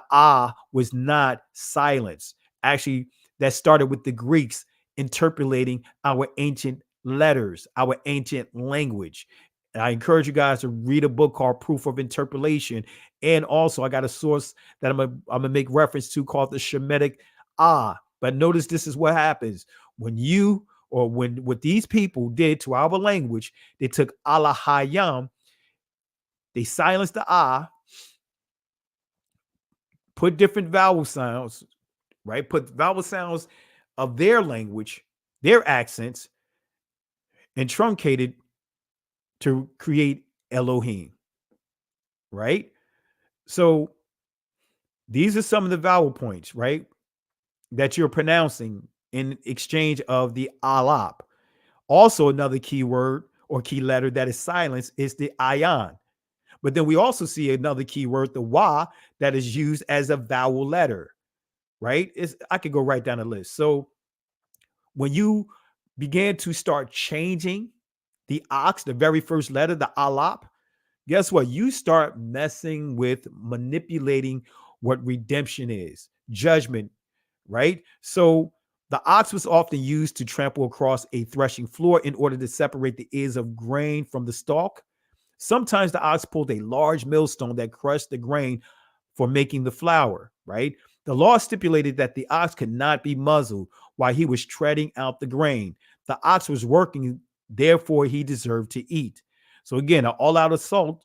was not silenced. Actually, that started with the Greeks interpolating our ancient letters, our ancient language. And I encourage you guys to read a book called Proof of Interpolation. And also, I got a source that I'm gonna make reference to called the Shemitic But notice this is what happens when what these people did to our language. They took Alahayam, they silenced the put different vowel sounds, right? Put vowel sounds of their language, their accents, and truncated to create Elohim, right? So these are some of the vowel points, right, that you're pronouncing in exchange of the alap. Also, another key word or key letter that is silenced is the ayan. But then we also see another key word, the wa, that is used as a vowel letter, right? I could go right down the list. So when you began to start changing the ox, the very first letter, the alap, guess what? You start messing with manipulating what redemption is, judgment, right? So the ox was often used to trample across a threshing floor in order to separate the ears of grain from the stalk. Sometimes the ox pulled a large millstone that crushed the grain for making the flour, right? The law stipulated that the ox could not be muzzled while he was treading out the grain. The ox was working, therefore he deserved to eat. So again, an all-out assault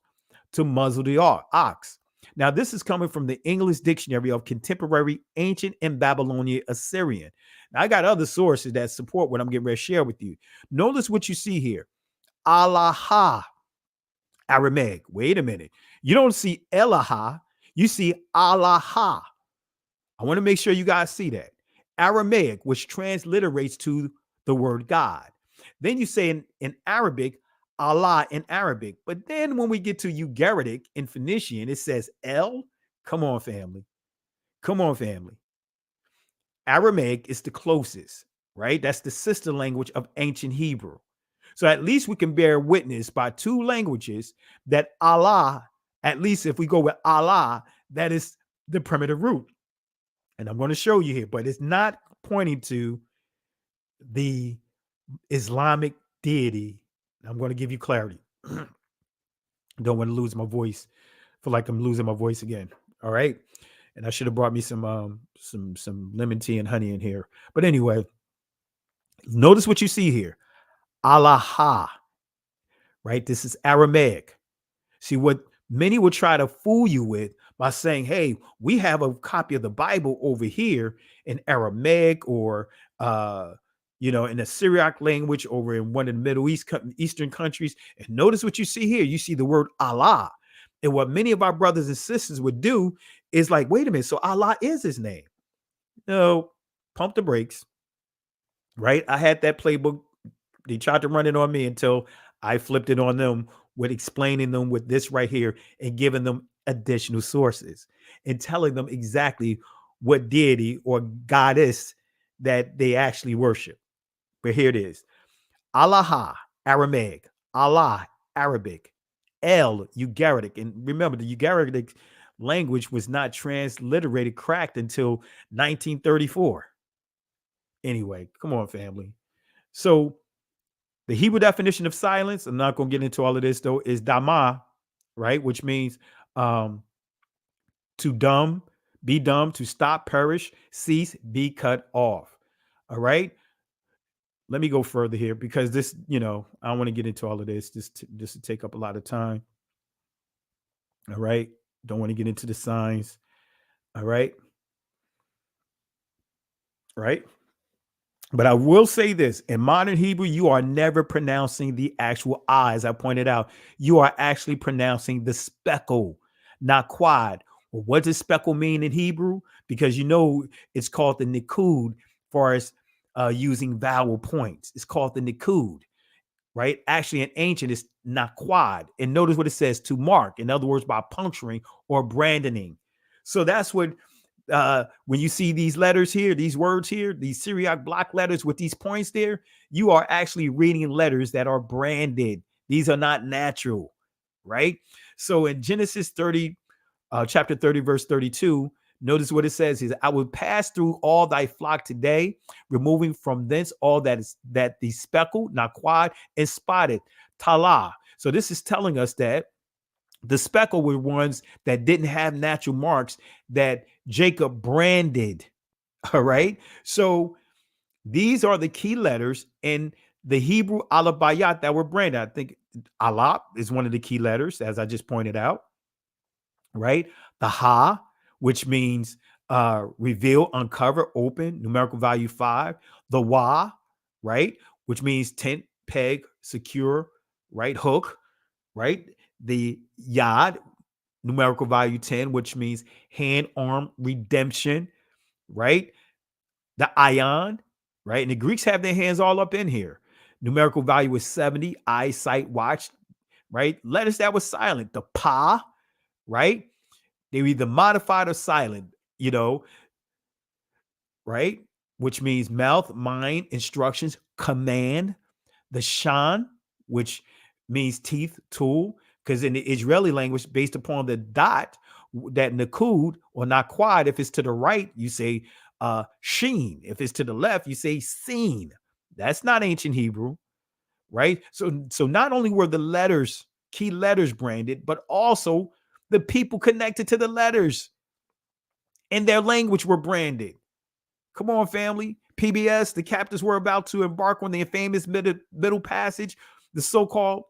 to muzzle the ox. Now, this is coming from the English Dictionary of Contemporary Ancient and Babylonian Assyrian. Now, I got other sources that support what I'm getting ready to share with you. Notice what you see here. Alaha, Aramaic. Wait a minute. You don't see Elaha. You see Alaha. I want to make sure you guys see that. Aramaic, which transliterates to the word God. Then you say in Arabic, Allah in Arabic. But then when we get to Ugaritic in Phoenician, it says El. Come on, family. Come on, family. Aramaic is the closest, right? That's the sister language of ancient Hebrew. So at least we can bear witness by two languages that Allah, at least if we go with Allah, that is the primitive root. And I'm going to show you here, but it's not pointing to the Islamic deity. I'm going to give you clarity. Don't want to lose my voice. Feel like I'm losing my voice again. All right. And I should have brought me some lemon tea and honey in here. But anyway, notice what you see here. Alaha, right? This is Aramaic. See, what many will try to fool you with by saying, hey, we have a copy of the Bible over here in Aramaic or, in the Syriac language over in one of the Middle Eastern countries. And notice what you see here. You see the word Allah. And what many of our brothers and sisters would do is like, wait a minute, so Allah is his name. No, pump the brakes, right? I had that playbook. They tried to run it on me until I flipped it on them with explaining them with this right here and giving them additional sources and telling them exactly what deity or goddess that they actually worship. But here it is. Allah, Aramaic. Allah, Arabic. El, Ugaritic. And remember, the Ugaritic language was not transliterated, cracked until 1934. Anyway, come on, family. So the Hebrew definition of silence, I'm not going to get into all of this though, is dama, right? Which means to dumb, be dumb, to stop, perish, cease, be cut off. All right. Let me go further here because this, I don't want to get into all of this just to take up a lot of time. All right. Don't want to get into the signs. All right. Right. But I will say this, in modern Hebrew, you are never pronouncing the actual I, as I pointed out. You are actually pronouncing the speckle, not quad. Well, what does speckle mean in Hebrew? Because it's called the nikud for us using vowel points. It's called the nikud, right? Actually, in ancient, it's not quad. And notice what it says, to mark. In other words, by puncturing or brandoning. So that's what... when you see these letters here, these words here, these Syriac block letters with these points there, you are actually reading letters that are branded. These are not natural, right? So in Genesis 30, chapter 30, verse 32, notice what it says is, I will pass through all thy flock today, removing from thence all that the speckled, not quad, and spotted, tala. So this is telling us that the speckle were ones that didn't have natural marks that Jacob branded. All right. So these are the key letters in the Hebrew alabayat that were branded. I think alap is one of the key letters, as I just pointed out. Right. The ha, which means reveal, uncover, open, numerical value 5. The wa, right, which means tent, peg, secure, right, hook, right. The yad, numerical value 10, which means hand, arm, redemption, right? The ion, right? And the Greeks have their hands all up in here. Numerical value is 70, eyesight, watch, right? Letters that was silent. The pa, right? They were either modified or silent, right? Which means mouth, mind, instructions, command. The shan, which means teeth, tool. Because in the Israeli language, based upon the dot, that nakud or naquad, if it's to the right, you say sheen. If it's to the left, you say seen. That's not ancient Hebrew, right? So not only were the letters, key letters branded, but also the people connected to the letters in their language were branded. Come on, family. PBS, the captives were about to embark on the famous middle passage, the so-called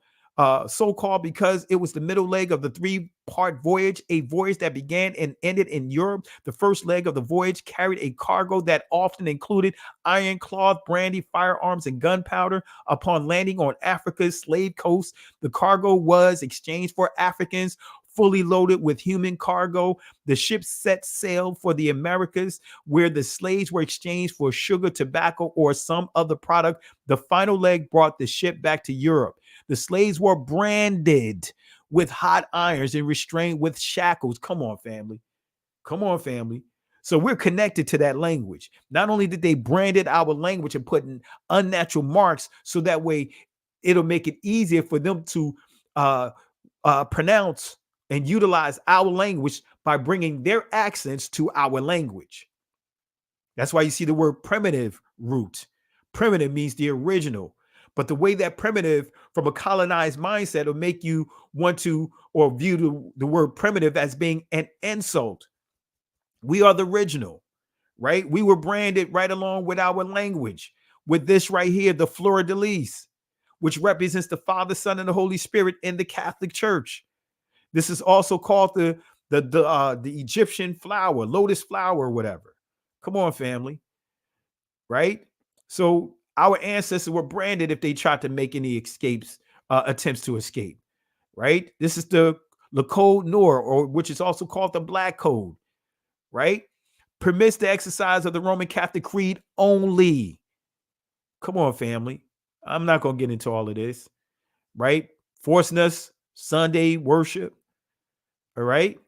because it was the middle leg of the 3-part voyage, a voyage that began and ended in Europe. The first leg of the voyage carried a cargo that often included iron cloth, brandy, firearms, and gunpowder. Upon landing on Africa's slave coast, the cargo was exchanged for Africans, fully loaded with human cargo. The ship set sail for the Americas, where the slaves were exchanged for sugar, tobacco, or some other product. The final leg brought the ship back to Europe. The slaves were branded with hot irons and restrained with shackles. Come on, family. Come on, family. So we're connected to that language. Not only did they branded our language and put in unnatural marks, so that way it'll make it easier for them to pronounce and utilize our language by bringing their accents to our language. That's why you see the word primitive root. Primitive means the original. But the way that primitive from a colonized mindset will make you want to or view the word primitive as being an insult. We are the original, right? We were branded right along with our language, with this right here, the fleur de lis, which represents the Father, Son, and the Holy Spirit in the Catholic Church. This is also called the the Egyptian flower, lotus flower, or whatever. Come on, family. Right? So our ancestors were branded if they tried to make any attempts to escape. Right? This is the code Noor, or which is also called the Black Code. Right? Permits the exercise of the Roman Catholic Creed only. Come on, family. I'm not going to get into all of this. Right? Forcing us Sunday worship. All right?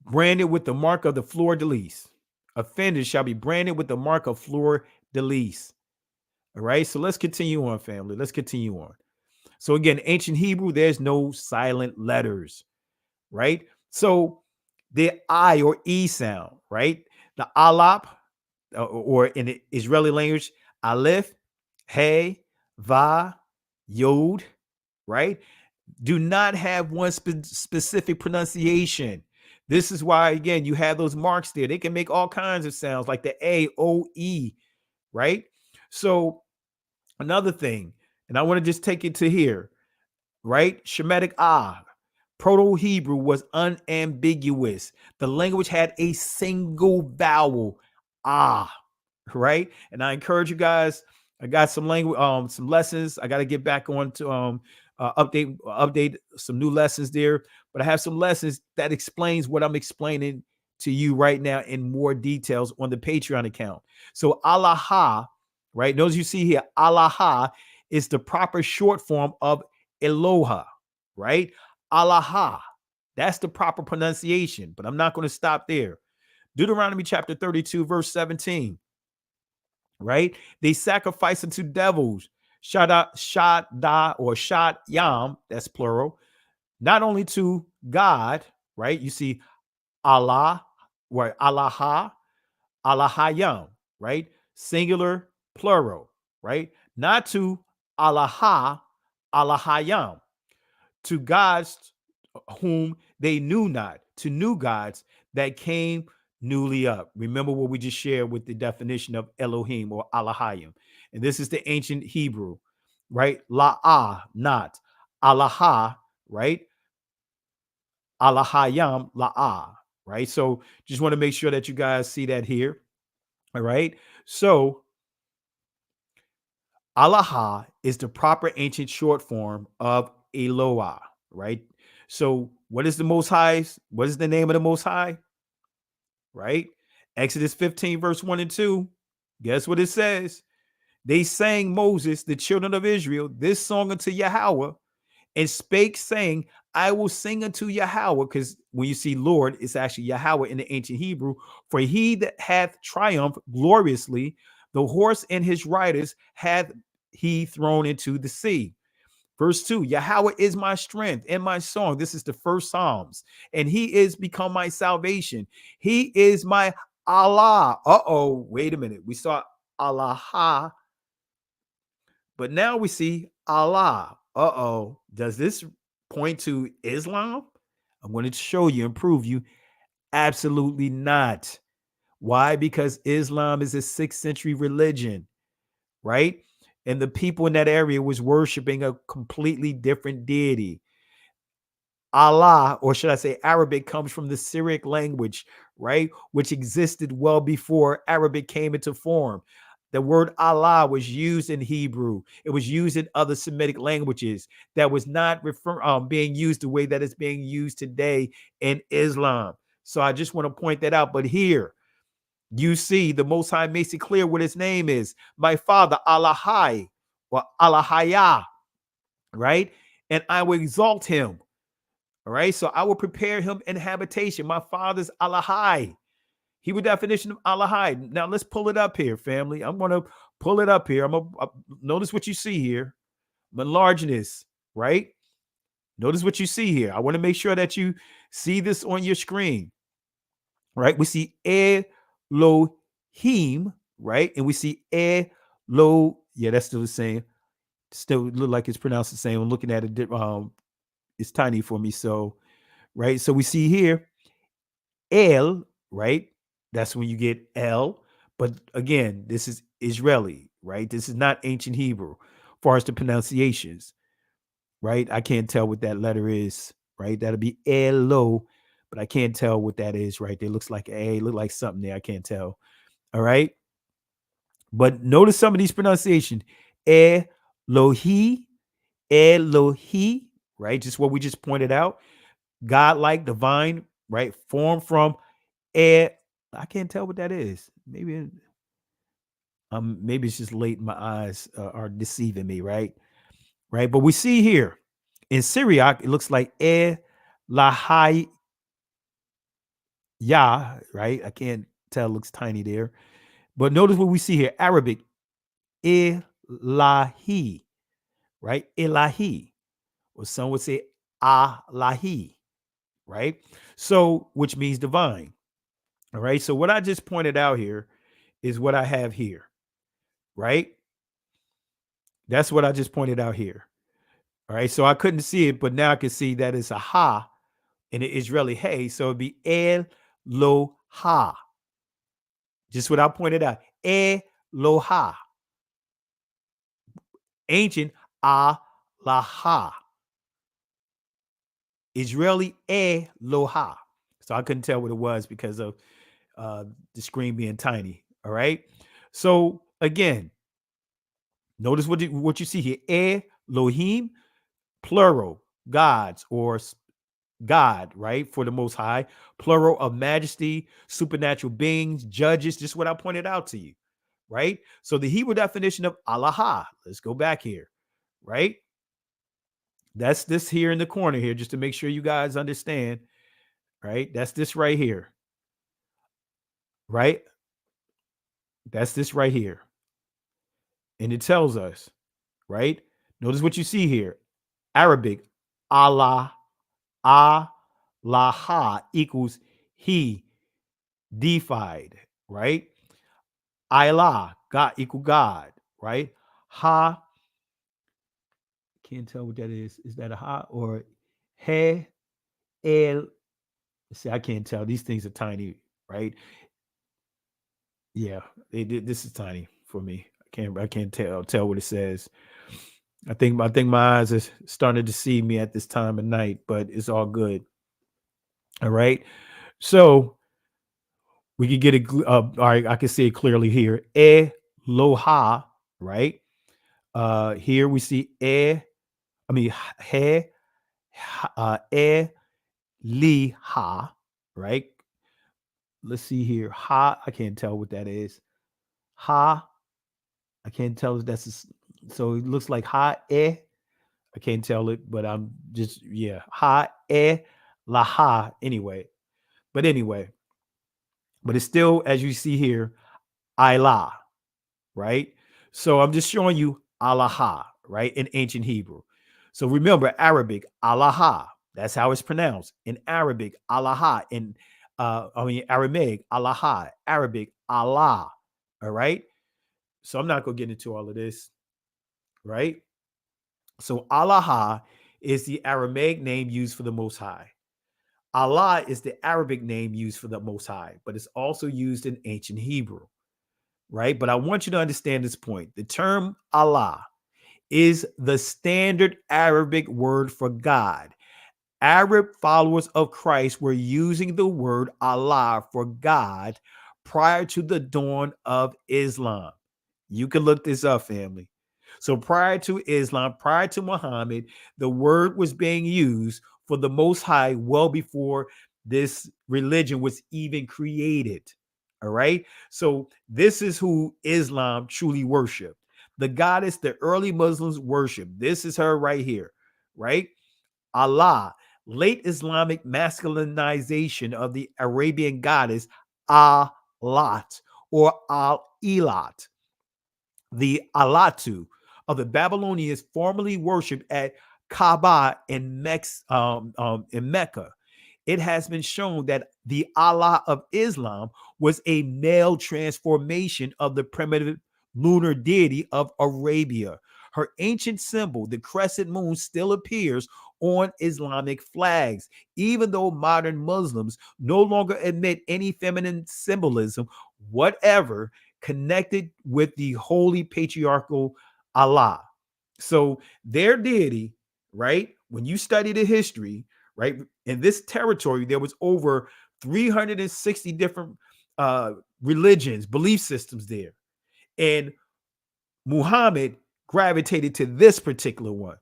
Branded with the mark of the fleur de lis. Offenders shall be branded with the mark of fleur de lis. All right? So let's continue on, family. Let's continue on. So again, ancient Hebrew, there's no silent letters. Right? So the I or E sound, right? The alap, or in the Israeli language, aleph, he, va, yod, right? Do not have one specific pronunciation. This is why, again, you have those marks there. They can make all kinds of sounds like the A, O, E, right? So another thing, and I want to just take it to here, right? Shemitic ah. Proto-Hebrew was unambiguous. The language had a single vowel, ah, right? And I encourage you guys, I got some language, some lessons. I got to get back on to update some new lessons there. But I have some lessons that explains what I'm explaining to you right now in more details on the Patreon account. So Allaha, right? Notice you see here, Allaha is the proper short form of Eloha, right? Allaha. That's the proper pronunciation, but I'm not going to stop there. Deuteronomy chapter 32, verse 17. Right? They sacrifice unto devils, Shada or Shad Yam, that's plural, not only to God, right? You see Allah, right? Allaha, Allahayam, right? Singular, plural, right? Not to Allaha, Allahayam. To gods whom they knew not, to new gods that came newly up. Remember what we just shared with the definition of Elohim or Allahayim. And this is the ancient Hebrew, right? La'ah, not. Allaha, right? Allahayam, la'ah, right? So just want to make sure that you guys see that here. All right. So Allaha is the proper ancient short form of Eloah, right? So what is the Most High? What is the name of the Most High? Right? Exodus 15, verse 1 and 2. Guess what it says? They sang Moses, the children of Israel, this song unto Yahweh, and spake, saying, I will sing unto Yahweh, because when you see Lord, it's actually Yahweh in the ancient Hebrew, for he that hath triumphed gloriously, the horse and his riders hath he thrown into the sea. Verse 2, Yahweh is my strength and my song. This is the first Psalms. And he is become my salvation. He is my Allah. Uh-oh, wait a minute. We saw Allah, but now we see Allah. Uh-oh. Does this point to Islam? I'm going to show you and prove you. Absolutely not. Why? Because Islam is a 6th century religion, right? And the people in that area was worshiping a completely different deity. Allah, or should I say Arabic, comes from the Syriac language, right? Which existed well before Arabic came into form. The word Allah was used in Hebrew. It was used in other Semitic languages that was not being used the way that it's being used today in Islam. So I just want to point that out. But here, you see the Most High makes it clear what his name is. My Father, Allahai, or Allahaya, right? And I will exalt him. All right. So I will prepare him in habitation. My Father's Allahai. Hebrew definition of Allahai. Now let's pull it up here, family. I'm going to pull it up here. Notice what you see here. I'm enlarging this, right? Notice what you see here. I want to make sure that you see this on your screen, right? We see Elohim, right? And we see Elo. Yeah, that's still the same. Still look like it's pronounced the same. I'm looking at it. It's tiny for me. So, right. So we see here El, right? That's when you get L. But again, this is Israeli, right? This is not ancient Hebrew. As far as the pronunciations, right? I can't tell what that letter is right? That'll be Elo, but I can't tell what that is right there. Looks like A, look like something there. I can't tell. All right. But notice some of these pronunciations. Elohi, Elohi, right? Just what we just pointed out. God-like, divine, right? Formed from I can't tell what that is. Maybe it's just late. My eyes are deceiving me, right? Right. But we see here in Syriac, it looks like Lahai Yah, right? I can't tell. It looks tiny there. But notice what we see here. Arabic, Ilahi, right? Ilahi. Or some would say Alahi, right? So, which means divine. All right. So what I just pointed out here is what I have here, right? That's what I just pointed out here. All right. So I couldn't see it, but now I can see that it's a ha in the Israeli hey. So it'd be Eloha. Just what I pointed out. Eloha. Ancient Alaha. Israeli Eloha. So I couldn't tell what it was because of the screen being tiny. All right. So again, notice what you see here. Elohim, plural, gods or God, right? For the Most High, plural of majesty, supernatural beings, judges, just what I pointed out to you, right? So the Hebrew definition of Allah, let's go back here, right? That's this here in the corner here, just to make sure you guys understand, right? That's this right here, right? That's this right here. And it tells us, right? Notice what you see here. Arabic, Allah, Laha equals he, deified, right? Ilah, God equal God, right? Ha, can't tell what that is. Is that a ha or he, el? See, I can't tell. These things are tiny, right? Yeah, this is tiny for me. I can't tell what it says. I think my eyes are starting to deceive me at this time of night, but it's all good. All right. So we could get it. All right, I can see it clearly here. Eloha, right? Here we see he, liha, right? Let's see here. Ha, I can't tell what that is. Ha, I can't tell if that's so it looks like ha I can't tell it, but I'm just ha laha anyway. But it's still, as you see here, Ilah, right? So I'm just showing you Alaha, right, in ancient Hebrew. So remember, Arabic, Alaha, that's how it's pronounced. In Arabic, Alaha. In Aramaic, Alaha. Arabic, Allah. All right. So I'm not going to get into all of this, right? So Alaha is the Aramaic name used for the Most High. Allah is the Arabic name used for the Most High, but it's also used in ancient Hebrew, right? But I want you to understand this point. The term Allah is the standard Arabic word for God. Arab followers of Christ were using the word Allah for God prior to the dawn of Islam. You can look this up, family. So prior to Islam, prior to Muhammad, the word was being used for the Most High well before this religion was even created. All right. So this is who Islam truly worshiped. The goddess the early Muslims worship. This is her right here, right? Allah, late Islamic masculinization of the Arabian goddess Alat or Al-Ilat. The Alatu of the Babylonians formerly worshipped at Kaaba in Mecca. It has been shown that the Allah of Islam was a male transformation of the primitive lunar deity of Arabia. Her ancient symbol, the crescent moon, still appears on Islamic flags, even though modern Muslims no longer admit any feminine symbolism whatever connected with the holy patriarchal Allah. So their deity, right? When you study the history, right? In this territory, there was over 360 different religions, belief systems there. And Muhammad gravitated to this particular one.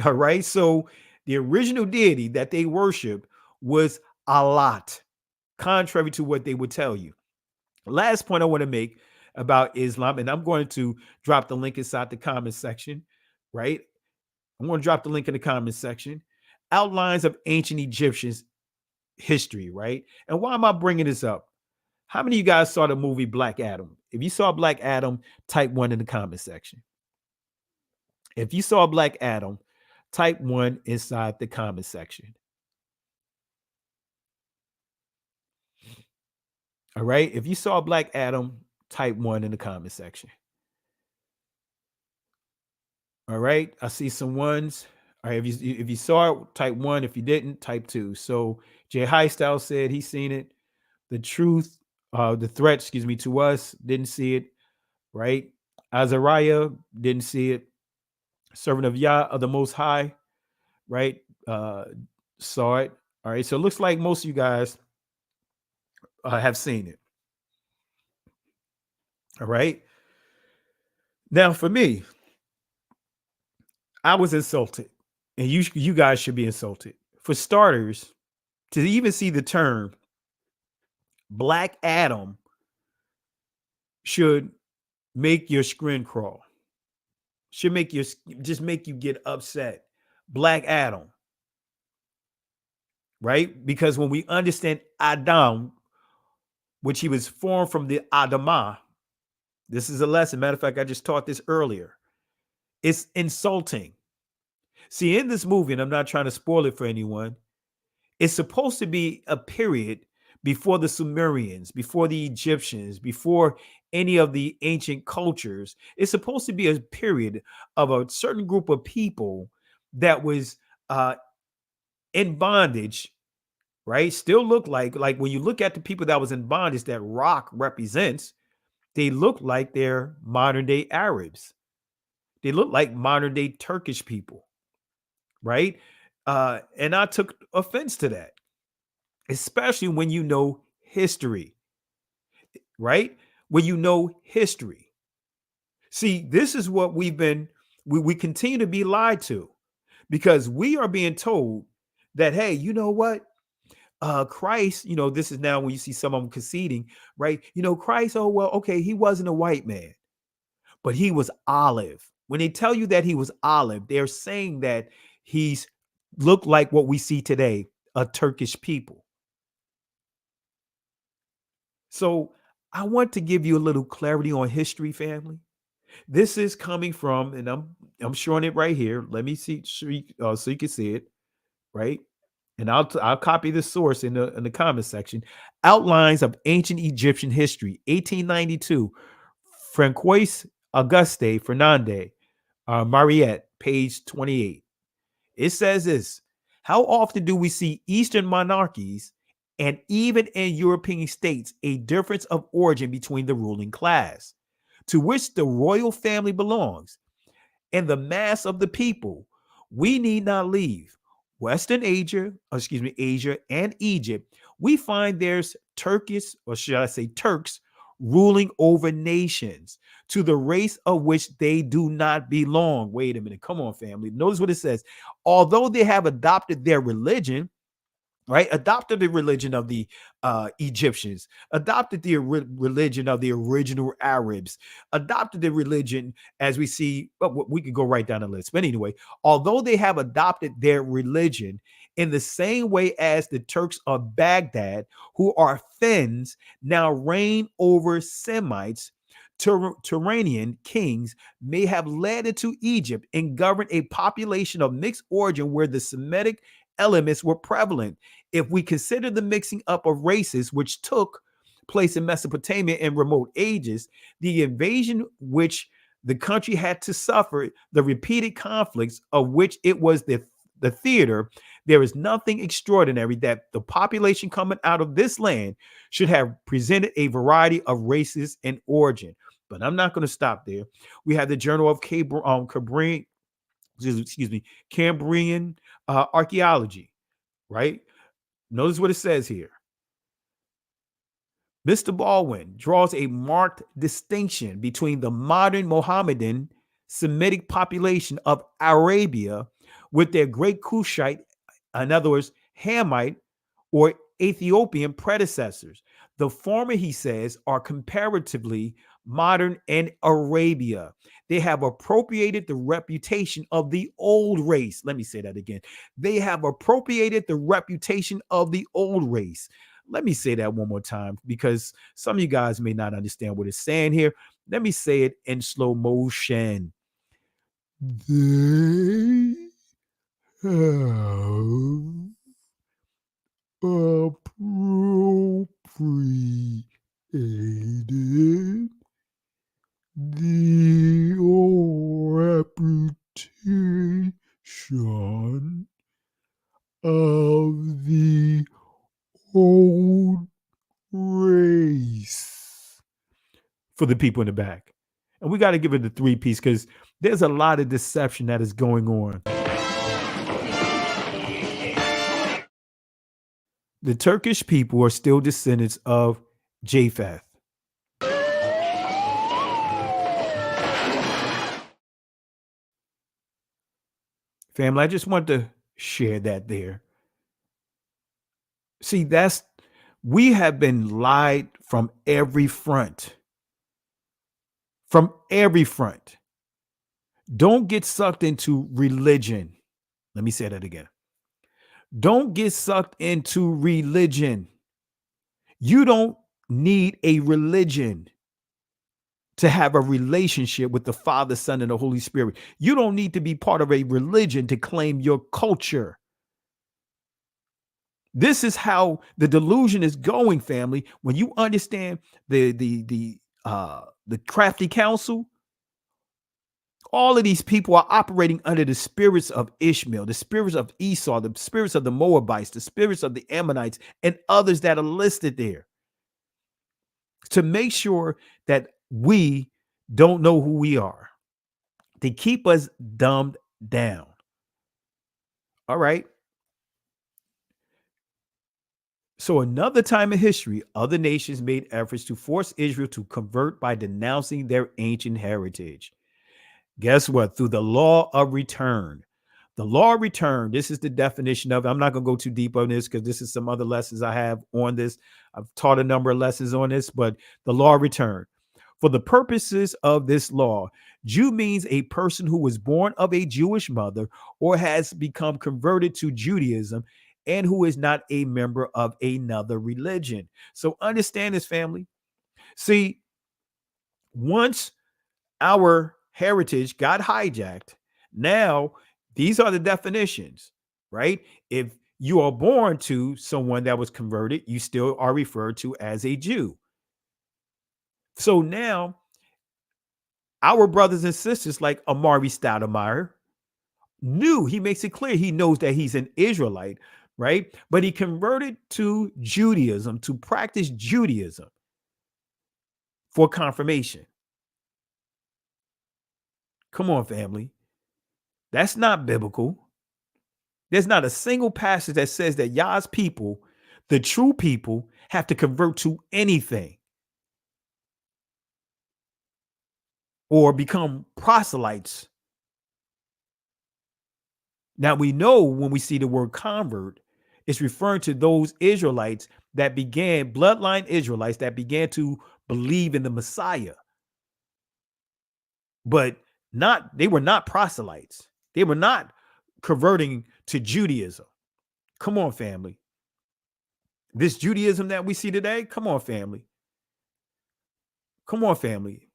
All right. So the original deity that they worship was Allat, contrary to what they would tell you. Last point I want to make about Islam, and I'm going to drop the link inside the comment section, right? I'm going to drop the link in the comment section. Outlines of ancient Egyptians history, right? And why am I bringing this up? How many of you guys saw the movie Black Adam? If you saw Black Adam, type 1 in the comment section. If you saw Black Adam, type 1 inside the comment section. All right. If you saw Black Adam, type 1 in the comment section. All right. I see some ones. All right. If you saw it, type 1. If you didn't, type 2. So Jay Highstyle said he's seen it. The threat, to us, didn't see it. Right. Azariah didn't see it. Servant of Yah of the Most High, right? Saw it. All right. So it looks like most of you guys have seen it. All right. Now, for me, I was insulted, and you guys should be insulted. For starters, to even see the term Black Adam should make your skin crawl. Should make you get upset. Black Adam. Right? Because when we understand Adam, which he was formed from the Adamah, this is a lesson. Matter of fact, I just taught this earlier. It's insulting. See, in this movie, and I'm not trying to spoil it for anyone, it's supposed to be a period before the Sumerians, before the Egyptians, before any of the ancient cultures. It's supposed to be a period of a certain group of people that was in bondage, right? Still look like when you look at the people that was in bondage that rock represents, they look like they're modern day Arabs. They look like modern day Turkish people, right? And I took offense to that, especially when you know history, right? When you know history. See, this is what we continue to be lied to, because we are being told that, hey, you know what? Christ, this is now when you see some of them conceding, right? Christ, oh, well, okay, he wasn't a white man, but he was olive. When they tell you that he was olive, they're saying that he's looked like what we see today, a Turkish people. So I want to give you a little clarity on history, family. This is coming from, and I'm showing it right here. Let me see so you can see it, right? And I'll copy the source in the comment section. Outlines of Ancient Egyptian History, 1892, Francois Auguste Fernandez, Mariette, page 28. It says this: how often do we see Eastern monarchies and even in European states a difference of origin between the ruling class, to which the royal family belongs, and the mass of the people? We need not leave Western Asia, Asia and Egypt. We find there's Turkish, or should I say Turks, ruling over nations, to the race of which they do not belong. Wait a minute. Come on, family. Notice what it says. Although they have adopted their religion, right? Adopted the religion of the Egyptians, adopted the religion of the original Arabs, adopted the religion, as we see, we could go right down the list. But anyway, although they have adopted their religion in the same way as the Turks of Baghdad, who are Finns, now reign over Semites, Turanian kings may have led into Egypt and governed a population of mixed origin where the Semitic elements were prevalent. If we consider the mixing up of races which took place in Mesopotamia in remote ages, the invasion which the country had to suffer, the repeated conflicts of which it was the theater, there is nothing extraordinary that the population coming out of this land should have presented a variety of races and origin. But I'm not going to stop there. We have the Journal of Cambrian archaeology. right? Notice what it says here. Mr. Baldwin draws a marked distinction between the modern Mohammedan Semitic population of Arabia with their great Cushite, in other words, Hamite or Ethiopian predecessors. The former, he says, are comparatively modern and Arabia. They have appropriated the reputation of the old race. Let me say that again. They have appropriated the reputation of the old race. Let me say that one more time because some of you guys may not understand what it's saying here. Let me say it in slow motion. They have appropriated the reputation of the old race for the people in the back. And we got to give it the 3-piece because there's a lot of deception that is going on. The Turkish people are still descendants of Japheth. Family, I just want to share that there. See, we have been lied from every front. From every front. Don't get sucked into religion. Let me say that again. Don't get sucked into religion. You don't need a religion to have a relationship with the Father, Son, and the Holy Spirit. You don't need to be part of a religion to claim your culture. This is how the delusion is going, family. When you understand the crafty counsel, all of these people are operating under the spirits of Ishmael, the spirits of Esau, the spirits of the Moabites, the spirits of the Ammonites, and others that are listed there to make sure that we don't know who we are, to keep us dumbed down. All right. So another time in history, other nations made efforts to force Israel to convert by denouncing their ancient heritage. Guess what? Through the law of return. The law of return, this is the definition of it. I'm not going to go too deep on this because this is some other lessons I have on this. I've taught a number of lessons on this, but the law of return. For the purposes of this law, Jew means a person who was born of a Jewish mother or has become converted to Judaism and who is not a member of another religion. So understand this, family. See, once our heritage got hijacked, now these are the definitions, right? If you are born to someone that was converted, you still are referred to as a Jew. So now our brothers and sisters like Amari Stoudemire he makes it clear he knows that he's an Israelite, right? But he converted to Judaism, to practice Judaism for confirmation. Come on, family. That's not biblical. There's not a single passage that says that Yah's people, the true people, have to convert to anything or become proselytes. Now, we know when we see the word convert, it's referring to those Israelites that began, bloodline Israelites that began to believe in the Messiah. But they were not proselytes. They were not converting to Judaism. Come on, family. This Judaism that we see today, come on, family. Come on, family.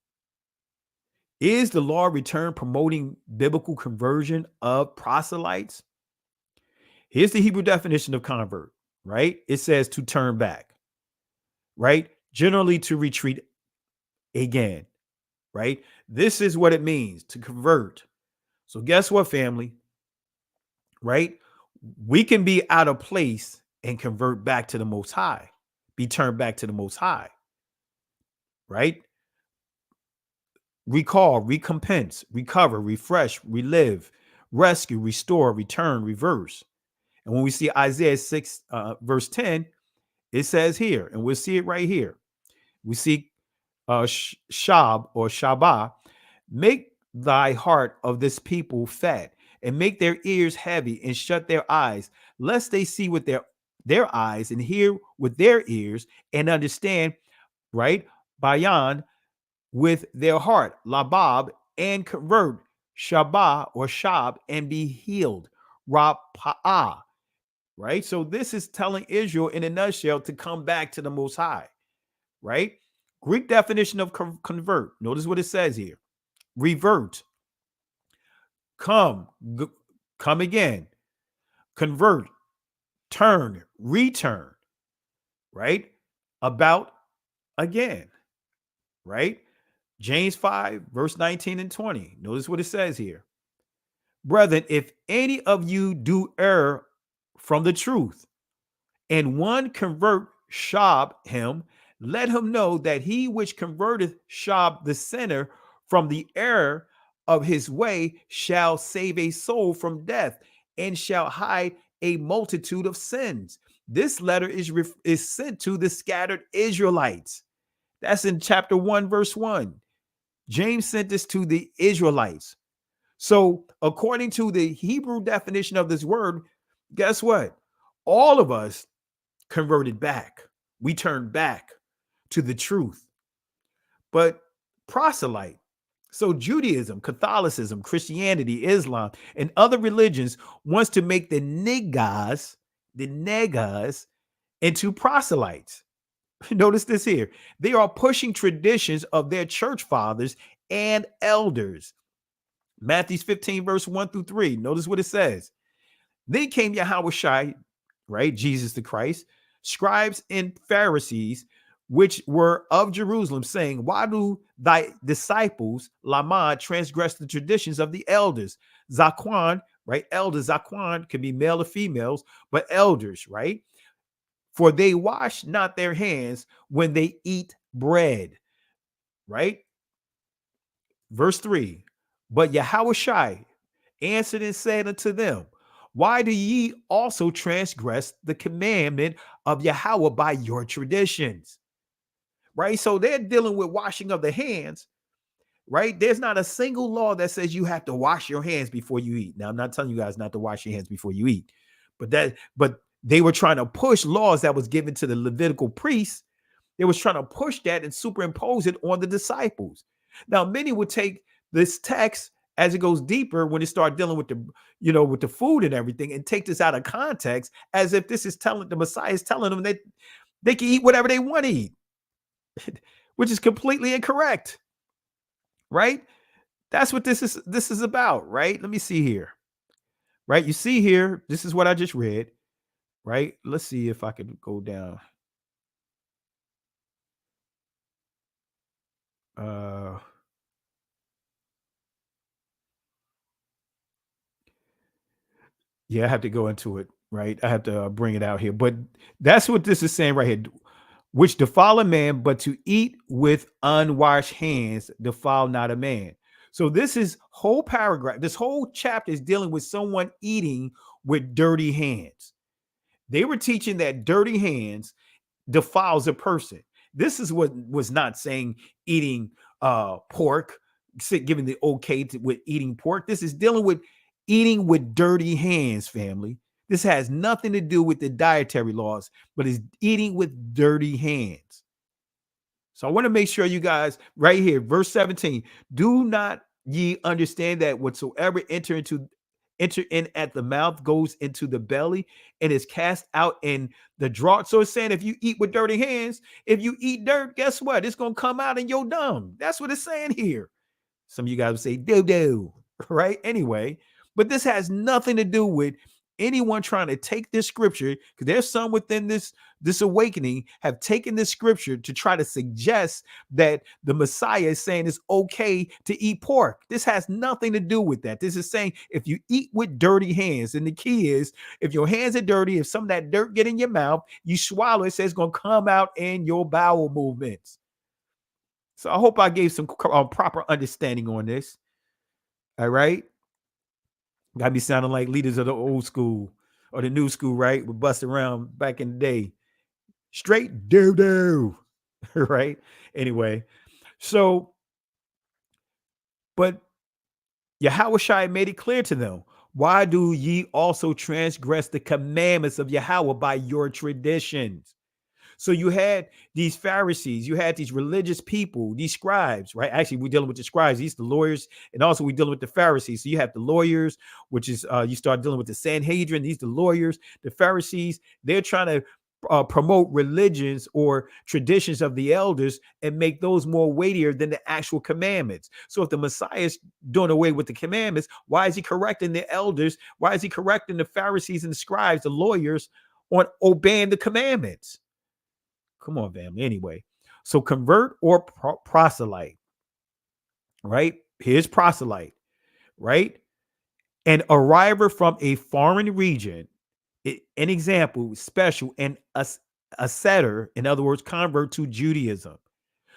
Is the law of return promoting biblical conversion of proselytes? Here's the Hebrew definition of convert, right? It says to turn back, right? Generally to retreat again, right? This is what it means to convert. So guess what, family? Right? We can be out of place and convert back to the Most High, be turned back to the Most High, right? Recall, recompense, recover, refresh, relive, rescue, restore, return, reverse. And when we see Isaiah 6, verse 10, it says here, and we'll see it right here. We see Shab or Shabbat, make thy heart of this people fat, and make their ears heavy, and shut their eyes, lest they see with their eyes and hear with their ears and understand, right? Bayan, with their heart, labab, and convert, Shabbat or Shab, and be healed, Rapa'ah, right? So this is telling Israel in a nutshell to come back to the Most High, right? Greek definition of convert. Notice what it says here. Revert. Come again. Convert. Turn. Return. Right? About again. Right? James 5, verse 19 and 20. Notice what it says here. Brethren, if any of you do err from the truth, and one convert Shab him, let him know that he which converteth Shab the sinner from the error of his way shall save a soul from death, and shall hide a multitude of sins. This letter is sent to the scattered Israelites. That's in chapter 1, verse 1. James sent this to the Israelites. So according to the Hebrew definition of this word, guess what? All of us converted back. We turned back to the truth. But proselyte, so Judaism, Catholicism, Christianity, Islam, and other religions wants to make the negas into proselytes. Notice this here. They are pushing traditions of their church fathers and elders. Matthew 15, verse 1 through 3. Notice what it says. Then came Yahushua, right? Jesus the Christ, scribes and Pharisees, which were of Jerusalem, saying, why do thy disciples, Lama, transgress the traditions of the elders? Zaquan, right? Elders, Zaquan can be male or females, but elders, right? For they wash not their hands when they eat bread, right? Verse 3, but Yahushua answered and said unto them, why do ye also transgress the commandment of Yahweh by your traditions? Right? So they're dealing with washing of the hands, right? There's not a single law that says you have to wash your hands before you eat. Now, I'm not telling you guys not to wash your hands before you eat, but they were trying to push laws that was given to the Levitical priests. They was trying to push that and superimpose it on the disciples. Now, many would take this text as it goes deeper when it starts dealing with with the food and everything, and take this out of context as if this is telling the Messiah is telling them that they can eat whatever they want to eat, which is completely incorrect, right? That's what this is about, right? Let me see here, right? You see here, this is what I just read, right? Let's see if I can go down. Yeah, I have to go into it, right? I have to bring it out here. But that's what this is saying right here. Which defile a man, but to eat with unwashed hands defile not a man. So this is whole paragraph. This whole chapter is dealing with someone eating with dirty hands. They were teaching that dirty hands defiles a person. This is what was not saying eating pork, giving the okay with eating pork. This is dealing with eating with dirty hands, family. This has nothing to do with the dietary laws, but it's eating with dirty hands. So I want to make sure you guys right here, verse 17, do not ye understand that whatsoever enter in at the mouth goes into the belly and is cast out in the draught. So it's saying if you eat with dirty hands, if you eat dirt, guess what? It's going to come out in your dung. That's what it's saying here. Some of you guys would say do, right? Anyway, but this has nothing to do with anyone trying to take this scripture, because there's some within this awakening have taken this scripture to try to suggest that the Messiah is saying it's okay to eat pork. This has nothing to do with that. This is saying if you eat with dirty hands, and the key is if your hands are dirty, if some of that dirt get in your mouth, you swallow it, says it's going to come out in your bowel movements. So I hope I gave some proper understanding on this. All right. Got me sounding like leaders of the old school. or the new school, right? We bust around back in the day. Straight doo-doo, right? Anyway, so, but Yahushua made it clear to them, why do ye also transgress the commandments of Yahweh by your traditions? So you had these Pharisees, you had these religious people, these scribes, right? Actually, we're dealing with the scribes, these the lawyers, and also we're dealing with the Pharisees. So you have the lawyers, which is you start dealing with the Sanhedrin, these the lawyers, the Pharisees. They're trying to promote religions or traditions of the elders and make those more weightier than the actual commandments. So if the Messiah is doing away with the commandments, why is he correcting the elders? Why is he correcting the Pharisees and the scribes, the lawyers, on obeying the commandments? Come on, family. Anyway, so convert or proselyte, right? Here's proselyte, right? An arriver from a foreign region, an example, special, and a setter, in other words, convert to Judaism.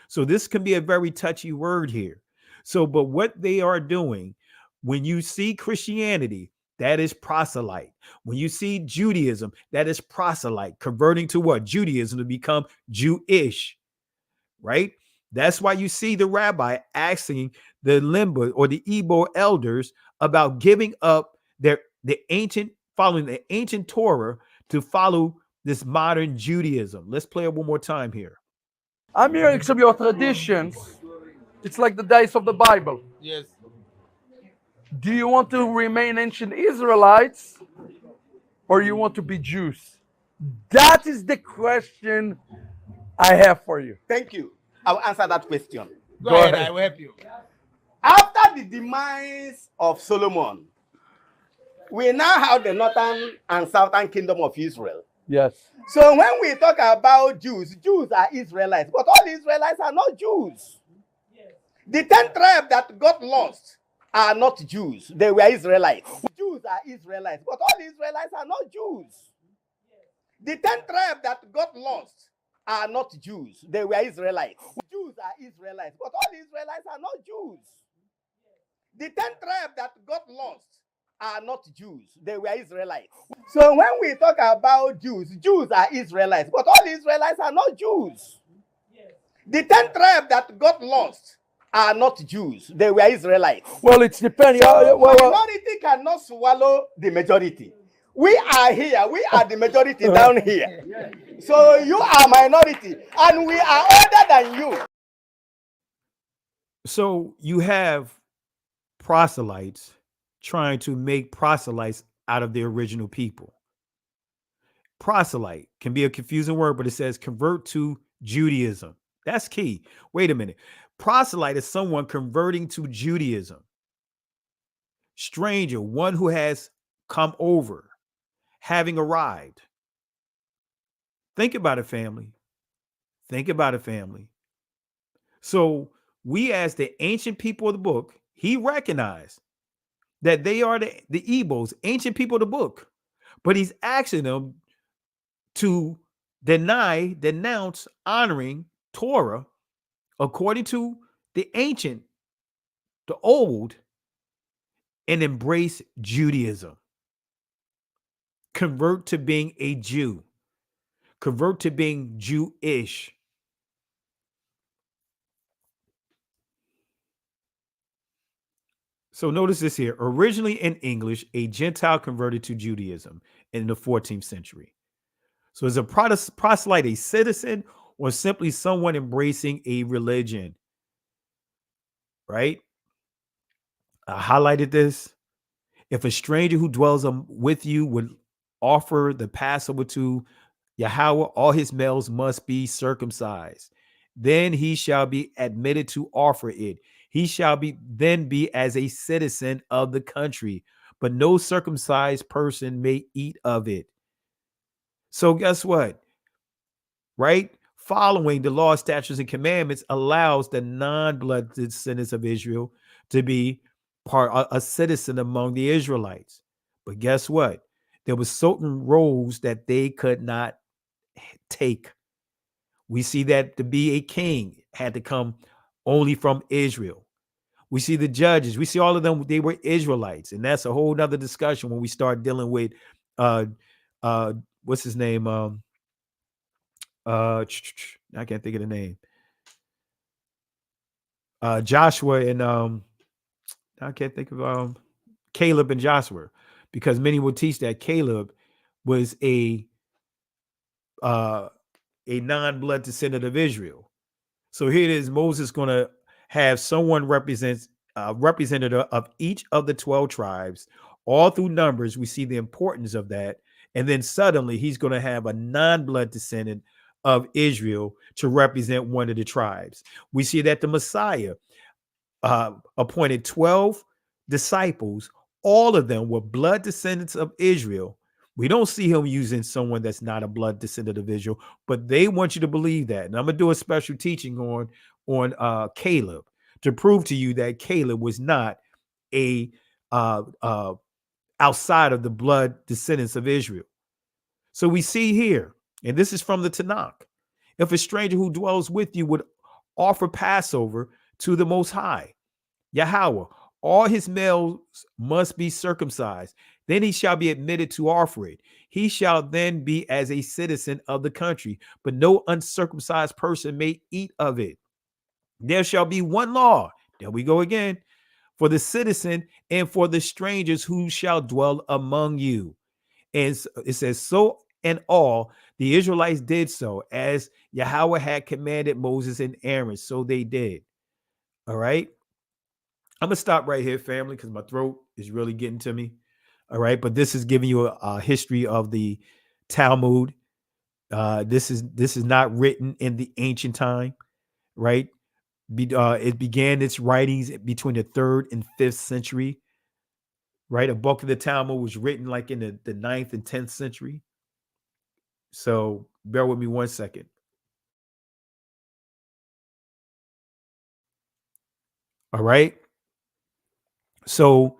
So this can be a very touchy word here. So, but what they are doing, when you see Christianity, that is proselyte. When you see Judaism, that is proselyte, converting to what? Judaism, to become Jewish, right? That's why you see the rabbi asking the Limba or the Igbo elders about giving up following the ancient Torah to follow this modern Judaism. Let's play it one more time here. I'm hearing some of your traditions. It's like the days of the Bible. Yes. Do you want to remain ancient Israelites or you want to be Jews? That is the question I have for you. Thank you. I'll answer that question. Go ahead, I will help you. After the demise of Solomon, we now have the northern and southern kingdom of Israel. Yes. So when we talk about Jews, Jews are Israelites, but all Israelites are not Jews. The 10 tribes that got lost are not Jews. They were Israelites. Jews are Israelites, but all Israelites are not Jews. The 10 tribes that got lost are not Jews. They were Israelites. Jews are Israelites, but all Israelites are not Jews. The 10 tribes that got lost are not Jews. They were Israelites. So when we talk about Jews, Jews are Israelites, but all Israelites are not Jews. The 10 tribes that got lost are not Jews. They were Israelites. Well, it's depending. So minority cannot swallow the majority. We are here. We are the majority down here. So you are minority, and we are older than you. So you have proselytes trying to make proselytes out of the original people. Proselyte can be a confusing word, but it says convert to Judaism. That's key. Wait a minute. Proselyte is someone converting to Judaism. Stranger, one who has come over, having arrived. Think about it, family. Think about it, family. So we, as the ancient people of the book, he recognized that they are the Igbos, ancient people of the book. But he's asking them to denounce honoring Torah according to the ancient, the old, and embrace Judaism. Convert to being a Jew. Convert to being Jewish. So notice this here. Originally in English, a Gentile converted to Judaism in the 14th century. So is a proselyte a citizen or simply someone embracing a religion? Right? I highlighted this. If a stranger who dwells with you would offer the Passover to Yahweh, all his males must be circumcised. Then he shall be admitted to offer it. He shall then be as a citizen of the country, but no circumcised person may eat of it. So guess what? Right? Following the law, statutes, and commandments allows the non-blood descendants of Israel to be a citizen among the Israelites. But guess what? There were certain roles that they could not take. We see that to be a king had to come only from Israel. We see the judges. We see all of them. They were Israelites. And that's a whole nother discussion when we start dealing with what's his name? I can't think of the name. Joshua and I can't think of Caleb and Joshua, because many will teach that Caleb was a non-blood descendant of Israel. So here it is, Moses going to have someone representative of each of the 12 tribes. All through Numbers, we see the importance of that. And then suddenly he's going to have a non-blood descendant of Israel to represent one of the tribes. We see that the Messiah appointed 12 disciples. All of them were blood descendants of Israel. We don't see him using someone that's not a blood descendant of Israel, but they want you to believe that. And I'm going to do a special teaching on Caleb to prove to you that Caleb was not a outside of the blood descendants of Israel. So we see here, and this is from the Tanakh, if a stranger who dwells with you would offer Passover to the Most High, Yahweh, all his males must be circumcised. Then he shall be admitted to offer it. He shall then be as a citizen of the country, but no uncircumcised person may eat of it. There shall be one law. There we go again. For the citizen and for the strangers who shall dwell among you. And it says, so and all the Israelites did so as Yahweh had commanded Moses and Aaron. So they did. All right. I'm going to stop right here, family, because my throat is really getting to me. All right. But this is giving you a history of the Talmud. This is not written in the ancient time. Right. It began its writings between the 3rd and 5th century. Right. A book of the Talmud was written like in the 9th and 10th century. So bear with me one second. All right. So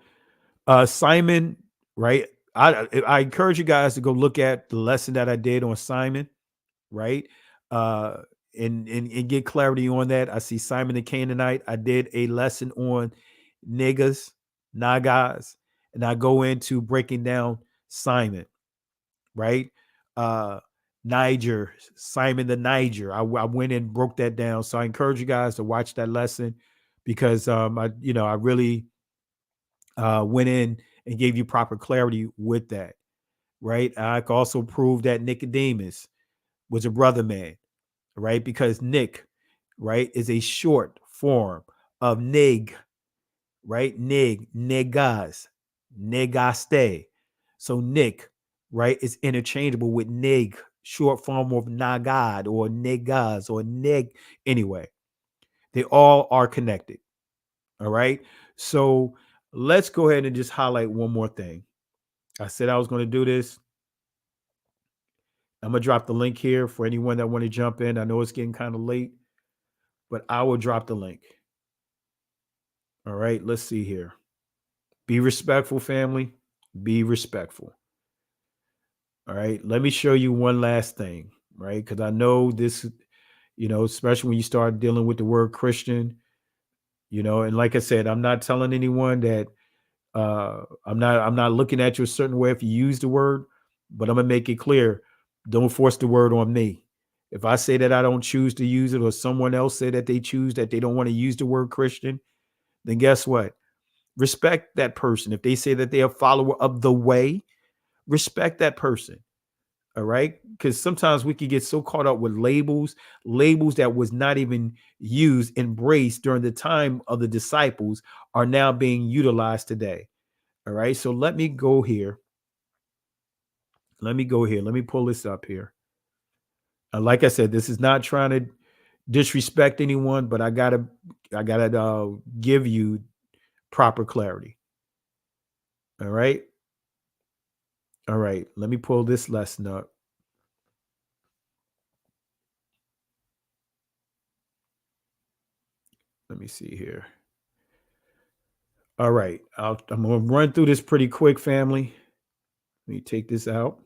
Simon, right? I encourage you guys to go look at the lesson that I did on Simon, right? And get clarity on that. I see Simon the Canaanite. I did a lesson on Nagas, and I go into breaking down Simon, right? Niger, Simon the Niger. I went and broke that down. So I encourage you guys to watch that lesson, because I really went in and gave you proper clarity with that, right? I could also prove that Nicodemus was a brother man, right? Because Nick, right, is a short form of Nig, right? Nig, Negas, Negaste. So Nick, right, is interchangeable with Nig, short form of Nagad or Negas or Neg. Anyway, they all are connected. All right. So let's go ahead and just highlight one more thing. I said I was going to do this. I'm going to drop the link here for anyone that want to jump in. I know it's getting kind of late, but I will drop the link. All right. Let's see here. Be respectful, family. Be respectful. All right. Let me show you one last thing, right? Because I know this, especially when you start dealing with the word Christian, and like I said, I'm not telling anyone that I'm not looking at you a certain way if you use the word, but I'm gonna make it clear. Don't force the word on me. If I say that I don't choose to use it, or someone else say that they choose that they don't want to use the word Christian, then guess what? Respect that person. If they say that they're a follower of the way, respect that person. All right. Because sometimes we can get so caught up with labels that was not even used, embraced during the time of the disciples, are now being utilized today. All right. So let me go here. Let me pull this up here. Like I said, this is not trying to disrespect anyone, but I gotta give you proper clarity. All right. All right. Let me pull this lesson up. Let me see here. All right. I'm going to run through this pretty quick, family. Let me take this out.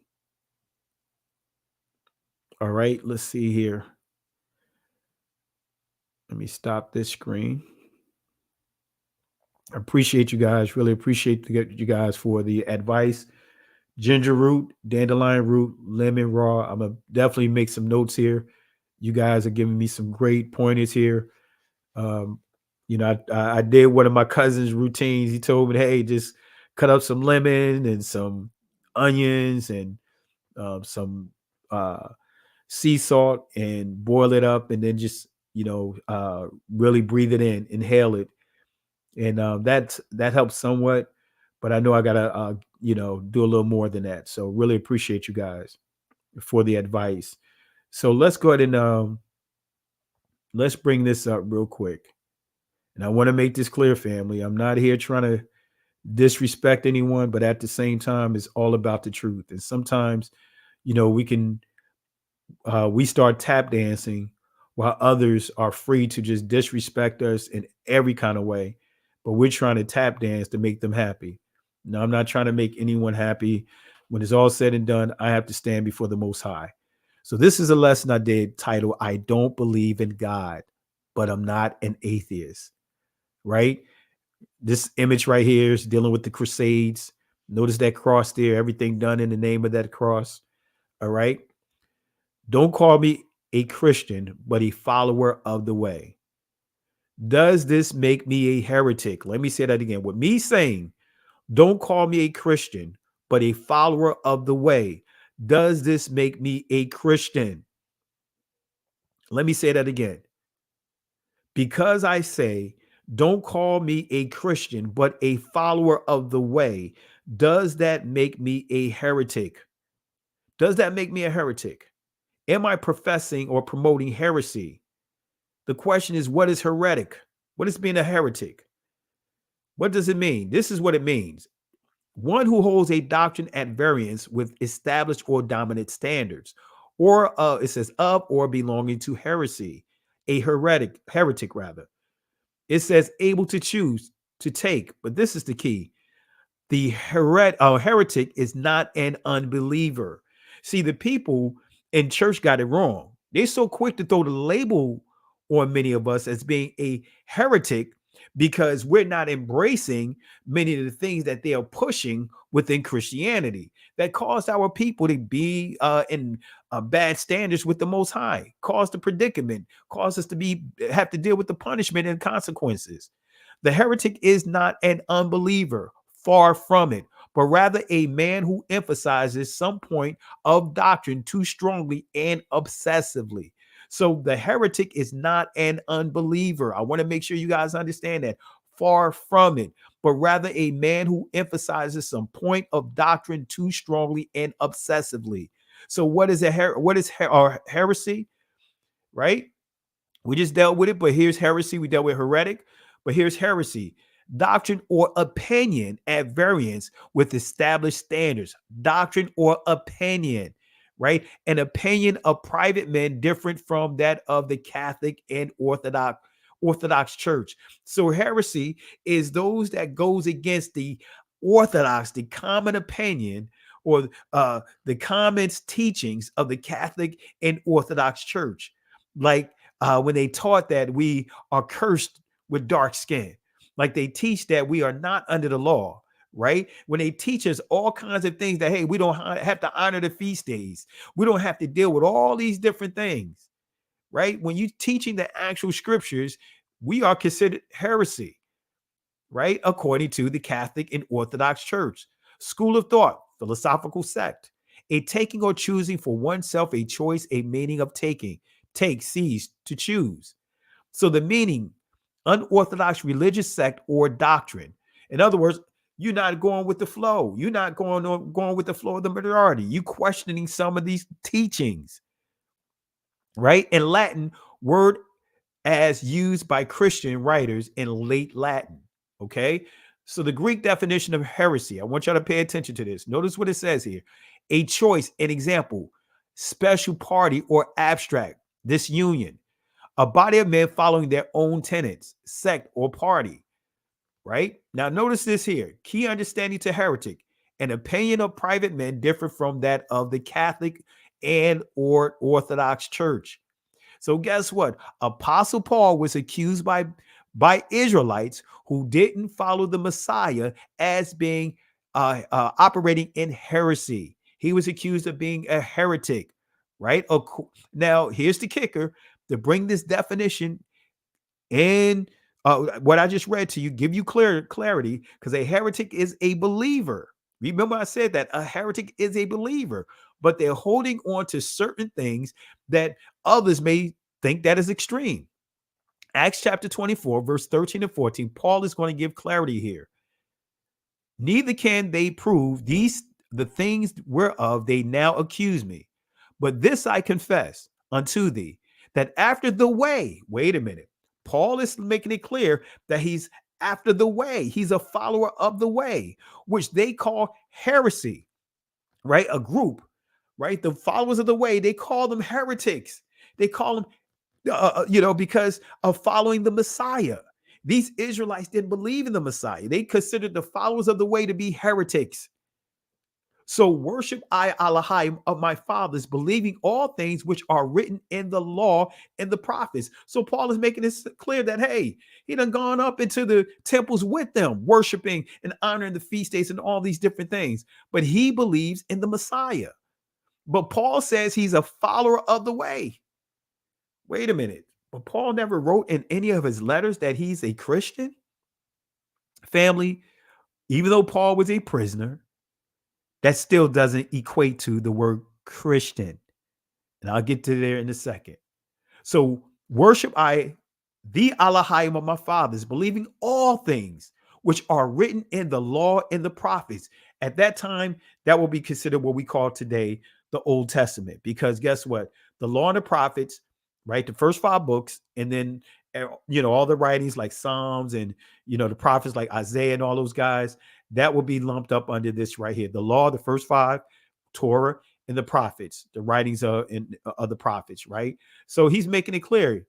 All right. Let's see here. Let me stop this screen. I appreciate you guys. Really appreciate you guys for the advice ginger root, dandelion root, lemon raw. I'm gonna definitely make some notes here. You guys are giving me some great pointers here. I did one of my cousin's routines. He told me, hey, just cut up some lemon and some onions and some sea salt and boil it up, and then just really breathe it in, inhale it, and that helps somewhat. But I know I gotta do a little more than that. So really appreciate you guys for the advice. So let's go ahead and let's bring this up real quick. And I want to make this clear, family. I'm not here trying to disrespect anyone, but at the same time, it's all about the truth. And sometimes, we start tap dancing while others are free to just disrespect us in every kind of way. But we're trying to tap dance to make them happy. Now, I'm not trying to make anyone happy. When it's all said and done, I have to stand before the Most High. So this is a lesson I did titled, I Don't Believe in God, but I'm Not an Atheist, right? This image right here is dealing with the Crusades. Notice that cross there, everything done in the name of that cross, all right? Don't call me a Christian, but a follower of the way. Does this make me a heretic? Let me say that again. With me saying, don't call me a Christian, but a follower of the way, does this make me a Christian? Let me say that again. Because I say, don't call me a Christian, but a follower of the way, does that make me a heretic? Does that make me a heretic? Am I professing or promoting heresy? The question is, what is heretic? What is being a heretic? What does it mean? This is what it means. One who holds a doctrine at variance with established or dominant standards, or it says of or belonging to heresy, a heretic rather. It says able to choose to take, but this is the key. The heretic is not an unbeliever. See, the people in church got it wrong. They're so quick to throw the label on many of us as being a heretic because we're not embracing many of the things that they are pushing within Christianity that caused our people to be in bad standards with the Most High, caused the predicament, caused us to have to deal with the punishment and consequences. The heretic is not an unbeliever, far from it, but rather a man who emphasizes some point of doctrine too strongly and obsessively. So the heretic is not an unbeliever. I want to make sure you guys understand that. Far from it, but rather a man who emphasizes some point of doctrine too strongly and obsessively. So what is heresy? Right? We just dealt with it, but here's heresy. We dealt with heretic, but here's heresy. Doctrine or opinion at variance with established standards. Doctrine or opinion, right? An opinion of private men different from that of the Catholic and Orthodox Church. So heresy is those that goes against the Orthodox, the common opinion, or the common teachings of the Catholic and Orthodox Church. Like when they taught that we are cursed with dark skin. Like they teach that we are not under the law, right? When they teach us all kinds of things that, hey, we don't have to honor the feast days. We don't have to deal with all these different things, right? When you're teaching the actual scriptures, we are considered heresy, right? According to the Catholic and Orthodox Church. School of thought, philosophical sect. A taking or choosing for oneself, a choice, a meaning of taking. Take, seize, to choose. So the meaning, unorthodox religious sect or doctrine. In other words, you're not going with the flow. You're not going with the flow of the majority. You questioning some of these teachings, right? In Latin, word as used by Christian writers in late Latin, okay? So the Greek definition of heresy, I want y'all to pay attention to this. Notice what it says here. A choice, an example, special party or abstract, disunion. A body of men following their own tenets, sect, or party, right? Now, notice this here. Key understanding to heretic. An opinion of private men different from that of the Catholic and or Orthodox Church. So guess what? Apostle Paul was accused by Israelites who didn't follow the Messiah as being operating in heresy. He was accused of being a heretic, right? Now, here's the kicker to bring this definition in what I just read to you, give you clarity, because a heretic is a believer. Remember, I said that a heretic is a believer, but they're holding on to certain things that others may think that is extreme. Acts chapter 24, verse 13 and 14, Paul is going to give clarity here. Neither can they prove the things whereof they now accuse me. But this I confess unto thee, that after the way, wait a minute, Paul is making it clear that he's after the way. He's a follower of the way, which they call heresy, right? A group, right? The followers of the way, they call them heretics. They call them, because of following the Messiah. These Israelites didn't believe in the Messiah. They considered the followers of the way to be heretics. So worship I Elohim of my fathers, believing all things which are written in the law and the prophets. So Paul is making this clear that, hey, he done gone up into the temples with them, worshiping and honoring the feast days and all these different things. But he believes in the Messiah. But Paul says he's a follower of the way. Wait a minute. But Paul never wrote in any of his letters that he's a Christian. Family, even though Paul was a prisoner, that still doesn't equate to the word Christian. And I'll get to there in a second. So worship I, the Elohim of my fathers, believing all things which are written in the law and the prophets. At that time, that will be considered what we call today the Old Testament. Because guess what? The law and the prophets, right? The first 5 books, and then, all the writings like Psalms and, the prophets like Isaiah and all those guys, that will be lumped up under this right here. The law, the first 5, Torah, and the prophets, the writings of the prophets, right? So he's making it clear.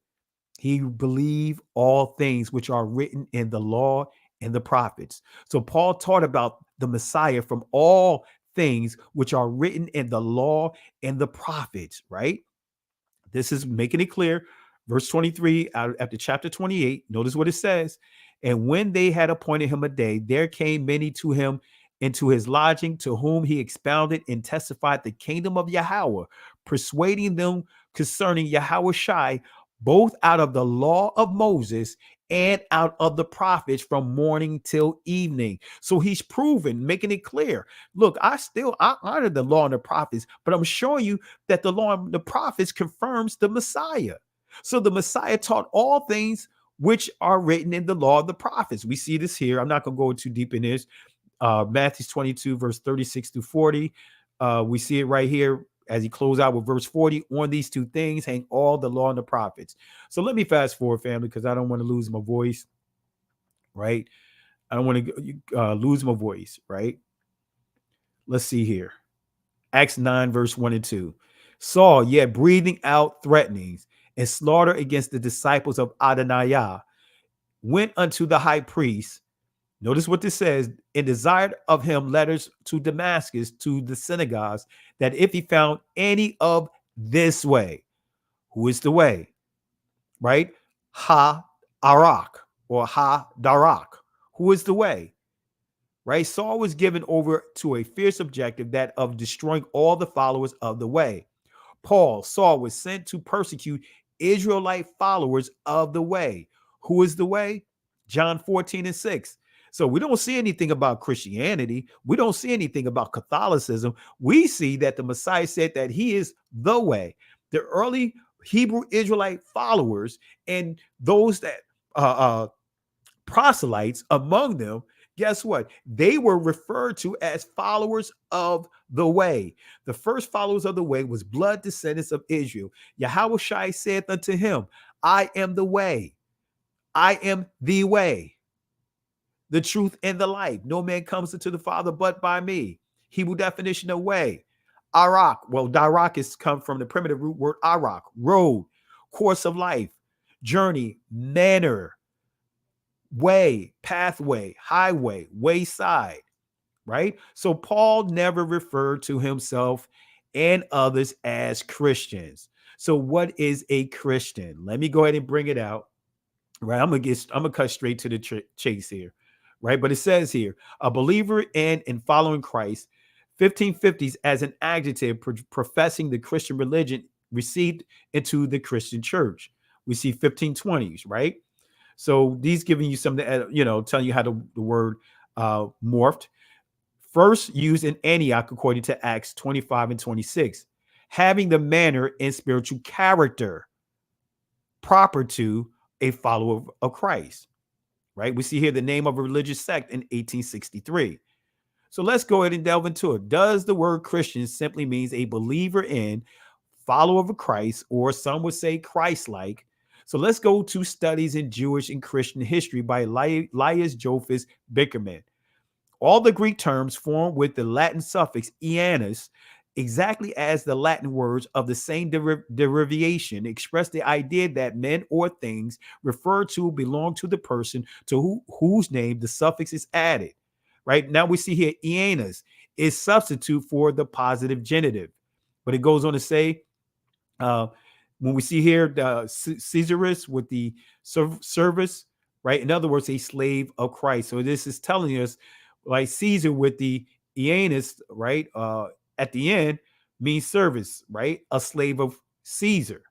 He believed all things which are written in the law and the prophets. So Paul taught about the Messiah from all things which are written in the law and the prophets, right? This is making it clear. Verse 23 after chapter 28, notice what it says. And when they had appointed him a day, there came many to him into his lodging, to whom he expounded and testified the kingdom of Yahweh, persuading them concerning Yahweh Shai, both out of the law of Moses and out of the prophets from morning till evening. So he's proven, making it clear. Look, I honor the law and the prophets, but I'm showing you that the law and the prophets confirms the Messiah. So the Messiah taught all things which are written in the law of the prophets. We see this here. I'm not going to go too deep in this. Matthew 22, verse 36 to 40. We see it right here as he closes out with verse 40. On these 2 things hang all the law and the prophets. So let me fast forward, family, because I don't want to lose my voice, right? I don't want to lose my voice, right? Let's see here. Acts 9, verse 1 and 2. Saul, yet breathing out threatenings and slaughter against the disciples of Adoniah, went unto the high priest. Notice what this says, and desired of him letters to Damascus, to the synagogues, that if he found any of this way. Who is the way? Right? Ha-Arak or Ha-Darak. Who is the way? Right? Saul was given over to a fierce objective, that of destroying all the followers of the way. Saul was sent to persecute Israelite followers of the way. Who is the way? John 14 and 6. So we don't see anything about Christianity. We don't see anything about Catholicism. We see that the Messiah said that he is the way. The early Hebrew Israelite followers and those that proselytes among them, guess what? They were referred to as followers of the way. The first followers of the way was blood descendants of Israel. Yahweh Shai saith unto him, I am the way. I am the way, the truth, and the life. No man comes unto the Father but by me. Hebrew definition of way. Arak. Well, Darak is come from the primitive root word Arak. Road, course of life, journey, manner, way, pathway, highway, wayside, right? So Paul never referred to himself and others as Christians. So what is a Christian? Let me go ahead and bring it out. Right, I'm gonna cut straight to the chase here. right? But it says here, a believer in and following Christ, 1550s as an adjective professing the Christian religion received into the Christian church. We see 1520s, right? So these giving you something, telling you how the word morphed. First used in Antioch, according to Acts 25 and 26, having the manner and spiritual character proper to a follower of Christ, right? We see here the name of a religious sect in 1863. So let's go ahead and delve into it. Does the word Christian simply means a believer in, follower of Christ, or some would say Christ-like? So let's go to studies in Jewish and Christian history by Elias Jophis Bickerman. All the Greek terms form with the Latin suffix "ianus," exactly as the Latin words of the same derivation express the idea that men or things referred to belong to the person to whose name the suffix is added. Right now we see here "ianus" is substitute for the positive genitive, but it goes on to say, when we see here the Caesarus with the service, right? In other words, a slave of Christ. So this is telling us, like Caesar with the "ianus," right? At the end means service, right? A slave of Caesar.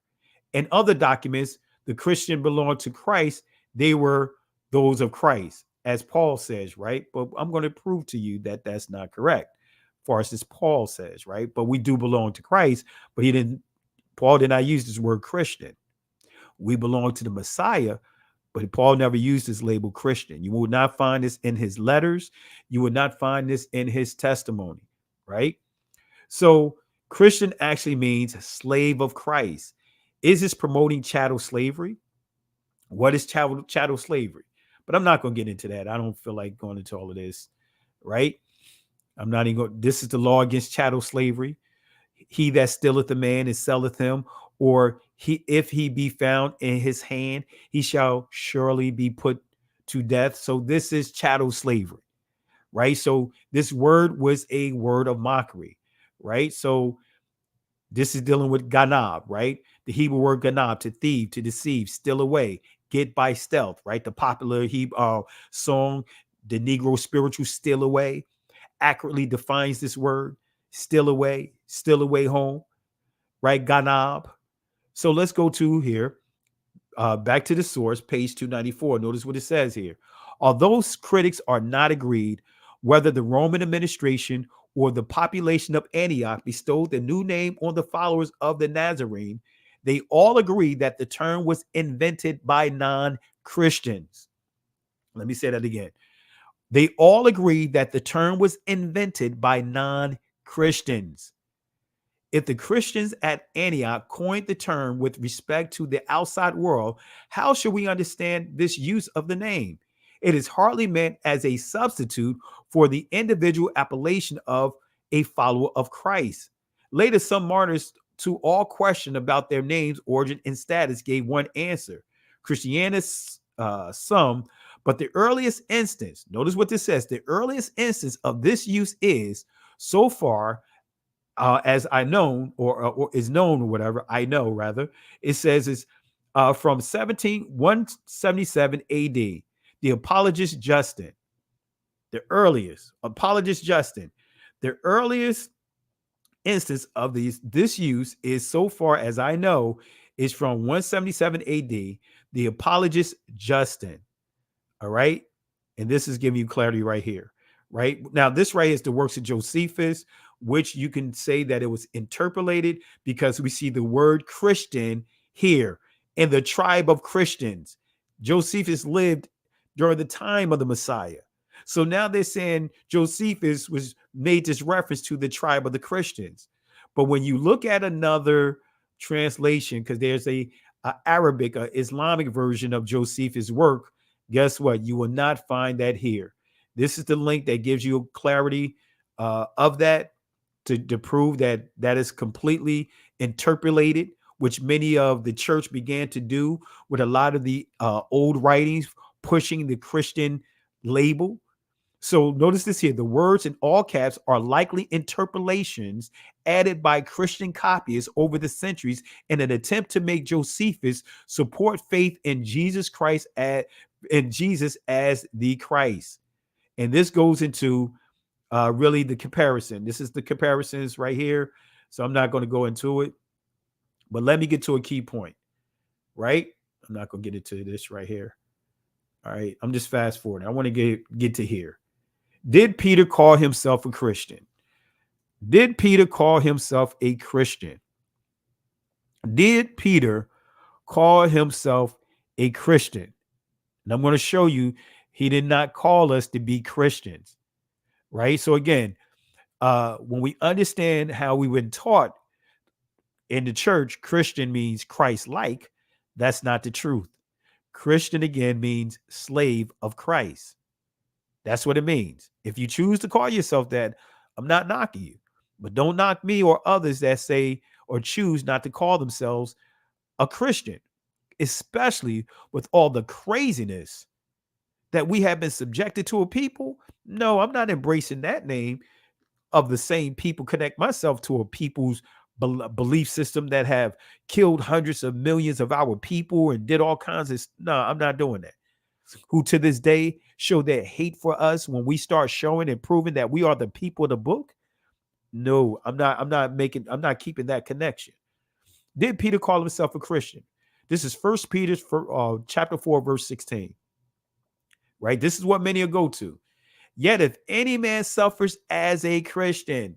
In other documents, the Christian belonged to Christ. They were those of Christ, as Paul says, right? But I'm going to prove to you that that's not correct, as far as this Paul says, right? But we do belong to Christ, but Paul did not use this word Christian. We belong to the Messiah, but Paul never used this label Christian. You will not find this in his letters. You will not find this in his testimony, right? So Christian actually means slave of Christ. Is this promoting chattel slavery? What is chattel slavery? But I'm not going to get into that. I don't feel like going into all of this, right? I'm not even going. This is the law against chattel slavery. He that stealeth a man and selleth him, or if he be found in his hand, he shall surely be put to death. So this is chattel slavery, right? So this word was a word of mockery, right? So this is dealing with ganab, right? The Hebrew word ganab, to thieve, to deceive, steal away, get by stealth, right? The popular Hebrew song, the Negro spiritual "Steal Away," accurately defines this word: steal away home, right? Ganab. So let's go to here, back to the source, page 294. Notice what it says here. Although critics are not agreed whether the Roman administration or the population of Antioch bestowed the new name on the followers of the Nazarene, they all agree that the term was invented by non-Christians. Let me say that again. They all agree that the term was invented by non-Christians. If the Christians at Antioch coined the term with respect to the outside world, how should we understand this use of the name? It is hardly meant as a substitute for the individual appellation of a follower of Christ. Later, some martyrs to all question about their names, origin, and status gave one answer: Christianus, some. But the earliest instance, notice what this says, the earliest instance of this use is, so far as I know, or is known, or whatever, I know rather, it says is from 177 AD, the apologist Justin, the earliest instance of this use is, so far as I know, is from 177 AD, the apologist Justin. All right. And this is giving you clarity right here. Right now, this right is the works of Josephus, which you can say that it was interpolated because we see the word Christian here in the tribe of Christians. Josephus lived during the time of the Messiah. So now they're saying Josephus made this reference to the tribe of the Christians. But when you look at another translation, because there's a Arabic, Islamic version of Josephus' work, guess what? You will not find that here. This is the link that gives you clarity of that to prove that that is completely interpolated, which many of the church began to do with a lot of the old writings pushing the Christian label. So notice this here. The words in all caps are likely interpolations added by Christian copyists over the centuries in an attempt to make Josephus support faith in Jesus Christ as the Christ. And this goes into really the comparison. This is the comparisons right here. So I'm not going to go into it, but let me get to a key point, right? I'm not going to get into this right here. All right. I'm just fast forwarding. I want to get to here. Did Peter call himself a Christian? Did Peter call himself a Christian? Did Peter call himself a Christian? And I'm going to show you he did not call us to be Christians, right? So again, when we understand how we were taught in the church, Christian means Christ-like. That's not the truth. Christian, again, means slave of Christ. That's what it means. If you choose to call yourself that, I'm not knocking you, but don't knock me or others that say or choose not to call themselves a Christian, especially with all the craziness that we have been subjected to a people. No, I'm not embracing that name of the same people, connect myself to a people's belief system that have killed hundreds of millions of our people and did all kinds of, no, I'm not doing that. Who to this day show their hate for us when we start showing and proving that we are the people of the book. No, I'm not keeping that connection. Did Peter call himself a Christian? This is 1 Peter chapter 4, verse 16. Right? This is what many will go to. Yet if any man suffers as a Christian,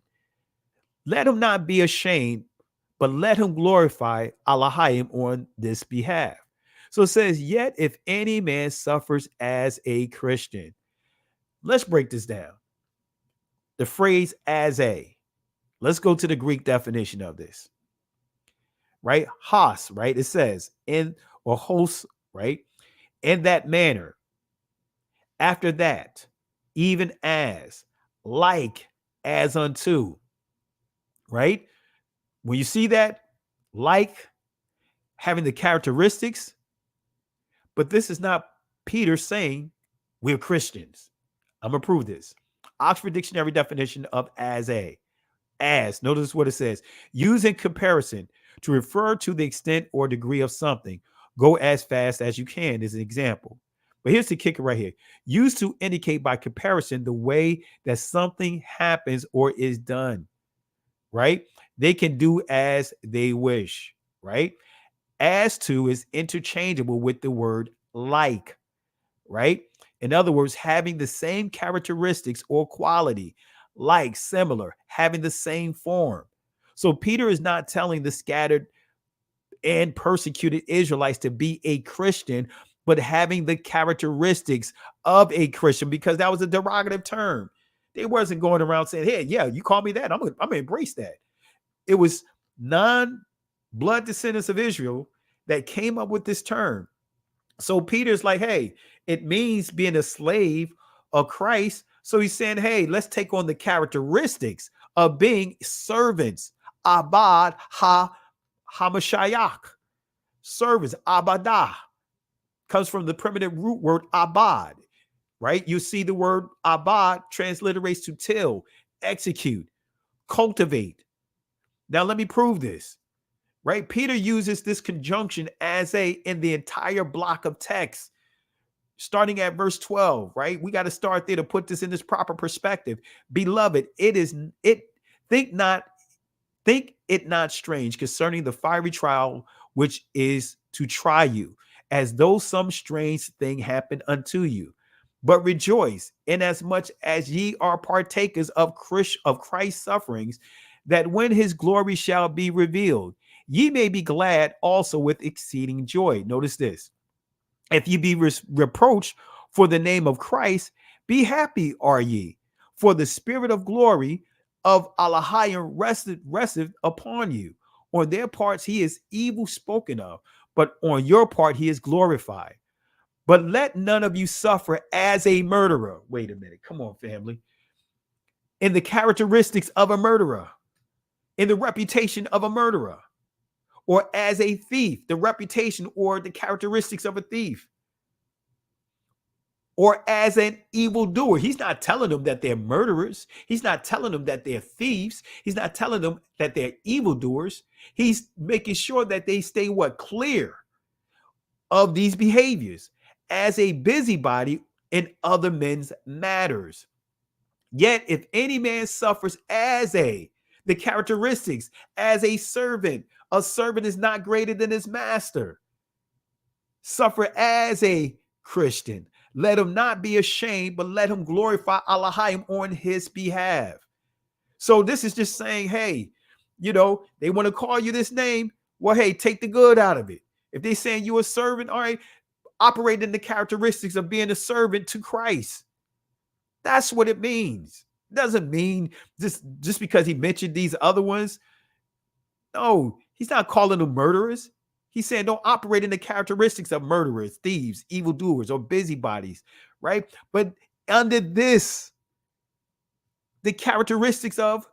let him not be ashamed, but let him glorify Elohim on this behalf. So it says, yet if any man suffers as a Christian. Let's break this down. The phrase as a. Let's go to the Greek definition of this. Right? Hos, right? It says in, or hos, right? In that manner. After that, even as, like, as unto. Right? When you see that, like, having the characteristics, but this is not Peter saying we're Christians. I'm going to prove this. Oxford Dictionary definition of as a. As, notice what it says. Use in comparison to refer to the extent or degree of something. Go as fast as you can is an example. But here's the kicker right here. Used to indicate by comparison the way that something happens or is done. Right? They can do as they wish. Right? As to is interchangeable with the word like. Right? In other words, having the same characteristics or quality, like, similar, having the same form. So Peter is not telling the scattered and persecuted Israelites to be a Christian, but having the characteristics of a Christian, because that was a derogative term. They wasn't going around saying, hey, yeah, you call me that, I'm gonna embrace that. It was non-blood descendants of Israel that came up with this term. So Peter's like, hey, it means being a slave of Christ. So he's saying, hey, let's take on the characteristics of being servants. Abad ha-Hamashiach. Servants, abadah. Comes from the primitive root word abad, right? You see the word abad transliterates to till, execute, cultivate. Now let me prove this, right? Peter uses this conjunction as a in the entire block of text, starting at verse 12, right? We got to start there to put this in this proper perspective. Beloved, think it not strange concerning the fiery trial which is to try you, as though some strange thing happened unto you. But rejoice, inasmuch as ye are partakers of Christ's sufferings, that when his glory shall be revealed, ye may be glad also with exceeding joy. Notice this. If ye be reproached for the name of Christ, be happy are ye, for the spirit of glory of Elohim resteth upon you. On their parts he is evil spoken of, but on your part he is glorified. But let none of you suffer as a murderer. Wait a minute. Come on, family. In the characteristics of a murderer, in the reputation of a murderer, or as a thief, the reputation or the characteristics of a thief, or as an evildoer. He's not telling them that they're murderers. He's not telling them that they're thieves. He's not telling them that they're evildoers. He's making sure that they stay clear of these behaviors. As a busybody in other men's matters. Yet if any man suffers the characteristics as a servant is not greater than his master. Suffer as a Christian. Let him not be ashamed, but let him glorify Elohim on his behalf. So this is just saying, hey, they want to call you this name. Well, hey, take the good out of it. If they're saying you're a servant, all right, operate in the characteristics of being a servant to Christ. That's what it means. It doesn't mean just because he mentioned these other ones. No, he's not calling them murderers. He's saying don't operate in the characteristics of murderers, thieves, evildoers, or busybodies, right? But under this, the characteristics of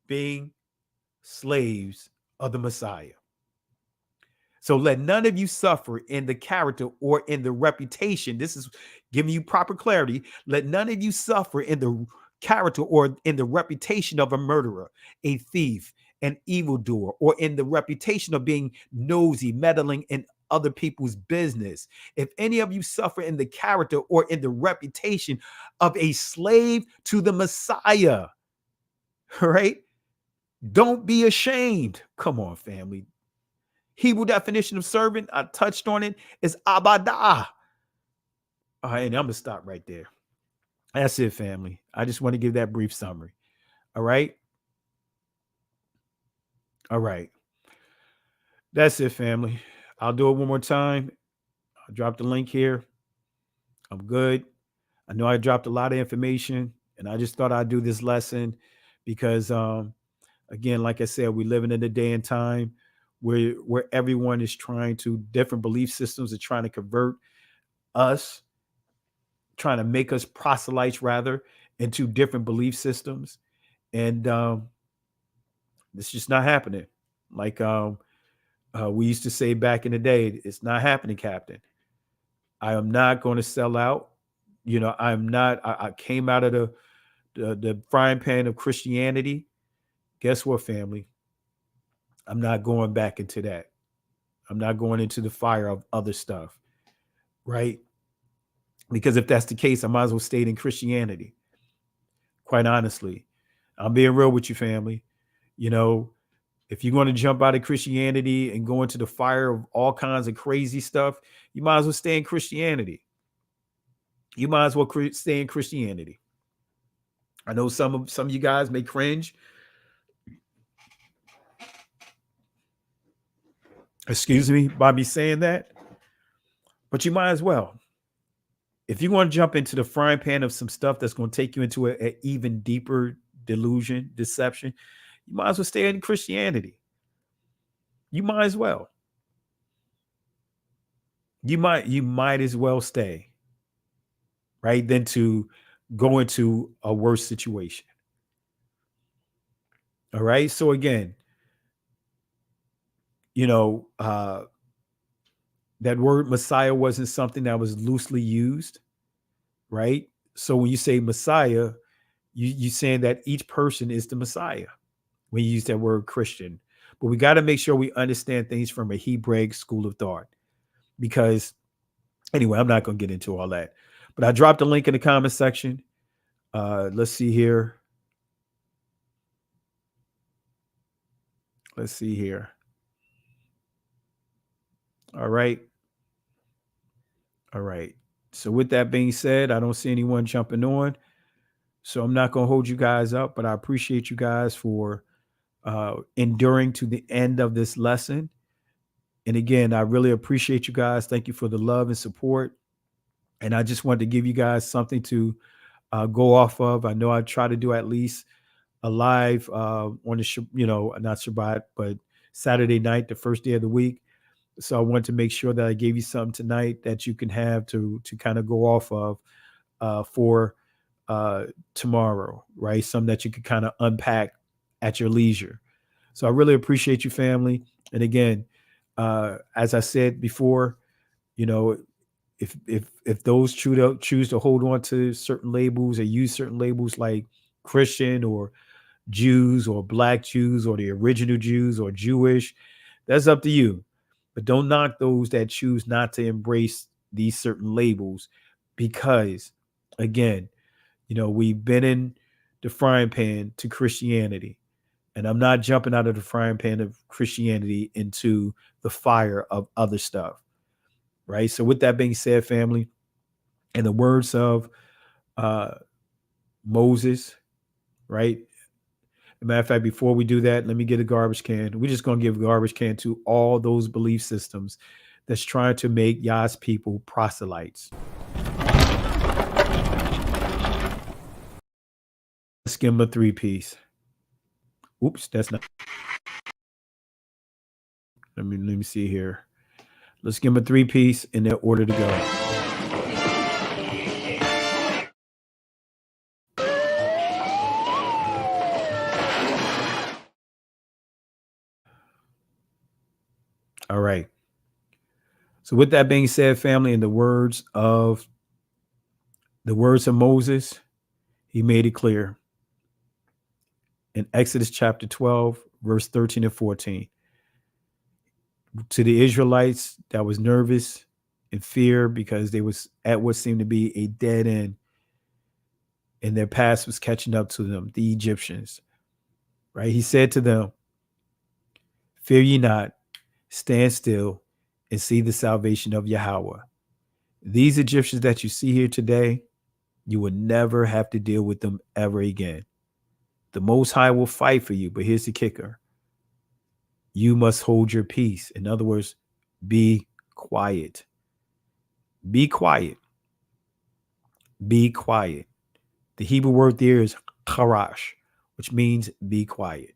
being slaves of the Messiah. So let none of you suffer in the character or in the reputation. This is giving you proper clarity. Let none of you suffer in the character or in the reputation of a murderer, a thief, an evildoer, or in the reputation of being nosy, meddling in other people's business. If any of you suffer in the character or in the reputation of a slave to the Messiah, right? Don't be ashamed. Come on, family. Hebrew definition of servant, I touched on it, is abadah. All right, and I'm going to stop right there. That's it, family. I just want to give that brief summary. All right. All right. That's it, family. I'll do it one more time. I'll drop the link here. I'm good. I know I dropped a lot of information, and I just thought I'd do this lesson because, again, like I said, we're living in a day and time where everyone is different belief systems are trying to convert us, trying to make us proselytes rather into different belief systems. And it's just not happening. Like we used to say back in the day, it's not happening, Captain. I am not going to sell out. I came out of the frying pan of Christianity. Guess what, family? I'm not going back into that. I'm not going into the fire of other stuff, right? Because if that's the case, I might as well stay in Christianity. Quite honestly, I'm being real with you, family. If you're going to jump out of Christianity and go into the fire of all kinds of crazy stuff, you might as well stay in Christianity. You might as well stay in Christianity. I know some of you guys may cringe. Excuse me, by me saying that, but you might as well. If you want to jump into the frying pan of some stuff that's going to take you into an even deeper deception, you might as well stay in Christianity. You might as well. You might as well stay, right? Than to go into a worse situation. All right. So again, that word Messiah wasn't something that was loosely used, right? So when you say Messiah, you're saying that each person is the Messiah when you use that word Christian. But we got to make sure we understand things from a Hebraic school of thought. Because, anyway, I'm not going to get into all that. But I dropped a link in the comment section. Let's see here. Let's see here. All right. All right. So with that being said, I don't see anyone jumping on. So I'm not going to hold you guys up, but I appreciate you guys for enduring to the end of this lesson. And again, I really appreciate you guys. Thank you for the love and support. And I just wanted to give you guys something to go off of. I know I try to do at least a live on the, not Shabbat, but Saturday night, the first day of the week. So I wanted to make sure that I gave you something tonight that you can have to kind of go off of for tomorrow, right? Something that you can kind of unpack at your leisure. So I really appreciate you, family. And again, as I said before, if those choose to hold on to certain labels or use certain labels like Christian or Jews or Black Jews or the original Jews or Jewish, that's up to you. But don't knock those that choose not to embrace these certain labels because, again, we've been in the frying pan to Christianity, and I'm not jumping out of the frying pan of Christianity into the fire of other stuff, right? So with that being said, family, in the words of Moses, right? As a matter of fact, before we do that, let me get a garbage can. We're just going to give a garbage can to all those belief systems that's trying to make Yah's people proselytes. Let's give them a 3-piece. Oops, that's not. Let me see here. Let's give them a 3-piece in their order to go. All right. So with that being said, family, in the words of Moses, he made it clear in Exodus chapter 12, verse 13 and 14. To the Israelites that was nervous and fear because they was at what seemed to be a dead end, and their past was catching up to them, the Egyptians, right? He said to them, "Fear ye not, stand still and see the salvation of Yahweh. These Egyptians that you see here today, you will never have to deal with them ever again. The Most High will fight for you, but here's the kicker. You must hold your peace." In other words, be quiet. Be quiet. Be quiet. The Hebrew word there is charash, which means be quiet.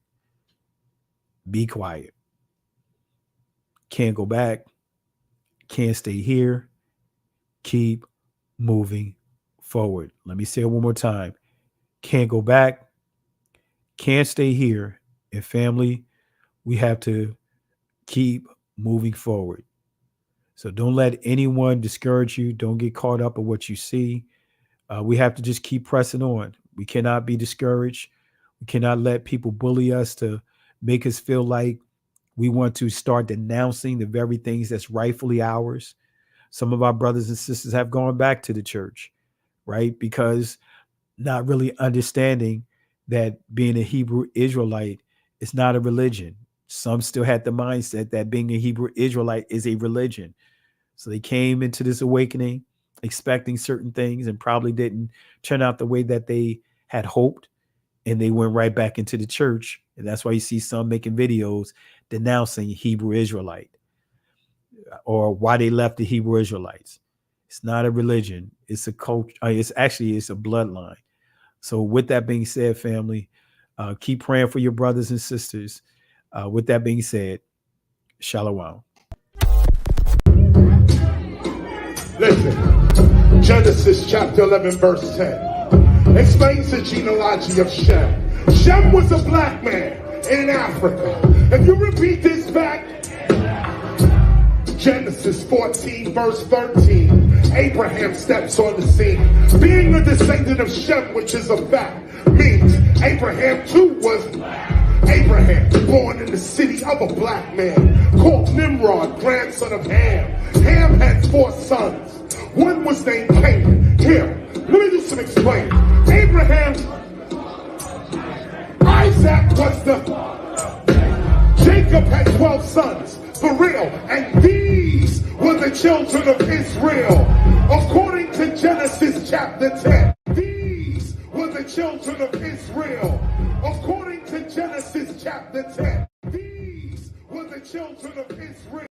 Be quiet. Can't go back. Can't stay here. Keep moving forward. Let me say it one more time. Can't go back. Can't stay here. And family, we have to keep moving forward. So don't let anyone discourage you. Don't get caught up in what you see. We have to just keep pressing on. We cannot be discouraged. We cannot let people bully us to make us feel like we want to start denouncing the very things that's rightfully ours. Some of our brothers and sisters have gone back to the church, right? Because not really understanding that being a Hebrew Israelite is not a religion. Some still had the mindset that being a Hebrew Israelite is a religion. So they came into this awakening expecting certain things and probably didn't turn out the way that they had hoped. And they went right back into the church. And that's why you see some making videos denouncing Hebrew Israelite or why they left the Hebrew Israelites. It's not a religion. It's a culture. It's a bloodline. So with that being said, family, keep praying for your brothers and sisters. With that being said, shalom. Listen, Genesis chapter 11, verse 10 explains the genealogy of Shem. Shem was a black man in Africa. If you repeat this back, Genesis 14, verse 13, Abraham steps on the scene. Being a descendant of Shem, which is a fact, means Abraham too was black. Abraham, born in the city of a black man, called Nimrod, grandson of Ham. Ham had 4 sons. One was named Canaan. Here, let me do some explaining. Abraham, Isaac was the... Jacob had 12 sons, for real, and these were the children of Israel. According to Genesis chapter 10, these were the children of Israel. According to Genesis chapter 10, these were the children of Israel.